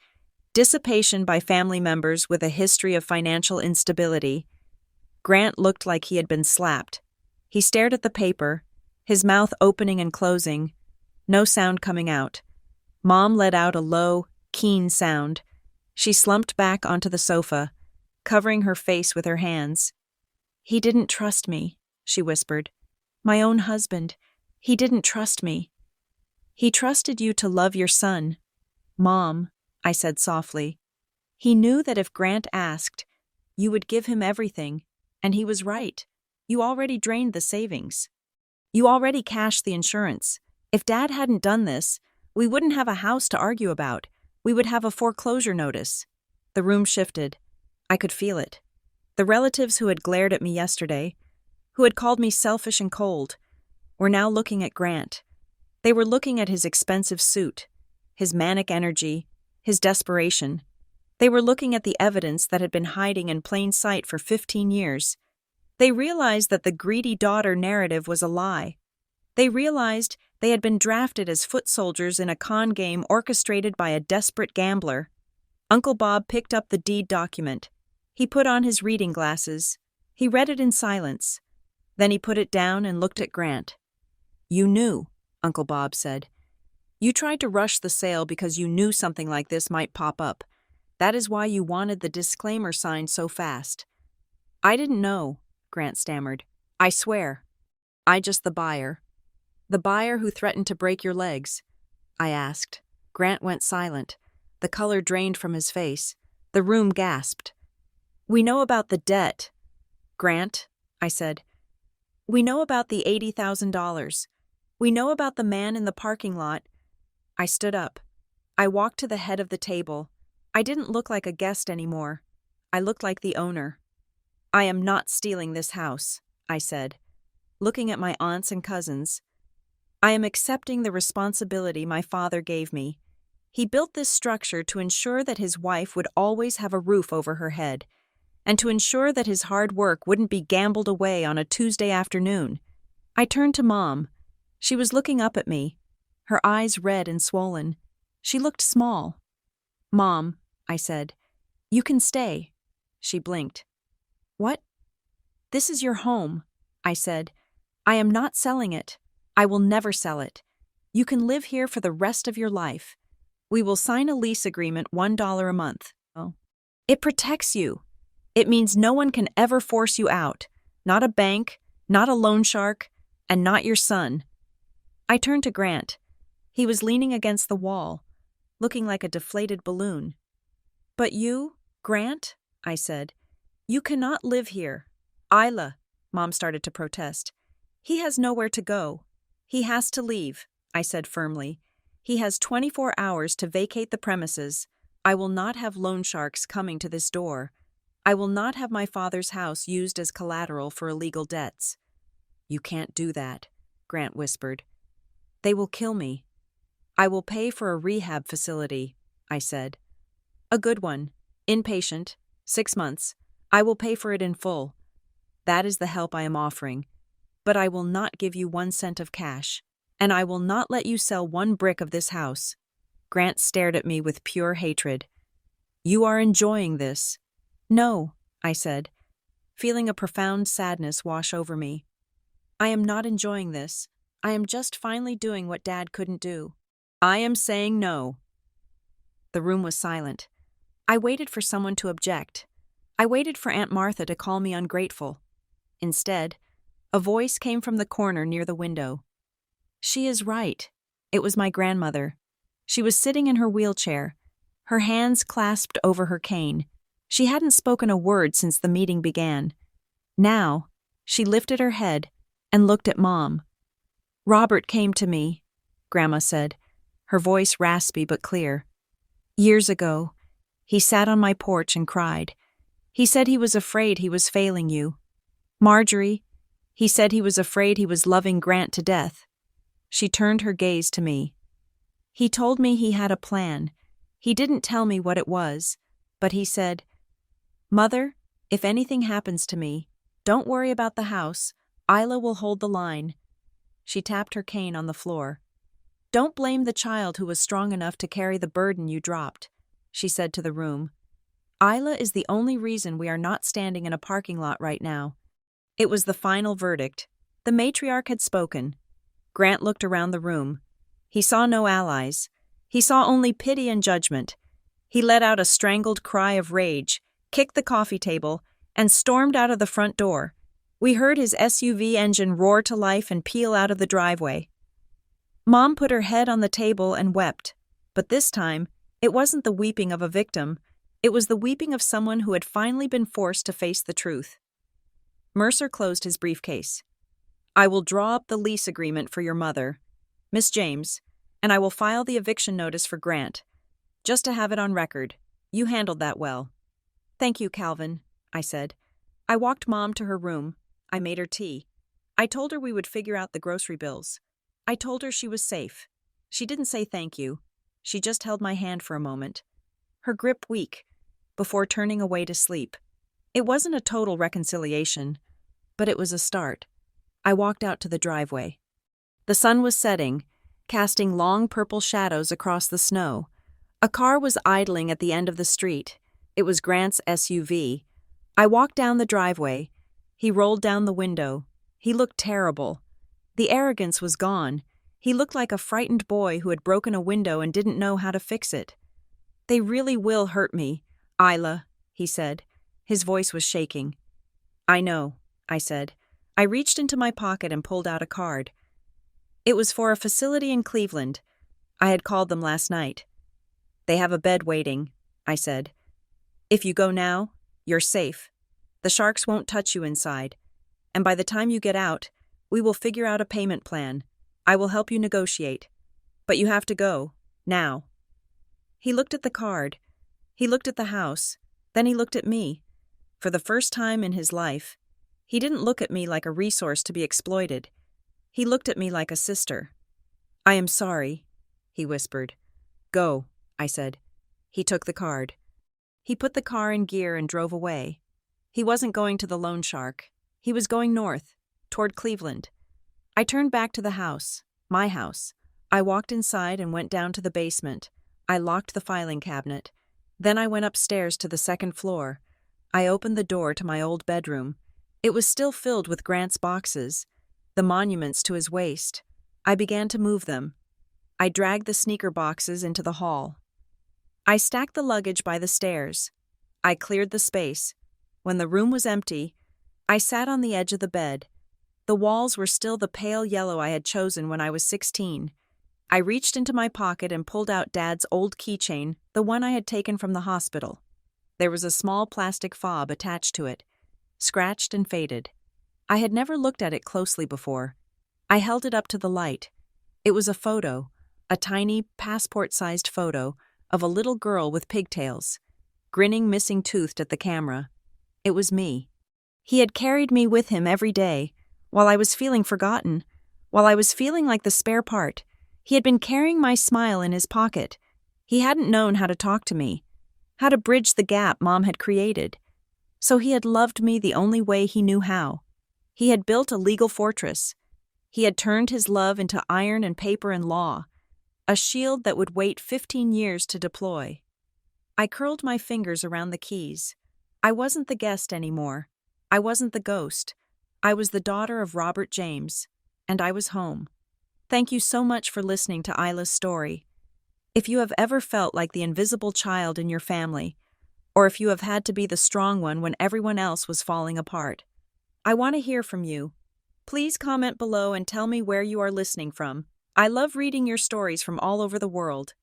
[SPEAKER 1] dissipation by family members with a history of financial instability. Grant looked like he had been slapped. He stared at the paper, his mouth opening and closing, no sound coming out. Mom let out a low, keen sound. She slumped back onto the sofa, covering her face with her hands. He didn't trust me, she whispered. My own husband. He didn't trust me. He trusted you to love your son. Mom, I said softly. He knew that if Grant asked, you would give him everything, and he was right. You already drained the savings. You already cashed the insurance. If Dad hadn't done this, we wouldn't have a house to argue about. We would have a foreclosure notice. The room shifted. I could feel it. The relatives who had glared at me yesterday, who had called me selfish and cold, were now looking at Grant. They were looking at his expensive suit, his manic energy, his desperation. They were looking at the evidence that had been hiding in plain sight for 15 years. They realized that the greedy daughter narrative was a lie. They realized they had been drafted as foot soldiers in a con game orchestrated by a desperate gambler. Uncle Bob picked up the deed document. He put on his reading glasses. He read it in silence. Then he put it down and looked at Grant. You knew, Uncle Bob said. You tried to rush the sale because you knew something like this might pop up. That is why you wanted the disclaimer signed so fast. I didn't know, Grant stammered. I swear. I just the buyer. The buyer who threatened to break your legs. I asked. Grant went silent. The color drained from his face. The room gasped. We know about the debt. Grant, I said. We know about the $80,000. We know about the man in the parking lot. I stood up. I walked to the head of the table. I didn't look like a guest anymore. I looked like the owner. I am not stealing this house, I said, looking at my aunts and cousins. I am accepting the responsibility my father gave me. He built this structure to ensure that his wife would always have a roof over her head, and to ensure that his hard work wouldn't be gambled away on a Tuesday afternoon. I turned to Mom. She was looking up at me, her eyes red and swollen. She looked small. Mom, I said, you can stay. She blinked. What? This is your home, I said. I am not selling it. I will never sell it. You can live here for the rest of your life. We will sign a lease agreement $1 a month. Oh. It protects you. It means no one can ever force you out. Not a bank, not a loan shark, and not your son. I turned to Grant. He was leaning against the wall, looking like a deflated balloon. But you, Grant, I said, you cannot live here. Isla, Mom started to protest. He has nowhere to go. He has to leave, I said firmly. He has 24 hours to vacate the premises. I will not have loan sharks coming to this door. I will not have my father's house used as collateral for illegal debts. You can't do that, Grant whispered. They will kill me. I will pay for a rehab facility, I said. A good one, inpatient, 6 months. I will pay for it in full. That is the help I am offering. But I will not give you 1 cent of cash, and I will not let you sell 1 brick of this house. Grant stared at me with pure hatred. You are enjoying this. No, I said, feeling a profound sadness wash over me. I am not enjoying this. I am just finally doing what Dad couldn't do. I am saying no. The room was silent. I waited for someone to object. I waited for Aunt Martha to call me ungrateful. Instead, a voice came from the corner near the window. She is right. It was my grandmother. She was sitting in her wheelchair, her hands clasped over her cane. She hadn't spoken a word since the meeting began. Now, she lifted her head and looked at Mom. Robert came to me, Grandma said, her voice raspy but clear. Years ago, he sat on my porch and cried. He said he was afraid he was failing you. Marjorie, he said he was afraid he was loving Grant to death. She turned her gaze to me. He told me he had a plan. He didn't tell me what it was, but he said, Mother, if anything happens to me, don't worry about the house. Isla will hold the line. She tapped her cane on the floor. Don't blame the child who was strong enough to carry the burden you dropped, she said to the room. Isla is the only reason we are not standing in a parking lot right now. It was the final verdict. The matriarch had spoken. Grant looked around the room. He saw no allies. He saw only pity and judgment. He let out a strangled cry of rage, kicked the coffee table, and stormed out of the front door. We heard his SUV engine roar to life and peel out of the driveway. Mom put her head on the table and wept, but this time, it wasn't the weeping of a victim. It was the weeping of someone who had finally been forced to face the truth. Mercer closed his briefcase. I will draw up the lease agreement for your mother, Miss James, and I will file the eviction notice for Grant. Just to have it on record, you handled that well. Thank you, Calvin, I said. I walked Mom to her room. I made her tea. I told her we would figure out the grocery bills. I told her she was safe. She didn't say thank you. She just held my hand for a moment, her grip weak, before turning away to sleep. It wasn't a total reconciliation, but it was a start. I walked out to the driveway. The sun was setting, casting long purple shadows across the snow. A car was idling at the end of the street. It was Grant's SUV. I walked down the driveway. He rolled down the window. He looked terrible. The arrogance was gone. He looked like a frightened boy who had broken a window and didn't know how to fix it. They really will hurt me, Isla, he said. His voice was shaking. I know, I said. I reached into my pocket and pulled out a card. It was for a facility in Cleveland. I had called them last night. They have a bed waiting, I said. If you go now, you're safe. The sharks won't touch you inside. And by the time you get out, we will figure out a payment plan. I will help you negotiate. But you have to go, now. He looked at the card. He looked at the house. Then he looked at me. For the first time in his life, he didn't look at me like a resource to be exploited. He looked at me like a sister. I am sorry, he whispered. Go, I said. He took the card. He put the car in gear and drove away. He wasn't going to the loan shark. He was going north, toward Cleveland. I turned back to the house, my house. I walked inside and went down to the basement. I locked the filing cabinet. Then I went upstairs to the second floor. I opened the door to my old bedroom. It was still filled with Grant's boxes, the monuments to his waist. I began to move them. I dragged the sneaker boxes into the hall. I stacked the luggage by the stairs. I cleared the space. When the room was empty, I sat on the edge of the bed. The walls were still the pale yellow I had chosen when I was 16. I reached into my pocket and pulled out Dad's old keychain, the one I had taken from the hospital. There was a small plastic fob attached to it, scratched and faded. I had never looked at it closely before. I held it up to the light. It was a photo, a tiny, passport-sized photo of a little girl with pigtails, grinning missing-toothed at the camera. It was me. He had carried me with him every day, while I was feeling forgotten, while I was feeling like the spare part. He had been carrying my smile in his pocket. He hadn't known how to talk to me, how to bridge the gap Mom had created. So he had loved me the only way he knew how. He had built a legal fortress. He had turned his love into iron and paper and law, a shield that would wait 15 years to deploy. I curled my fingers around the keys. I wasn't the guest anymore. I wasn't the ghost. I was the daughter of Robert James, and I was home. Thank you so much for listening to Isla's story. If you have ever felt like the invisible child in your family, or if you have had to be the strong one when everyone else was falling apart, I want to hear from you. Please comment below and tell me where you are listening from. I love reading your stories from all over the world.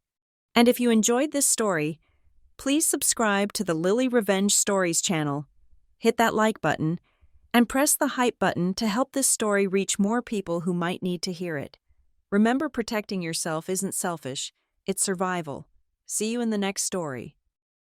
[SPEAKER 1] And if you enjoyed this story, please subscribe to the Lily Revenge Stories channel, hit that like button, and press the hype button to help this story reach more people who might need to hear it. Remember, protecting yourself isn't selfish, it's survival. See you in the next story.